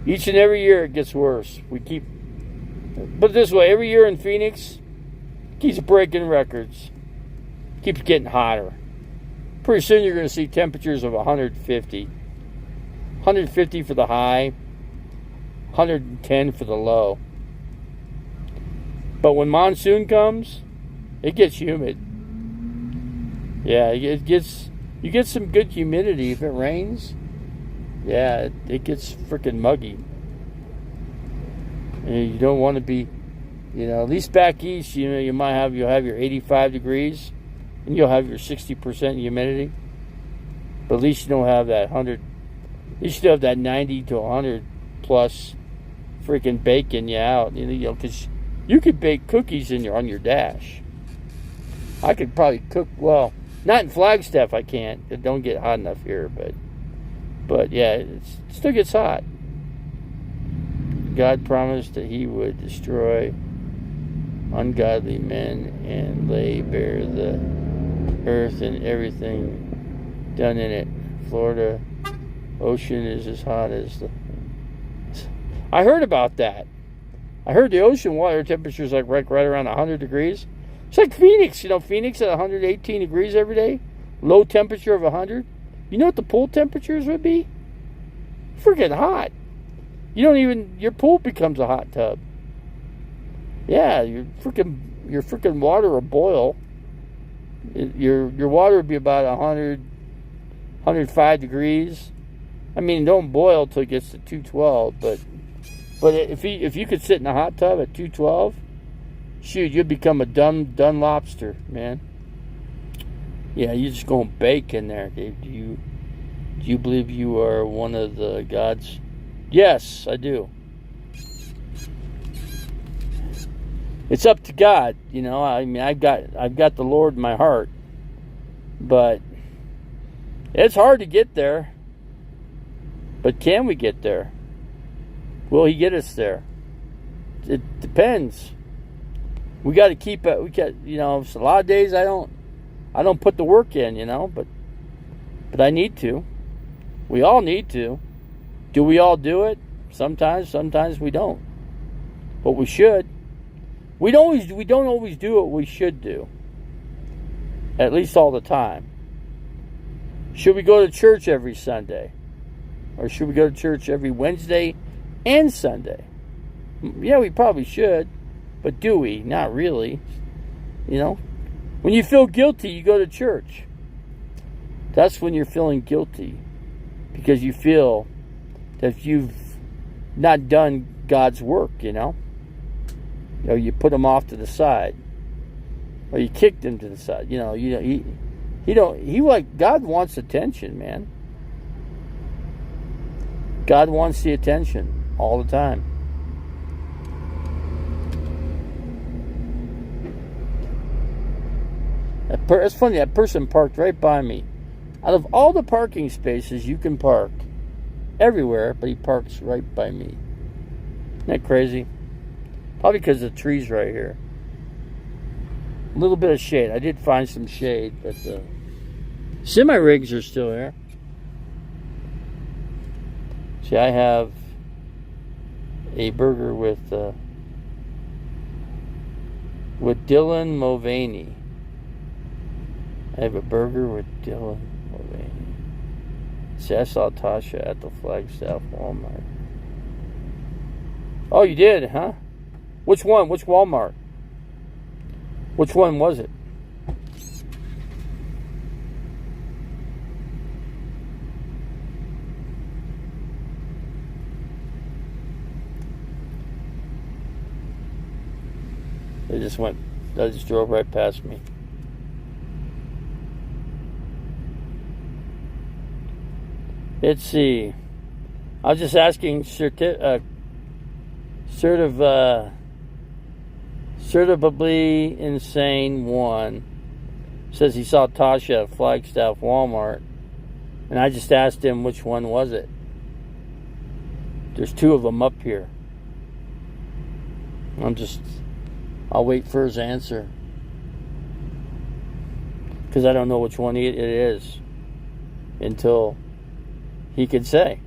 Speaker 1: Each and every year it gets worse. We keep, put it this way, every year in Phoenix keeps breaking records. Keeps getting hotter. Pretty soon you're going to see temperatures of 150. 150 for the high, 110 for the low. But when monsoon comes, it gets humid. Yeah, it gets, you get some good humidity if it rains. Yeah, it gets freaking muggy. And you don't want to be, you know, at least back east, you know, you'll have your 85 degrees and you'll have your 60% humidity. But at least you don't have that 100. At least you have that 90 to 100 plus freaking baking you out. You know, because you could bake cookies on your dash. I could probably cook, well, not in Flagstaff I can't. It don't get hot enough here, but yeah, it still gets hot. God promised that he would destroy ungodly men and lay bare the earth and everything done in it. Florida ocean is as hot as the... I heard about that. I heard the ocean water temperature is like right around 100 degrees. It's like Phoenix, you know, Phoenix at 118 degrees every day. Low temperature of 100. You know what the pool temperatures would be? Freaking hot. You don't even, your pool becomes a hot tub. Yeah, your freaking water will boil. Your water would be about 100, 105 degrees. I mean, don't boil till it gets to 212, but if you could sit in a hot tub at 212, shoot, you'd become a done lobster, man. Yeah, you're just going to bake in there, Dave. Do you believe you are one of the gods? Yes, I do. It's up to God, you know. I mean, I've got the Lord in my heart, but It's hard to get there. But can we get there? Will he get us there? It depends. We got to keep it. We got, a lot of days I don't put the work in, but I need to. We all need to. Do we all do it? Sometimes we don't. But we should. We don't always do what we should do. At least all the time. Should we go to church every Sunday? Or should we go to church every Wednesday and Sunday? Yeah, we probably should. But do we? Not really. When you feel guilty, you go to church. That's when you're feeling guilty. Because you feel that you've not done God's work, Or you put him off to the side. Or you kicked him to the side. God wants attention, man. God wants the attention all the time. It's funny, that person parked right by me. Out of all the parking spaces you can park everywhere, but he parks right by me. Isn't that crazy? Probably because the tree's right here. A little bit of shade. I did find some shade, but the semi-rigs are still here. See, I have a burger with Dylan Mulvaney. I have a burger with Dylan Mulvaney. See, I saw Tasha at the Flagstaff Walmart. Oh, you did, huh? Which one? Which Walmart? Which one was it? They just drove right past me. Let's see. I was just asking Certifiably Insane 1 says he saw Tasha at Flagstaff Walmart, and I just asked him which one was it. There's two of them up here. I'll wait for his answer, because I don't know which one it is until he can say,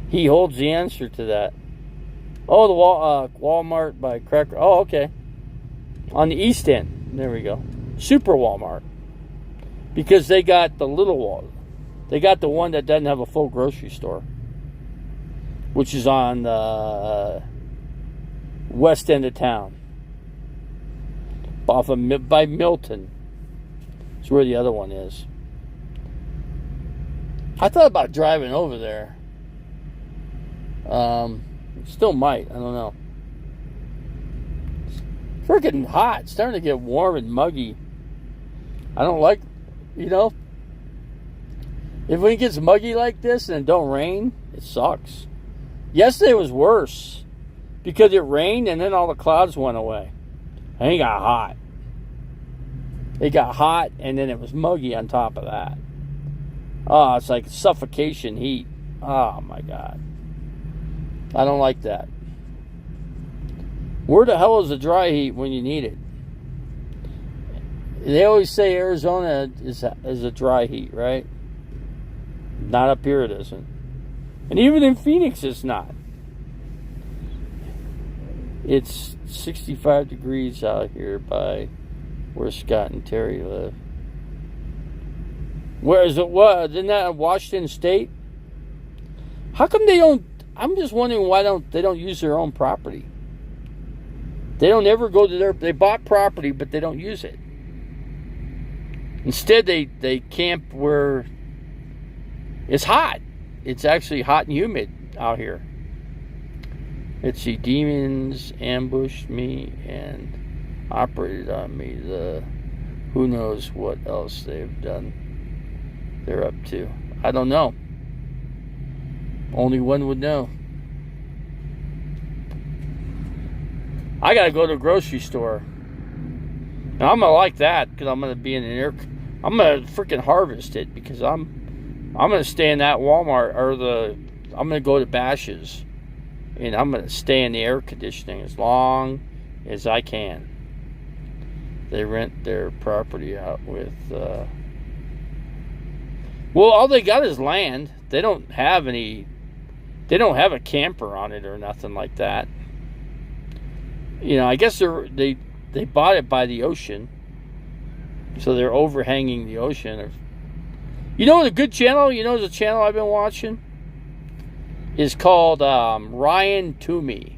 Speaker 1: He holds the answer to that. Oh, the Walmart by Cracker. Oh, okay. On the East End. There we go. Super Walmart. Because they got the little wall. They got the one that doesn't have a full grocery store, which is on the west end of town. By Milton. That's where the other one is. I thought about driving over there. Still might. I don't know. It's freaking hot. It's starting to get warm and muggy. I don't like, if when it gets muggy like this and it don't rain, it sucks. Yesterday was worse because it rained and then all the clouds went away. And it got hot. It got hot and then it was muggy on top of that. Oh, it's like suffocation heat. Oh, my God. I don't like that. Where the hell is the dry heat when you need it? They always say Arizona is a dry heat, right? Not up here it isn't. And even in Phoenix it's not. It's 65 degrees out here by where Scott and Terry live. Where is it? What? Isn't that Washington State? How come they don't? I'm just wondering why they don't use their own property. They don't ever go to they bought property, but they don't use it. Instead, they camp where it's hot. It's actually hot and humid out here. Let's see, demons ambushed me and operated on me. Who knows what else they've done. They're up to. I don't know. Only one would know. I gotta go to a grocery store. And I'm gonna like that because I'm gonna be in an I'm gonna freaking harvest it because I'm gonna stay in that Walmart I'm gonna go to Bash's', and I'm gonna stay in the air conditioning as long as I can. They rent their property out with. Well, all they got is land. They don't have any. They don't have a camper on it or nothing like that. I guess they bought it by the ocean, so they're overhanging the ocean. The good channel. The channel I've been watching is called Ryan Toomey.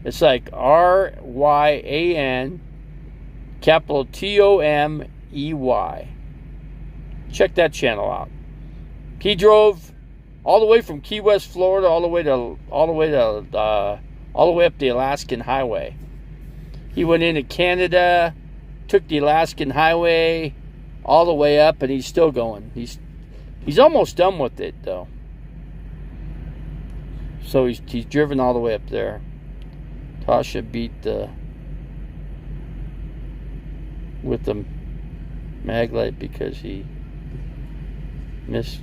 Speaker 1: It's like RYAN, capital TOMEY. Check that channel out. He drove all the way from Key West, Florida, all the way up the Alaskan Highway. He went into Canada, took the Alaskan Highway all the way up, and he's still going. He's almost done with it though. So he's driven all the way up there. Tasha beat with the Maglite because he missed.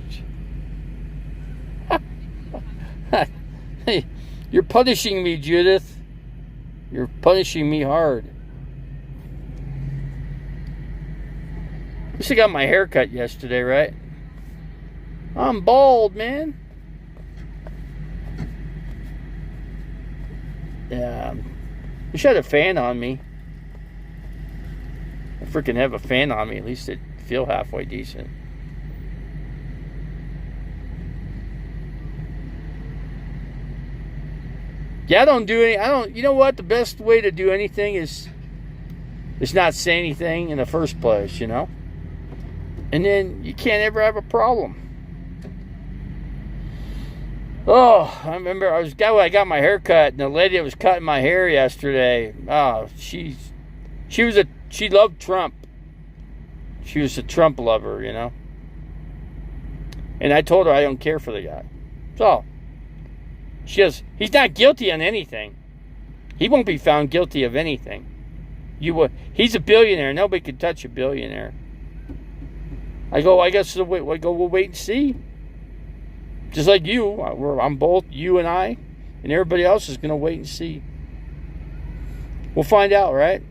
Speaker 1: Hey, you're punishing me, Judith. You're punishing me hard. At least I got my hair cut yesterday, right? I'm bald, man. Yeah. You should have a fan on me. I freaking have a fan on me. At least it feel halfway decent. Yeah, you know what? The best way to do anything is not say anything in the first place, And then you can't ever have a problem. Oh, I remember I got my hair cut, and the lady that was cutting my hair yesterday, she loved Trump. She was a Trump lover, And I told her I don't care for the guy. So she goes, he's not guilty on anything. He won't be found guilty of anything. He's a billionaire. Nobody can touch a billionaire. I go, we'll wait and see. Just like you. I'm both, you and I, and everybody else is going to wait and see. We'll find out, right?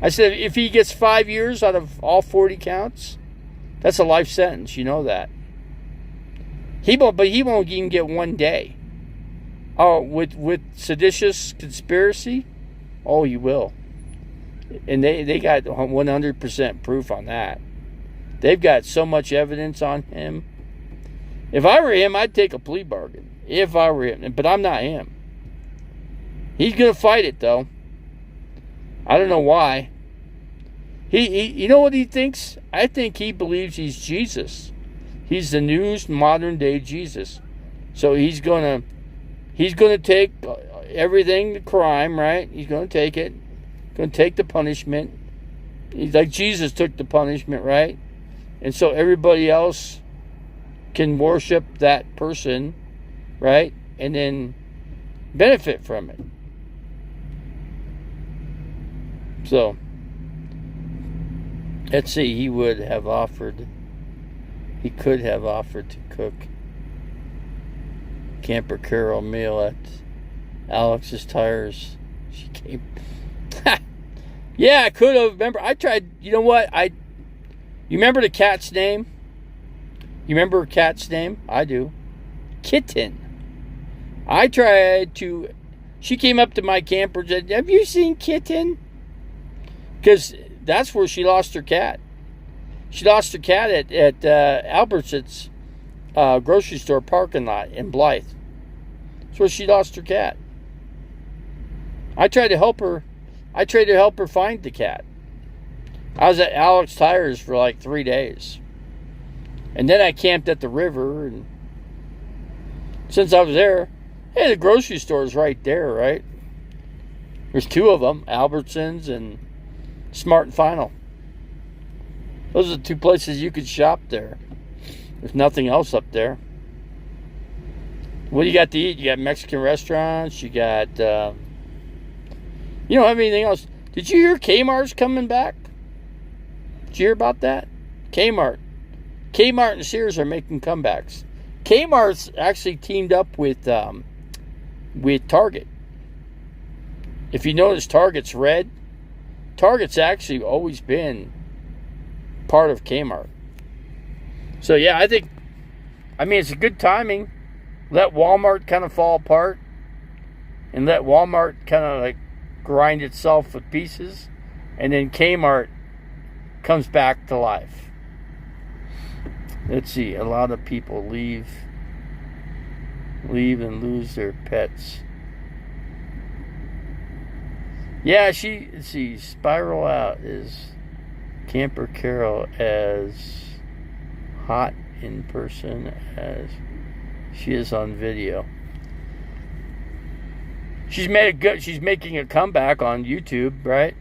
Speaker 1: I said, if he gets 5 years out of all 40 counts, that's a life sentence. You know that. But he won't even get 1 day. Oh, with seditious conspiracy? Oh, you will. And they got 100% proof on that. They've got so much evidence on him. If I were him, I'd take a plea bargain. If I were him. But I'm not him. He's going to fight it, though. I don't know why. You know what he thinks? I think he believes he's Jesus. He's the new modern day Jesus. So he's gonna take everything, the crime, right? He's gonna take it. Gonna take the punishment. He's like Jesus took the punishment, right? And so everybody else can worship that person, right? And then benefit from it. So let's see, he could have offered to cook Camper Carol meal at Alex's Tires. She came. Yeah, I could have. Remember, I tried. You know what? You remember the cat's name? You remember her cat's name? I do. Kitten. I tried to. She came up to my camper and said, "Have you seen Kitten?" Because that's where she lost her cat. She lost her cat at Albertsons grocery store parking lot in Blythe. That's where she lost her cat. I tried to help her. I tried to help her find the cat. I was at Alex Tires for like 3 days. And then I camped at the river. And since I was there, hey, the grocery store is right there, right? There's 2 of them, Albertsons and Smart and Final. Those are the 2 places you could shop there. There's nothing else up there. What do you got to eat? You got Mexican restaurants. You got... you don't have anything else. Did you hear Kmart's coming back? Did you hear about that? Kmart. Kmart and Sears are making comebacks. Kmart's actually teamed up with Target. If you notice, Target's red. Target's actually always been part of Kmart. So yeah, I mean it's a good timing. Let Walmart kind of fall apart and let Walmart kind of like grind itself with pieces, and then Kmart comes back to life. Let's see, a lot of people leave and lose their pets. Yeah, let's see, Spiral Out is Camper Carol as hot in person as she is on video. She's making a comeback on YouTube, right?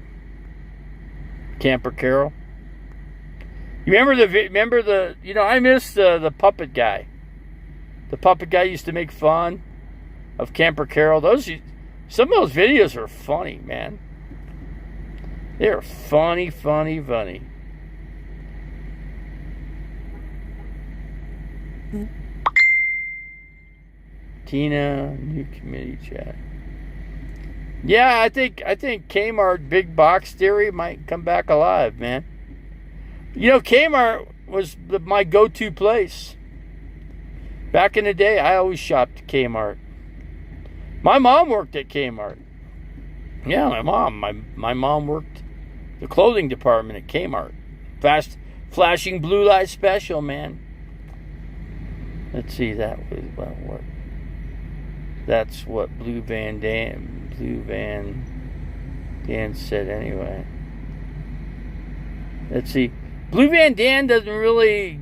Speaker 1: Camper Carol. You remember the I miss the puppet guy. The puppet guy used to make fun of Camper Carol. Some of those videos are funny, man. They're funny. Tina, new committee chat. Yeah, I think Kmart big box theory might come back alive, man. Kmart was my go-to place. Back in the day, I always shopped at Kmart. My mom worked at Kmart. Yeah, my mom worked the clothing department at Kmart. Fast flashing blue light special, man. Let's see, that was what. That's what Blue Van Dan said anyway. Let's see. Blue Van Dan doesn't really.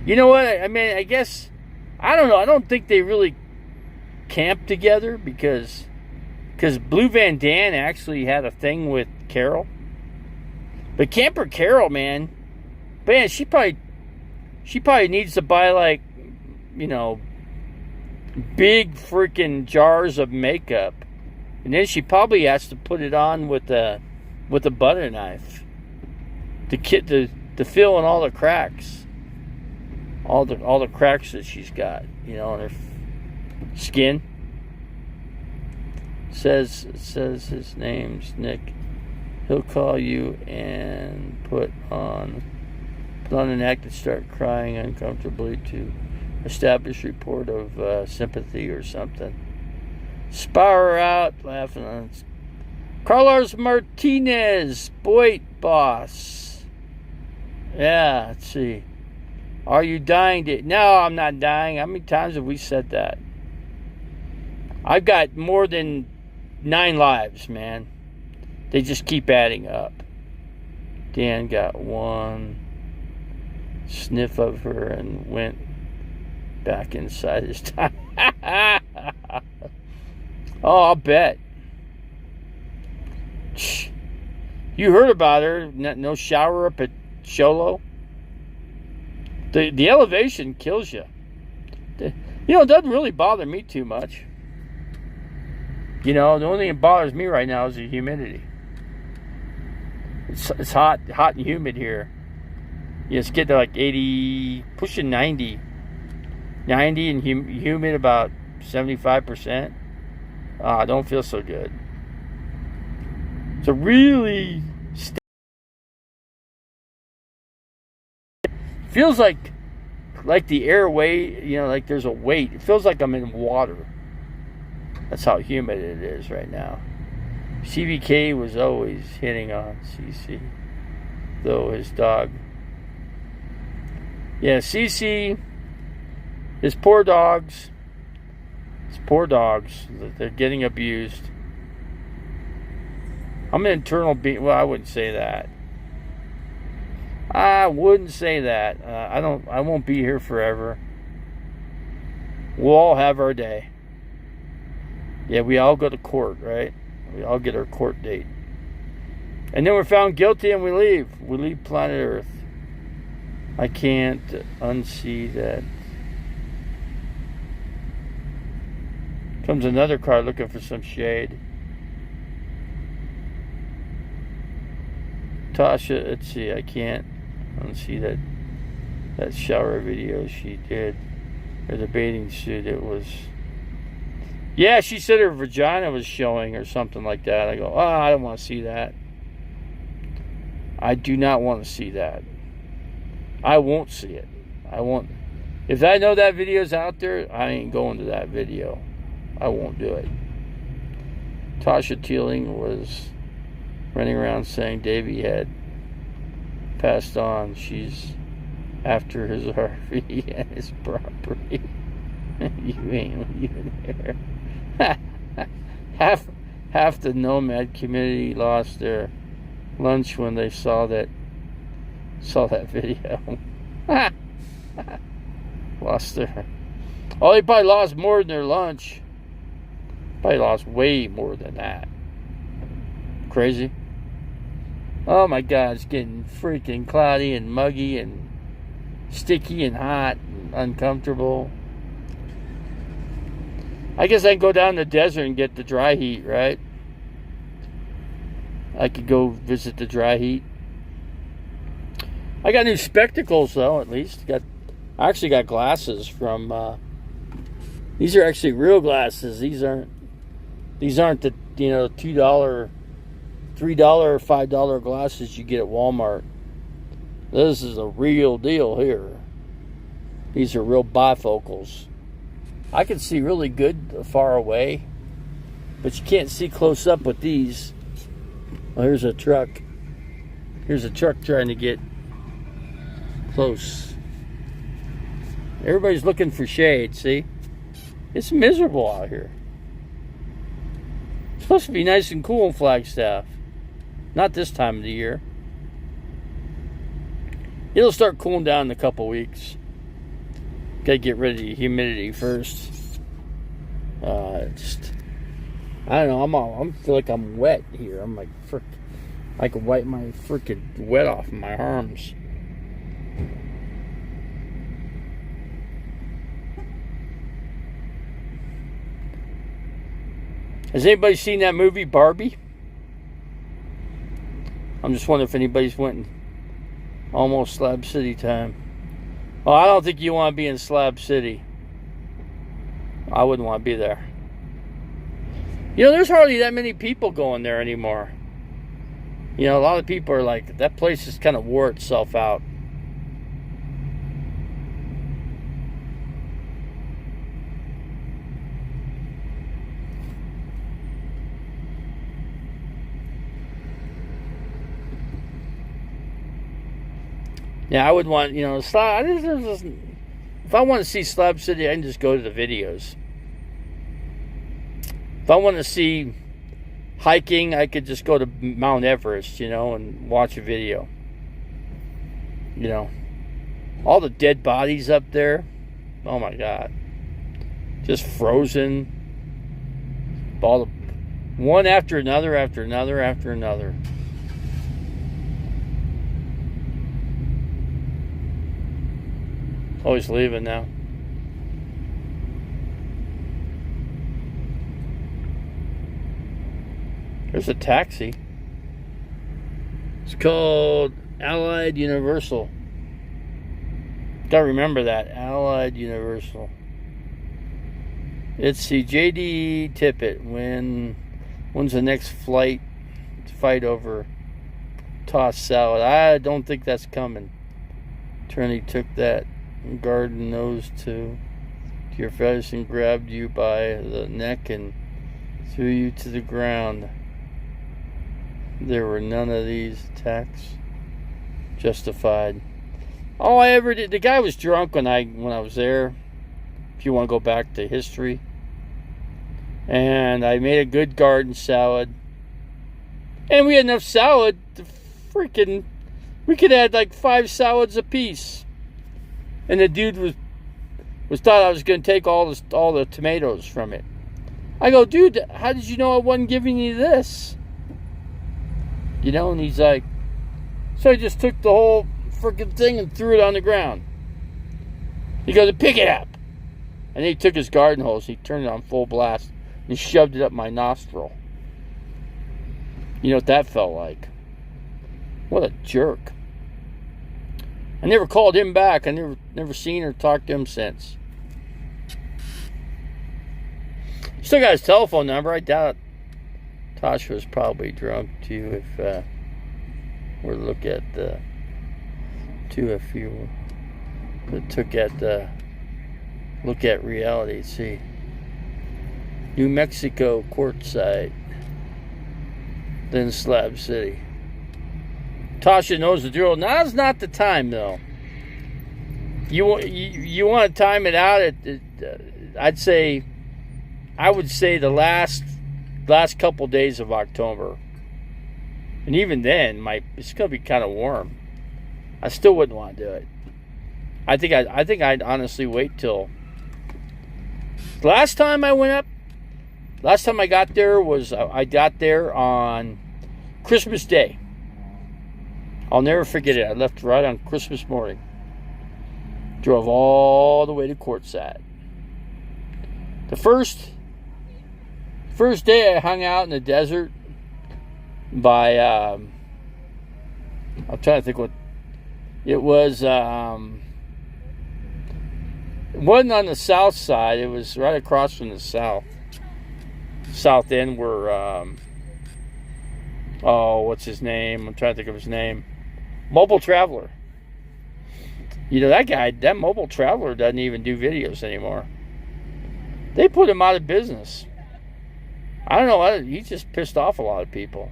Speaker 1: You know what? I mean, I guess I don't know. I don't think they really camp together because Blue Van Dan actually had a thing with Carol. But Camper Carol, man, she probably needs to buy like, big freaking jars of makeup, and then she probably has to put it on with a butter knife to fill in all the cracks, all the cracks that she's got, in her skin. Says his name's Nick. He'll call you and put on an act and start crying uncomfortably to establish report of sympathy or something. Spar out, laughing on Carlos Martinez, Boyd boss. Yeah, let's see. Are you dying to... No, I'm not dying. How many times have we said that? I've got more than 9 lives, man. They just keep adding up. Dan got one sniff of her and went back inside his time. Oh, I'll bet. You heard about her. No shower up at Sholo. The elevation kills you. It doesn't really bother me too much. The only thing that bothers me right now is the humidity. It's hot and humid here. It's getting to like 80, pushing 90. 90 and humid about 75%. I don't feel so good. So really feels like the airway, like there's a weight. It feels like I'm in water. That's how humid it is right now. CBK was always hitting on CC, though his dog. Yeah, CC, his poor dogs. They're getting abused. I'm an internal being. Well, I wouldn't say that. I won't be here forever. We'll all have our day. Yeah, we all go to court, right? We all get our court date. And then we're found guilty and we leave. We leave planet Earth. I can't unsee that. Comes another car looking for some shade. Tasha, let's see, I don't see that shower video she did, or the bathing suit. It was, yeah, she said her vagina was showing or something like that. I go, oh, I don't want to see that. I do not want to see that. I won't see it. I won't. If I know that video's out there, I ain't going to that video. I won't do it. Tasha Teeling was running around saying Davey had passed on. She's after his RV and his property. You ain't leaving there. half the Nomad community lost their lunch when they saw that video. They probably lost more than their lunch. Probably lost way more than that. Crazy. Oh my God, it's getting freaking cloudy and muggy and sticky and hot and uncomfortable. I guess I can go down to the desert and get the dry heat, right? I could go visit the dry heat. I got new spectacles though, at least. I actually got glasses from these are actually real glasses. These aren't the $2, $3, $5 glasses you get at Walmart. This is a real deal here. These are real bifocals. I can see really good far away, but you can't see close up with these. Oh, here's a truck. Here's a truck trying to get close. Everybody's looking for shade, see? It's miserable out here. It's supposed to be nice and cool in Flagstaff. Not this time of the year. It'll start cooling down in a couple weeks. Gotta get rid of the humidity first. I don't know. I feel like I'm wet here. I'm like, I can wipe my freaking wet off my arms. Has anybody seen that movie Barbie? I'm just wondering if anybody's went in almost Slab City time. Well, I don't think you want to be in Slab City. I wouldn't want to be there. There's hardly that many people going there anymore. A lot of people are like, that place has kind of wore itself out. Yeah, I would want, if I want to see Slab City, I can just go to the videos. If I want to see hiking, I could just go to Mount Everest, and watch a video. All the dead bodies up there. Oh my God. Just frozen. All the one after another, after another, after another. Always leaving now. There's a taxi. It's called Allied Universal. Gotta remember that. Allied Universal. It's the JD Tippett. When's the next fight over tossed salad? I don't think that's coming. Attorney took that garden nose to your face and grabbed you by the neck and threw you to the ground. There were none of these attacks justified. All I ever did, the guy was drunk when I was there. If you want to go back to history. And I made a good garden salad. And we had enough salad to we could add like 5 salads apiece. And the dude was thought I was going to take all the tomatoes from it. I go, dude, how did you know I wasn't giving you this? And he's like, so I just took the whole freaking thing and threw it on the ground. He goes, pick it up. And then he took his garden hose, he turned it on full blast, and shoved it up my nostril. You know what that felt like? What a jerk. I never called him back. I never seen or talked to him since. Still got his telephone number. I doubt Tasha was probably drunk too. If we look at the if you look at reality, see New Mexico Quartzsite, then Slab City. Tasha knows the drill. Now's not the time, though. You want to time it out at I would say the last couple days of October, and even then, it's gonna be kind of warm. I still wouldn't want to do it. I think I'd honestly wait till. Last time I got there was I got there on Christmas Day. I'll never forget it. I left right on Christmas morning. Drove all the way to Quartzsite. The first day I hung out in the desert by I'm trying to think what it was. It wasn't on the south side. It was right across from the south end where what's his name? I'm trying to think of his name. Mobile Traveler. You know, that Mobile Traveler doesn't even do videos anymore. They put him out of business. I don't know. He just pissed off a lot of people.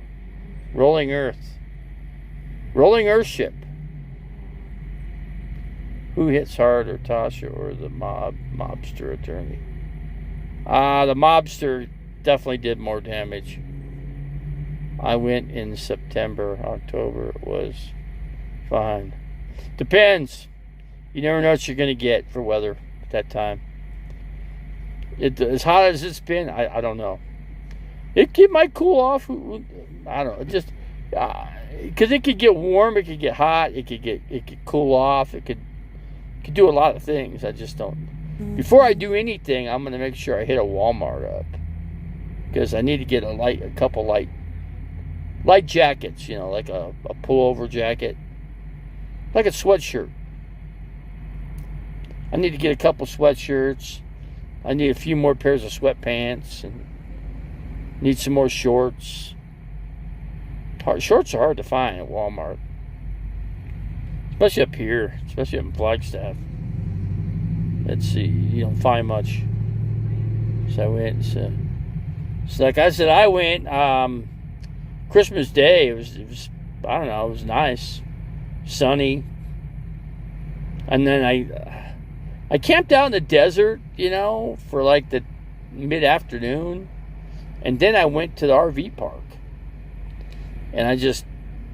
Speaker 1: Rolling Earth Ship. Who hits harder, Tasha or the mobster attorney? The mobster definitely did more damage. I went in September, October. It was fine. Depends. You never know what you're going to get for weather at that time. As hot as it's been, I don't know. It might cool off. I don't know. Just because it could get warm, it could get hot, it could cool off, it could do a lot of things. I just don't. Before I do anything, I'm going to make sure I hit a Walmart up because I need to get a couple light jackets. You know, like a pullover jacket, like a sweatshirt. I need to get a couple sweatshirts. I need a few more pairs of sweatpants and need some more shorts. Shorts are hard to find at Walmart, especially up here, especially up in Flagstaff. Let's see, you don't find much. So I went. So like I said, I went Christmas Day. It was I don't know. It was nice, sunny, and then I camped out in the desert, you know, for like the mid-afternoon. And then I went to the RV park. And I just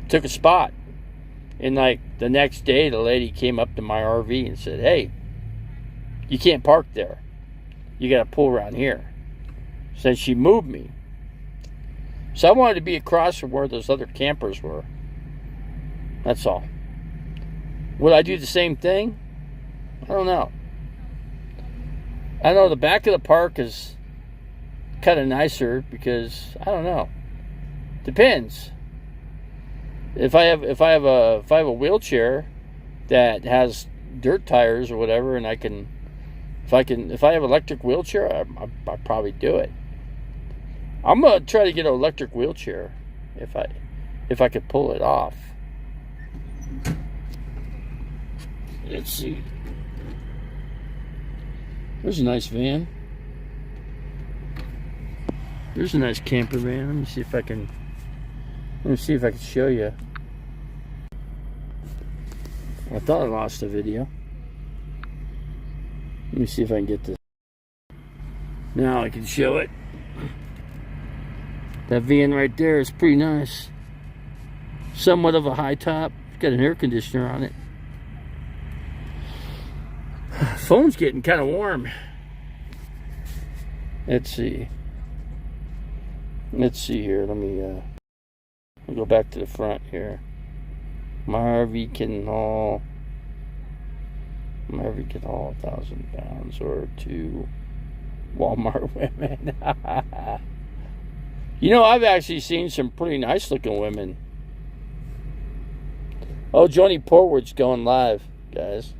Speaker 1: took a spot. And like the next day, the lady came up to my RV and said, "Hey, you can't park there. You got to pull around here." So she moved me. So I wanted to be across from where those other campers were. That's all. Would I do the same thing? I don't know. I know the back of the park is kind of nicer because I don't know. Depends. If I have a wheelchair that has dirt tires or whatever, and if I have electric wheelchair, I'll probably do it. I'm gonna try to get an electric wheelchair if I could pull it off. Let's see. There's a nice van. There's a nice camper van. Let me see if I can show you. I thought I lost a video. Let me see if I can get this. Now I can show it. That van right there is pretty nice. Somewhat of a high top. It's got an air conditioner on it. Phone's getting kind of warm. Let's see here. Let me go back to the front here. My RV can haul 1,000 pounds or 2 Walmart women. You know, I've actually seen some pretty nice looking women Oh, Johnny Portwood's going live, guys.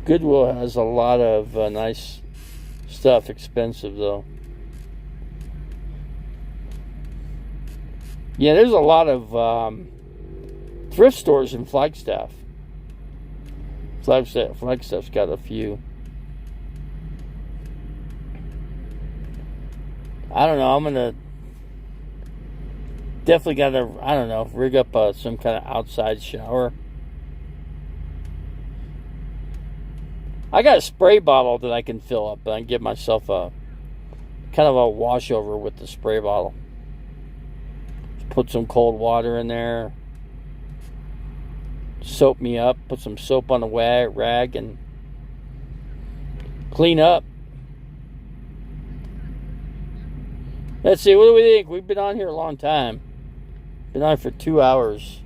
Speaker 1: Goodwill has a lot of nice stuff. Expensive, though. Yeah, there's a lot of thrift stores in Flagstaff. Flagstaff's got a few. I don't know. I'm gonna definitely gotta, I don't know, rig up some kind of outside shower. I got a spray bottle that I can fill up, and I can give myself a kind of a washover with the spray bottle. Just put some cold water in there, soap me up, put some soap on the rag, and clean up. Let's see, what do we think? We've been on here a long time. Been on for 2 hours.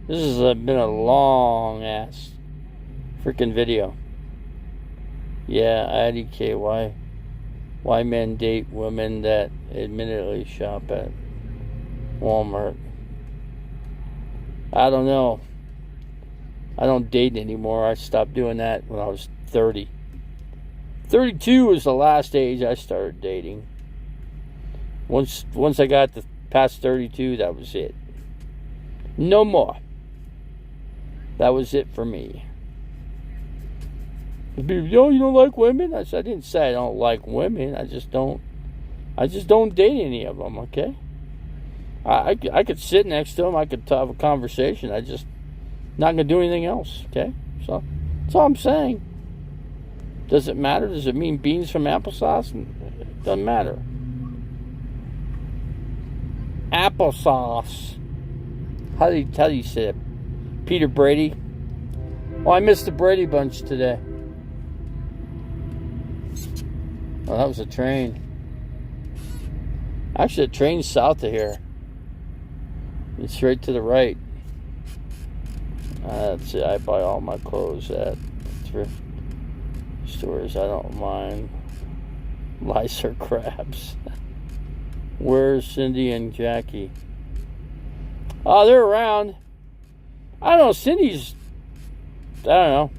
Speaker 1: This has been a long ass freaking video. Yeah, IDK, why men date women that admittedly shop at Walmart. I don't know. I don't date anymore. I stopped doing that when I was 30. 32 was the last age I started dating. Once I got past 32, that was it. No more. That was it for me. People, yo, you don't like women? I didn't say I don't like women. I just don't date any of them. Okay. I could sit next to them. I could have a conversation. I just not gonna do anything else. Okay. So that's all I'm saying. Does it matter? Does it mean beans from applesauce? It doesn't matter. Applesauce. How do you say it? Peter Brady. Oh, I missed the Brady Bunch today. Oh, that was a train. Actually, the train's south of here. It's straight to the right. That's it. I buy all my clothes at thrift stores. I don't mind. Lice or crabs. Where's Cindy and Jackie? Oh, they're around. I don't know. Cindy's, I don't know.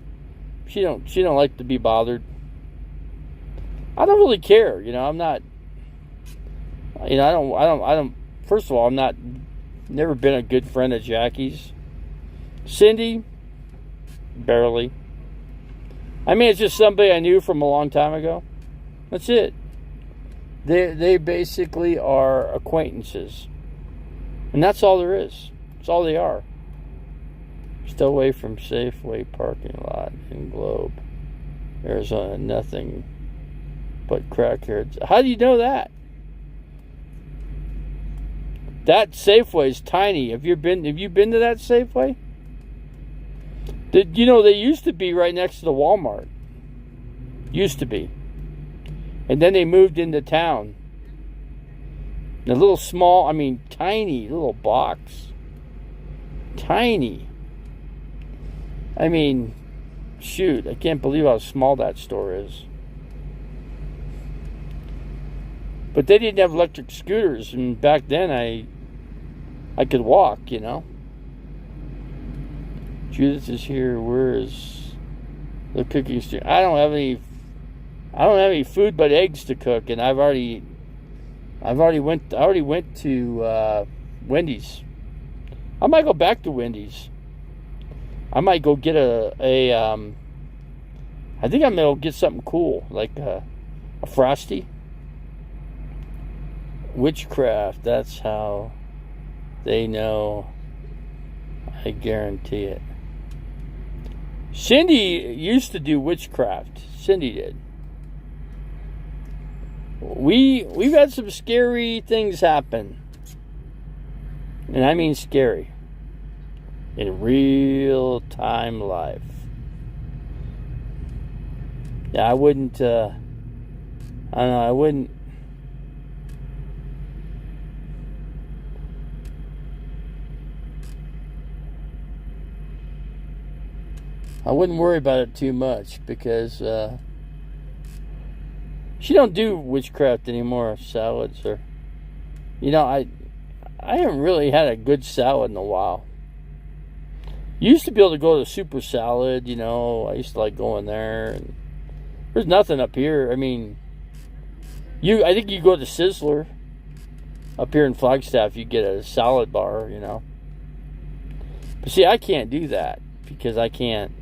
Speaker 1: She don't like to be bothered. I don't really care. You know, I'm not. You know, I don't. First of all, I'm not. Never been a good friend of Jackie's. Cindy, barely. I mean, it's just somebody I knew from a long time ago. That's it. They basically are acquaintances. And that's all there is. That's all they are. Still away from Safeway parking lot in Globe, Arizona. Nothing but crackheads. How do you know that? That Safeway is tiny. Have you been to that Safeway? You know, they used to be right next to the Walmart. Used to be. And then they moved into town. A little small, I mean, tiny little box. Tiny. I mean, shoot, I can't believe how small that store is. But they didn't have electric scooters, and back then I could walk, you know. Judith is here. Where is the cooking stream? I don't have any food but eggs to cook, and I already went to Wendy's. I might go back to Wendy's. I might go get I think I'm gonna get something cool, like a Frosty. Witchcraft, that's how they know. I guarantee it. Cindy used to do witchcraft. Cindy did. We've had some scary things happen. And I mean scary. In real time life. Yeah, I wouldn't I don't know, I wouldn't worry about it too much, because she don't do witchcraft anymore, salads, or, you know, I haven't really had a good salad in a while. You used to be able to go to Super Salad, you know. I used to like going there. And there's nothing up here. I mean, I think you go to Sizzler up here in Flagstaff, you get a salad bar, you know. But see, I can't do that because I can't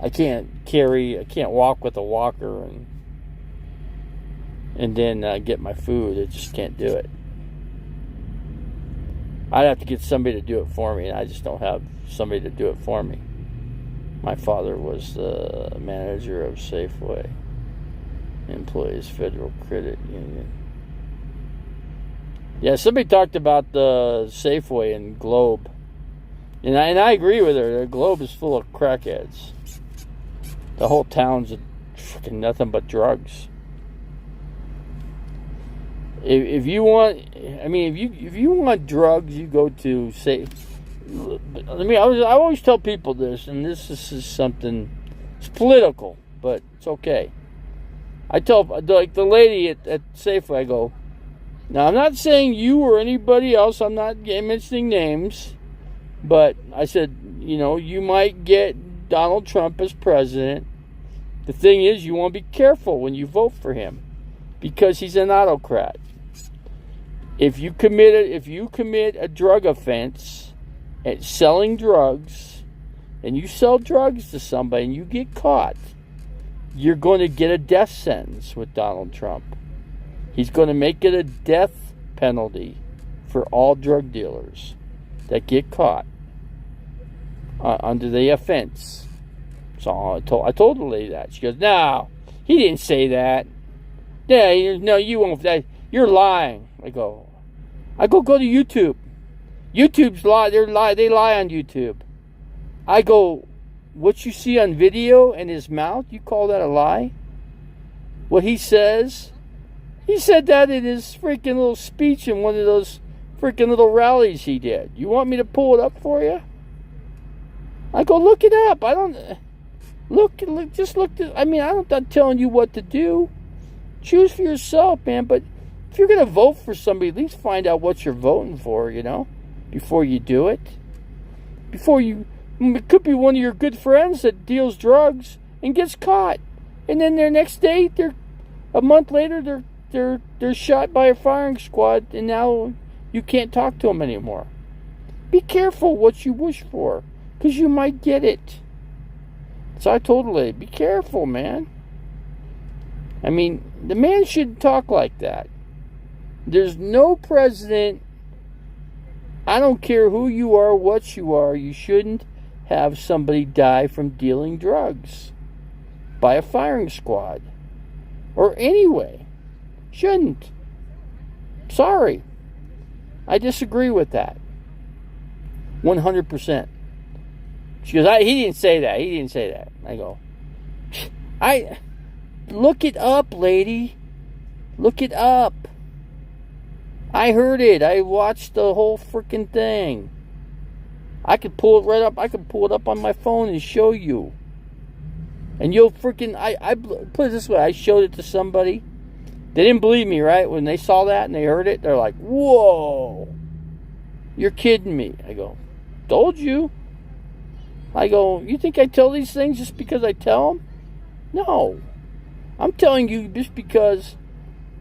Speaker 1: walk with a walker and then get my food. I just can't do it. I'd have to get somebody to do it for me, and I just don't have somebody to do it for me. My father was the manager of Safeway Employees Federal Credit Union. Yeah, somebody talked about the Safeway in Globe. And I agree with her. The Globe is full of crackheads. The whole town's freaking nothing but drugs. If you want, I mean, if you want drugs, you go to I always tell people this, and this is something. It's political, but it's okay. I tell like the lady at Safeway, I go, now I'm not saying you or anybody else. I'm not mentioning names. But I said, you know, you might get Donald Trump as president. The thing is, you want to be careful when you vote for him because he's an autocrat. If you commit a drug offense at selling drugs, and you sell drugs to somebody and you get caught, you're going to get a death sentence with Donald Trump. He's going to make it a death penalty for all drug dealers that get caught under the offense. So I told the lady that. She goes, no, he didn't say that. Yeah, no, you won't. You're lying. I go to YouTube. YouTube's lie. They lie on YouTube. I go, what you see on video in his mouth, you call that a lie? What he says, he said that in his freaking little speech in one of those freaking little rallies he did. You want me to pull it up for you? I go, look it up. I don't just look. I'm not telling you what to do. Choose for yourself, man. But if you're gonna vote for somebody, at least find out what you're voting for. You know, before you do it. It could be one of your good friends that deals drugs and gets caught, and then a month later, they're shot by a firing squad, and now you can't talk to them anymore. Be careful what you wish for, because you might get it. So I told the lady, be careful, man. I mean, the man shouldn't talk like that. There's no president, I don't care who you are, what you are, you shouldn't have somebody die from dealing drugs by a firing squad. Or anyway. Shouldn't. Sorry. I disagree with that. 100%. She goes, he didn't say that. He didn't say that. I go, look it up, lady. Look it up. I heard it. I watched the whole freaking thing. I could pull it right up. I could pull it up on my phone and show you. And you'll freaking, I put it this way. I showed it to somebody. They didn't believe me, right? When they saw that and they heard it, they're like, whoa. You're kidding me. I go, told you. I go, you think I tell these things just because I tell them? No. I'm telling you just because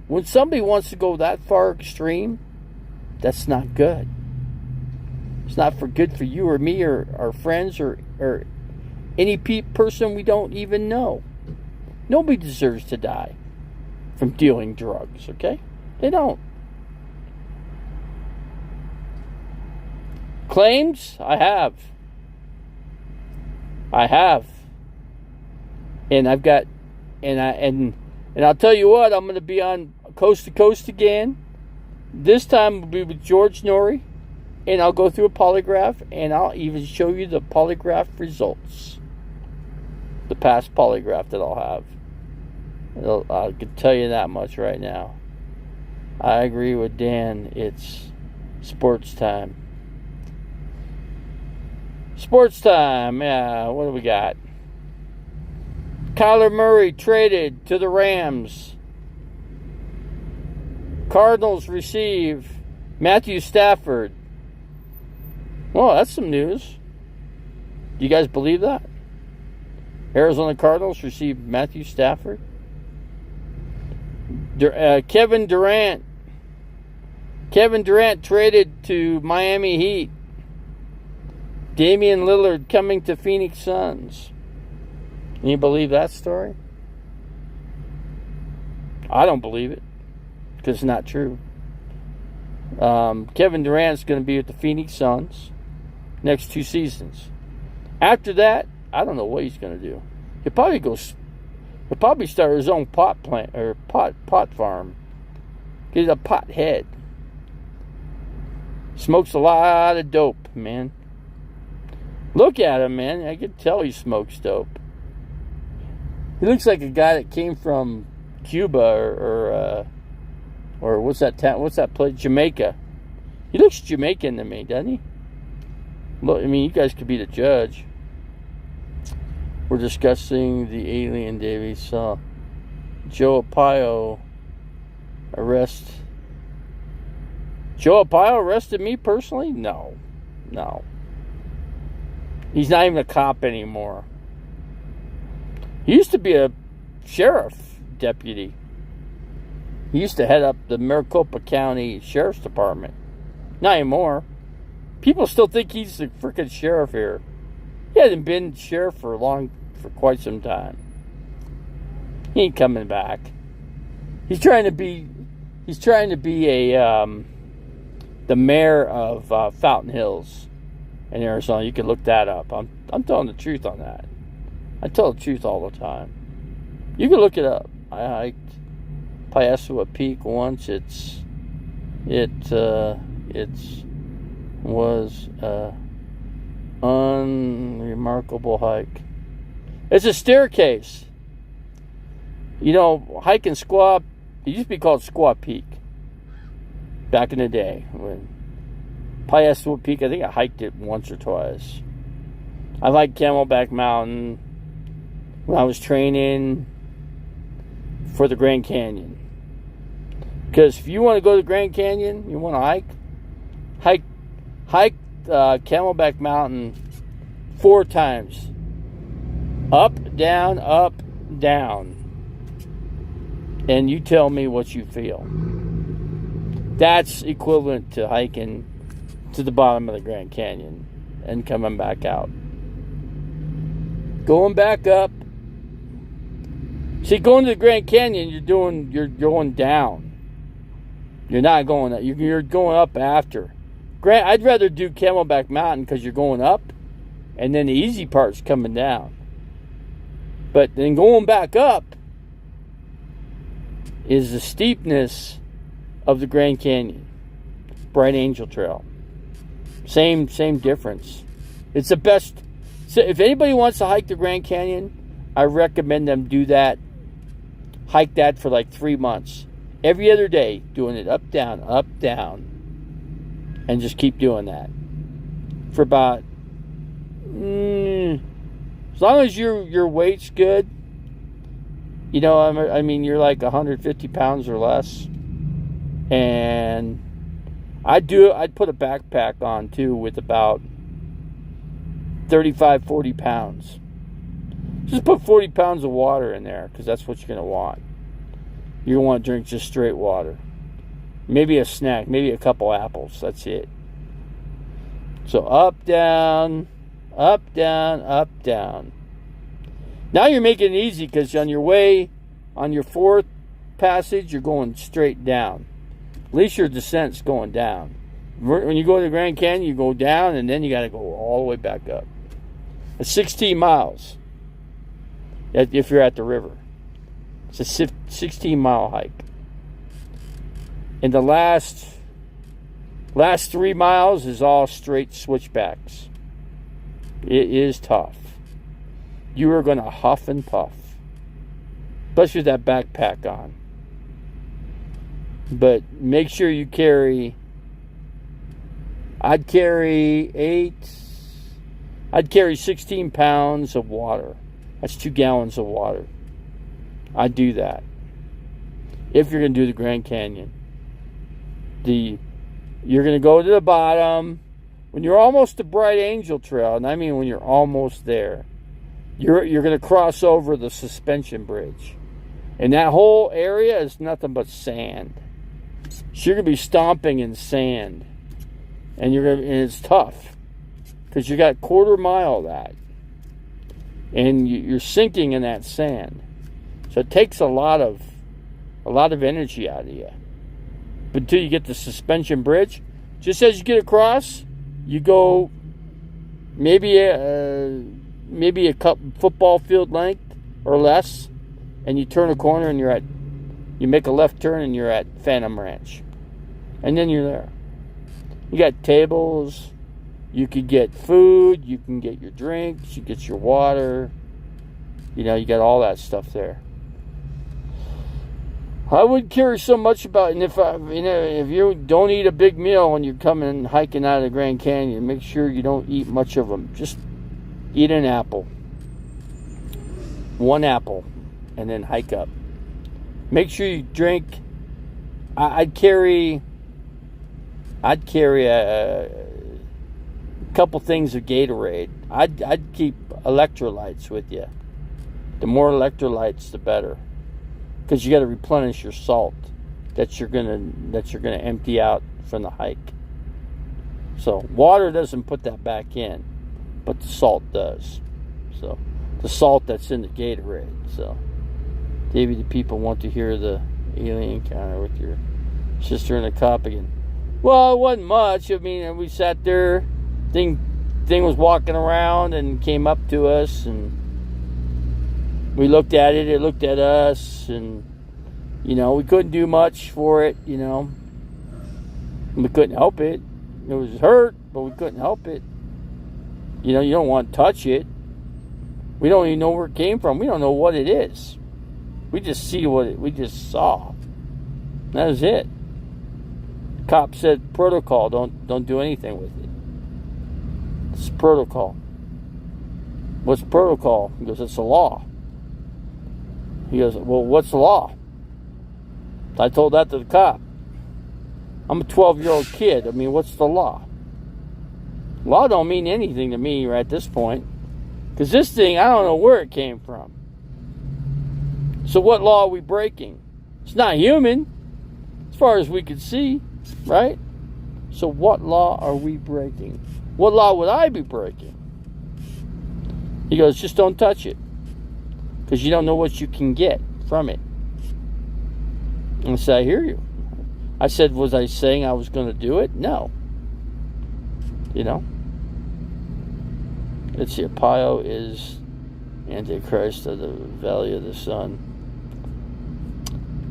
Speaker 1: when somebody wants to go that far extreme, that's not good. It's not good for you or me or our friends or any person we don't even know. Nobody deserves to die from dealing drugs, okay? They don't. Claims? I have. And I've got, and I'll tell you what, I'm going to be on Coast to Coast again. This time will be with George Norrie. And I'll go through a polygraph, and I'll even show you the polygraph results. The past polygraph that I'll have. I can tell you that much right now. I agree with Dan. It's sports time. Sports time. Yeah, what do we got? Kyler Murray traded to the Rams. Cardinals receive Matthew Stafford. Well, that's some news. Do you guys believe that? Arizona Cardinals received Matthew Stafford. Kevin Durant. Kevin Durant traded to Miami Heat. Damian Lillard coming to Phoenix Suns. Can you believe that story? I don't believe it because it's not true. Kevin Durant's going to be with the Phoenix Suns next 2 seasons. After that, I don't know what he's going to do. He'll probably start his own pot plant or pot farm. He's a pot head. Smokes a lot of dope, man. Look at him, man. I can tell he smokes dope. He looks like a guy that came from Cuba or what's that town? What's that place? Jamaica. He looks Jamaican to me, doesn't he? Look, I mean, you guys could be the judge. We're discussing the alien Davey saw. Joe Arpaio arrest. Joe Arpaio arrested me personally? No. He's not even a cop anymore. He used to be a sheriff deputy. He used to head up the Maricopa County Sheriff's Department. Not anymore. People still think he's the freaking sheriff here. He hasn't been sheriff for quite some time. He ain't coming back. He's trying to be the mayor of Fountain Hills in Arizona. You can look that up. I'm telling the truth on that. I tell the truth all the time. You can look it up. I hiked Piestewa Peak once. It was a unremarkable hike. It's a staircase. You know, hiking Squaw, it used to be called Squaw Peak back in the day. When Piestewa Peak, I think I hiked it once or twice. I liked Camelback Mountain when I was training for the Grand Canyon. Because if you want to go to the Grand Canyon, you want to hike Camelback Mountain 4 times. Up, down, and you tell me what you feel. That's equivalent to hiking to the bottom of the Grand Canyon and coming back out. Going back up. See, going to the Grand Canyon, you're going down. You're not going up. You're going up after. I'd rather do Camelback Mountain because you're going up, and then the easy part's coming down. But then going back up is the steepness of the Grand Canyon, Bright Angel Trail. Same difference. It's the best. So if anybody wants to hike the Grand Canyon, I recommend them do that. Hike that for like 3 months. Every other day, doing it up, down, and just keep doing that for about as long as your weight's good. You know, I mean, you're like 150 pounds or less, and I'd put a backpack on too with about 35-40 pounds. Just put 40 pounds of water in there because that's what you're going to want. You're going to want to drink just straight water. Maybe a snack, maybe a couple apples. That's it. So up, down, up, down, up, down. Now you're making it easy because on your way, on your 4th passage, you're going straight down. At least your descent's going down. When you go to the Grand Canyon, you go down and then you got to go all the way back up. It's 16 miles if you're at the river. It's a 16-mile hike. And the last 3 miles is all straight switchbacks. It is tough. You are going to huff and puff, especially with that backpack on. But make sure you carry. I'd carry 16 pounds of water. That's 2 gallons of water. I'd do that if you're going to do the Grand Canyon. The You're going to go to the bottom. When you're almost to Bright Angel Trail, and I mean when you're almost there, you're going to cross over the suspension bridge. And that whole area is nothing but sand. So you're going to be stomping in sand. And it's tough. Because you got a quarter mile of that. And you're sinking in that sand. So it takes a lot of energy out of you. But until you get the suspension bridge, just as you get across, you go maybe a football field length or less, and you turn a corner and you make a left turn and you're at Phantom Ranch. And then you're there. You got tables, you could get food, you can get your drinks, you get your water, you got all that stuff there. I wouldn't carry so much about it. And if you don't eat a big meal when you're coming hiking out of the Grand Canyon, make sure you don't eat much of them. Just eat an apple. One apple. And then hike up. Make sure you drink. I'd carry a couple things of Gatorade. I'd keep electrolytes with you. The more electrolytes, the better. Because you got to replenish your salt that you're gonna empty out from the hike. So water doesn't put that back in, but the salt does. So the salt that's in the Gatorade. So maybe the people want to hear the alien encounter with your sister in a cop again. Well, it wasn't much. I mean, we sat there. Thing was walking around and came up to us and. We looked at it, it looked at us, and, we couldn't do much for it, We couldn't help it. It was hurt, but we couldn't help it. You don't want to touch it. We don't even know where it came from. We don't know what it is. We just see we just saw. That was it. Cop said, protocol, don't do anything with it. It's protocol. What's protocol? He goes, it's a law. He goes, well, what's the law? I told that to the cop. I'm a 12-year-old kid. I mean, what's the law? Law don't mean anything to me right at this point. Because this thing, I don't know where it came from. So what law are we breaking? It's not human, as far as we could see, right? So what law are we breaking? What law would I be breaking? He goes, just don't touch it. Because you don't know what you can get from it. And I said, I hear you. I said, was I saying I was going to do it? No. Let's see, Apio is Antichrist of the Valley of the Sun.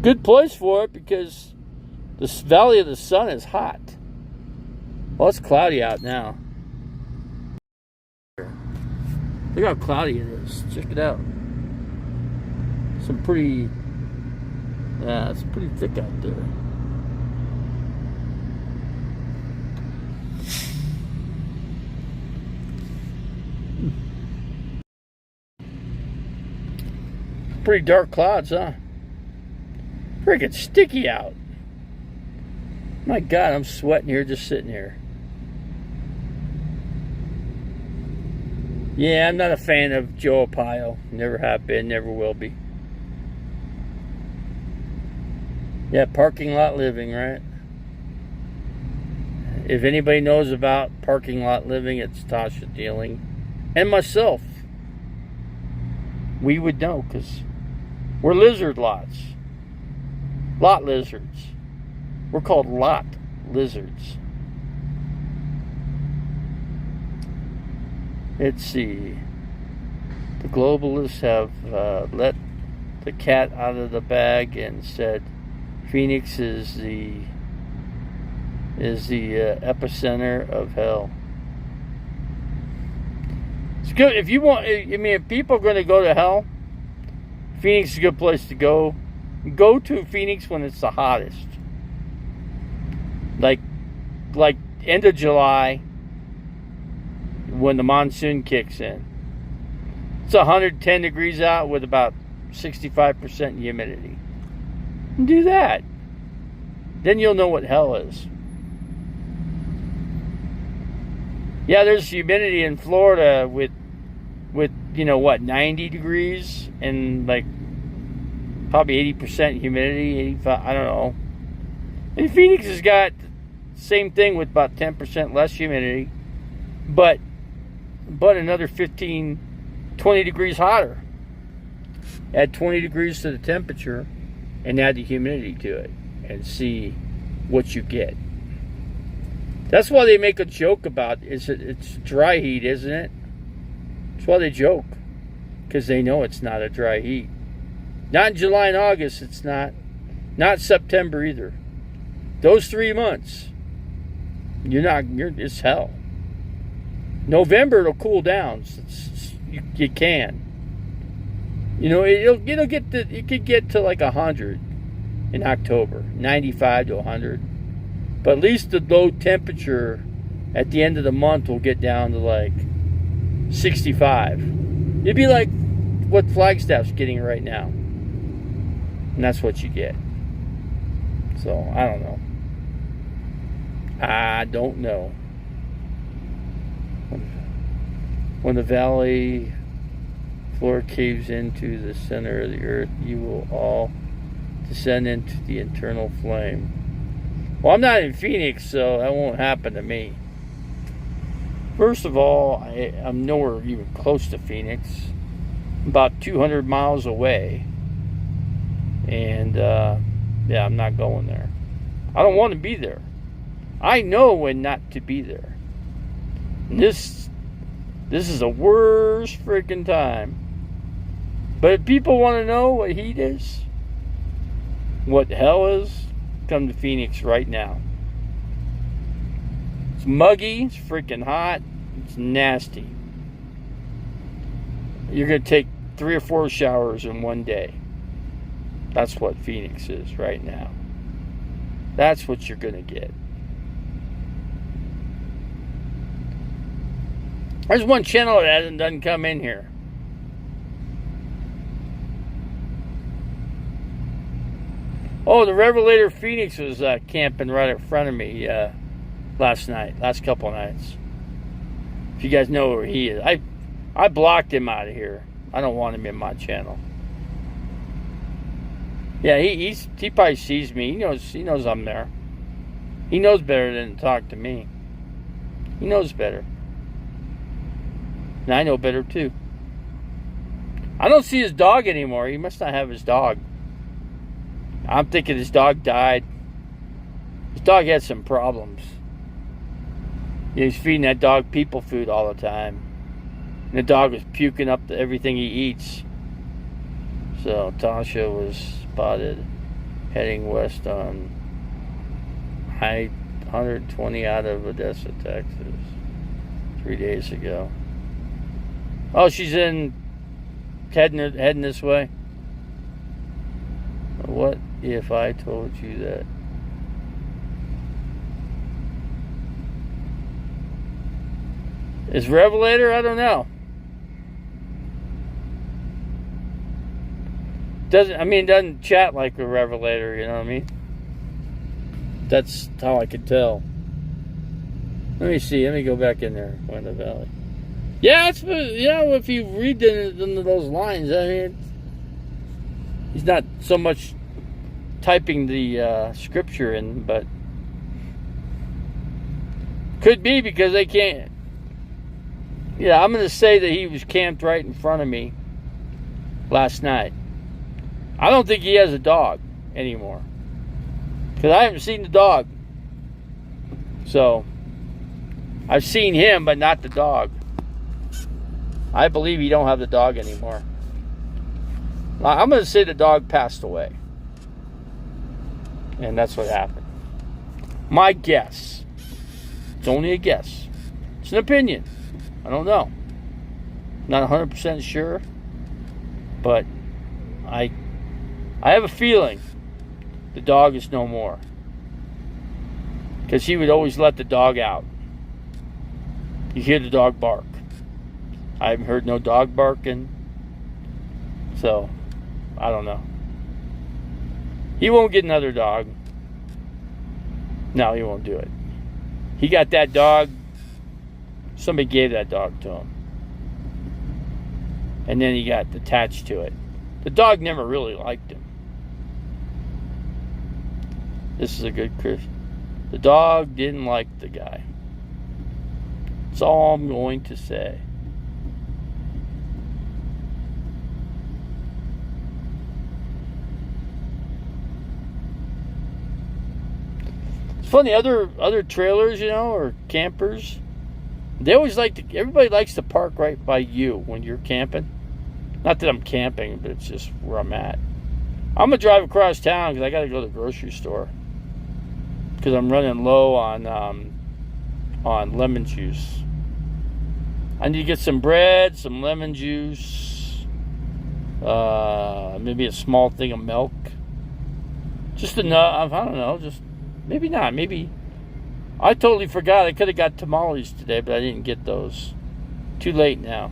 Speaker 1: Good place for it because the Valley of the Sun is hot. Well, it's cloudy out now. Look how cloudy it is. Check it out. It's pretty thick out there. Pretty dark clouds, huh? Freaking sticky out. My God, I'm sweating here just sitting here. Yeah, I'm not a fan of Joe Arpaio. Never have been, never will be. Yeah, parking lot living, right? If anybody knows about parking lot living, it's Tasha Dealing and myself. We would know because we're lizard lots. Lot lizards. We're called lot lizards. Let's see. The globalists have let the cat out of the bag and said Phoenix is the epicenter of hell. It's good if you want. I mean, if people are going to go to hell, Phoenix is a good place to go. Go to Phoenix when it's the hottest, like end of July, when the monsoon kicks in. It's 110 degrees out with about 65% humidity. Do that. Then you'll know what hell is. Yeah, there's humidity in Florida with 90 degrees and like probably 80% humidity, 85, I don't know. And Phoenix has got same thing with about 10% less humidity, but another 15, 20 degrees hotter. Add 20 degrees to the temperature and add the humidity to it and see what you get. That's why they make a joke about it's dry heat, isn't it? That's why they joke, because they know it's not a dry heat. Not in July and August, it's not. Not September either. Those 3 months, it's hell. November it'll cool down. You can. It could get to like 100 in October, 95 to 100. But at least the low temperature at the end of the month will get down to like 65. It'd be like what Flagstaff's getting right now. And that's what you get. So, I don't know. I don't know. When the valley floor caves into the center of the earth, you will all descend into the eternal flame. Well, I'm not in Phoenix, so that won't happen to me. First of all, I'm nowhere even close to Phoenix. I'm about 200 miles away. And, I'm not going there. I don't want to be there. I know when not to be there. And this is the worst freaking time. But if people want to know what heat is, what hell is, come to Phoenix right now. It's muggy, it's freaking hot, it's nasty. You're going to take 3 or 4 showers in one day. That's what Phoenix is right now. That's what you're going to get. There's one channel that doesn't come in here. Oh, the Revelator Phoenix was camping right in front of me last couple nights. If you guys know where he is. I blocked him out of here. I don't want him in my channel. Yeah, he probably sees me. He knows I'm there. He knows better than to talk to me. He knows better. And I know better too. I don't see his dog anymore. He must not have his dog. I'm thinking his dog died. His dog had some problems. He's feeding that dog people food all the time. And the dog was puking up everything he eats. So Tasha was spotted heading west on I-120 out of Odessa, Texas, 3 days ago. Oh, she's heading this way. What if I told you that? Is Revelator? I don't know. Doesn't chat like a Revelator, you know what I mean? That's how I could tell. Let me see. Let me go back in there. Wenda Valley. Yeah, if you read into those lines, he's not so much typing the scripture in, but could be because they can't. Yeah, I'm going to say that he was camped right in front of me last night. I don't think he has a dog anymore, because I haven't seen the dog. So I've seen him, but not the dog. I believe he don't have the dog anymore. I'm going to say the dog passed away. And that's what happened. My guess. It's only a guess. It's an opinion. I don't know. Not 100% sure. But I have a feeling the dog is no more. Because he would always let the dog out. You hear the dog bark. I haven't heard no dog barking. So, I don't know. He won't get another dog. No, he won't do it. He got that dog Somebody gave that dog to him. And then he got attached to it. The dog never really liked him. This is a good Christian. The dog didn't like the guy. That's all I'm going to say. It's funny, other trailers, or campers, they always everybody likes to park right by you when you're camping. Not that I'm camping, but it's just where I'm at. I'm going to drive across town because I got to go to the grocery store. Because I'm running low on lemon juice. I need to get some bread, some lemon juice, maybe a small thing of milk. Just enough, I don't know, just maybe not. Maybe I totally forgot. I could have got tamales today, but I didn't get those. Too late now.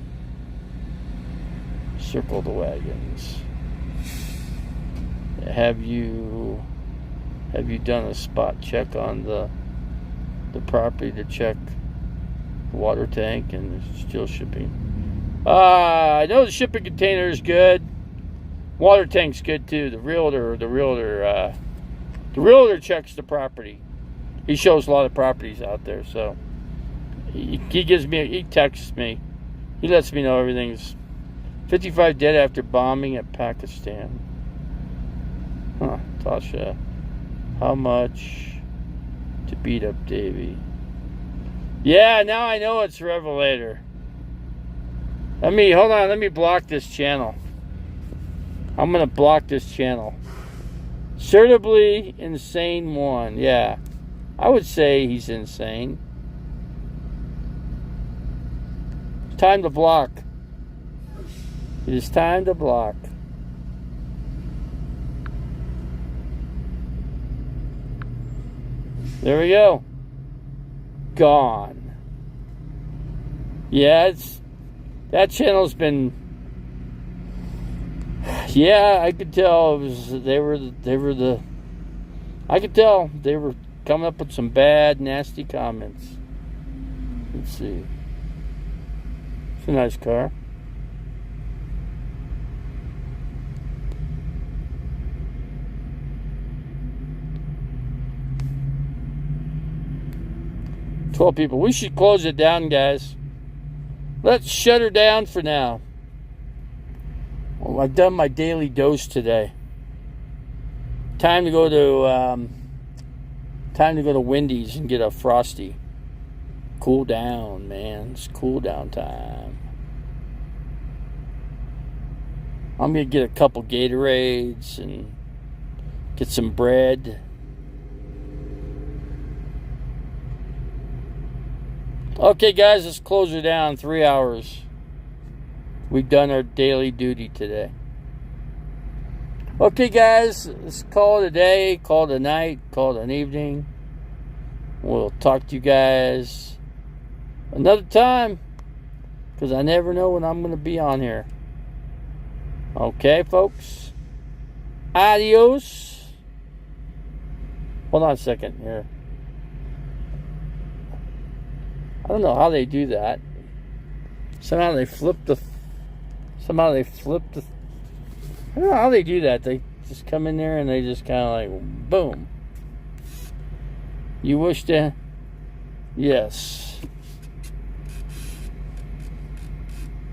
Speaker 1: Circle the wagons. Have you done a spot check on the property to check the water tank and steel shipping? I know the shipping container is good. Water tank's good too. The realtor checks the property. He shows a lot of properties out there, so he texts me. He lets me know everything's 55 dead after bombing at Pakistan. Huh, Tasha. How much to beat up Davey? Yeah, now I know it's Revelator. Hold on, let me block this channel. I'm gonna block this channel. Assertively Insane 1. Yeah, I would say he's insane. It's time to block. It is time to block. There we go. Gone. Yeah, that channel's been. Yeah, I could tell I could tell they were coming up with some bad, nasty comments. Let's see. It's a nice car. $12 people. We should close it down, guys. Let's shut her down for now. Well, I've done my daily dose today. Time to go to Wendy's and get a Frosty. Cool down, man. It's cool down time. I'm gonna get a couple Gatorades and get some bread. Okay, guys, let's close her down. 3 hours. We've done our daily duty today. Okay, guys, let's call it a day, call it a night, call it an evening. We'll talk to you guys another time, because I never know when I'm going to be on here. Okay, folks? Adios. Hold on a second here. I don't know how they do that. Somehow they flip the. I don't know how they do that. They just come in there and they just kind of like, boom. You wish to. Yes.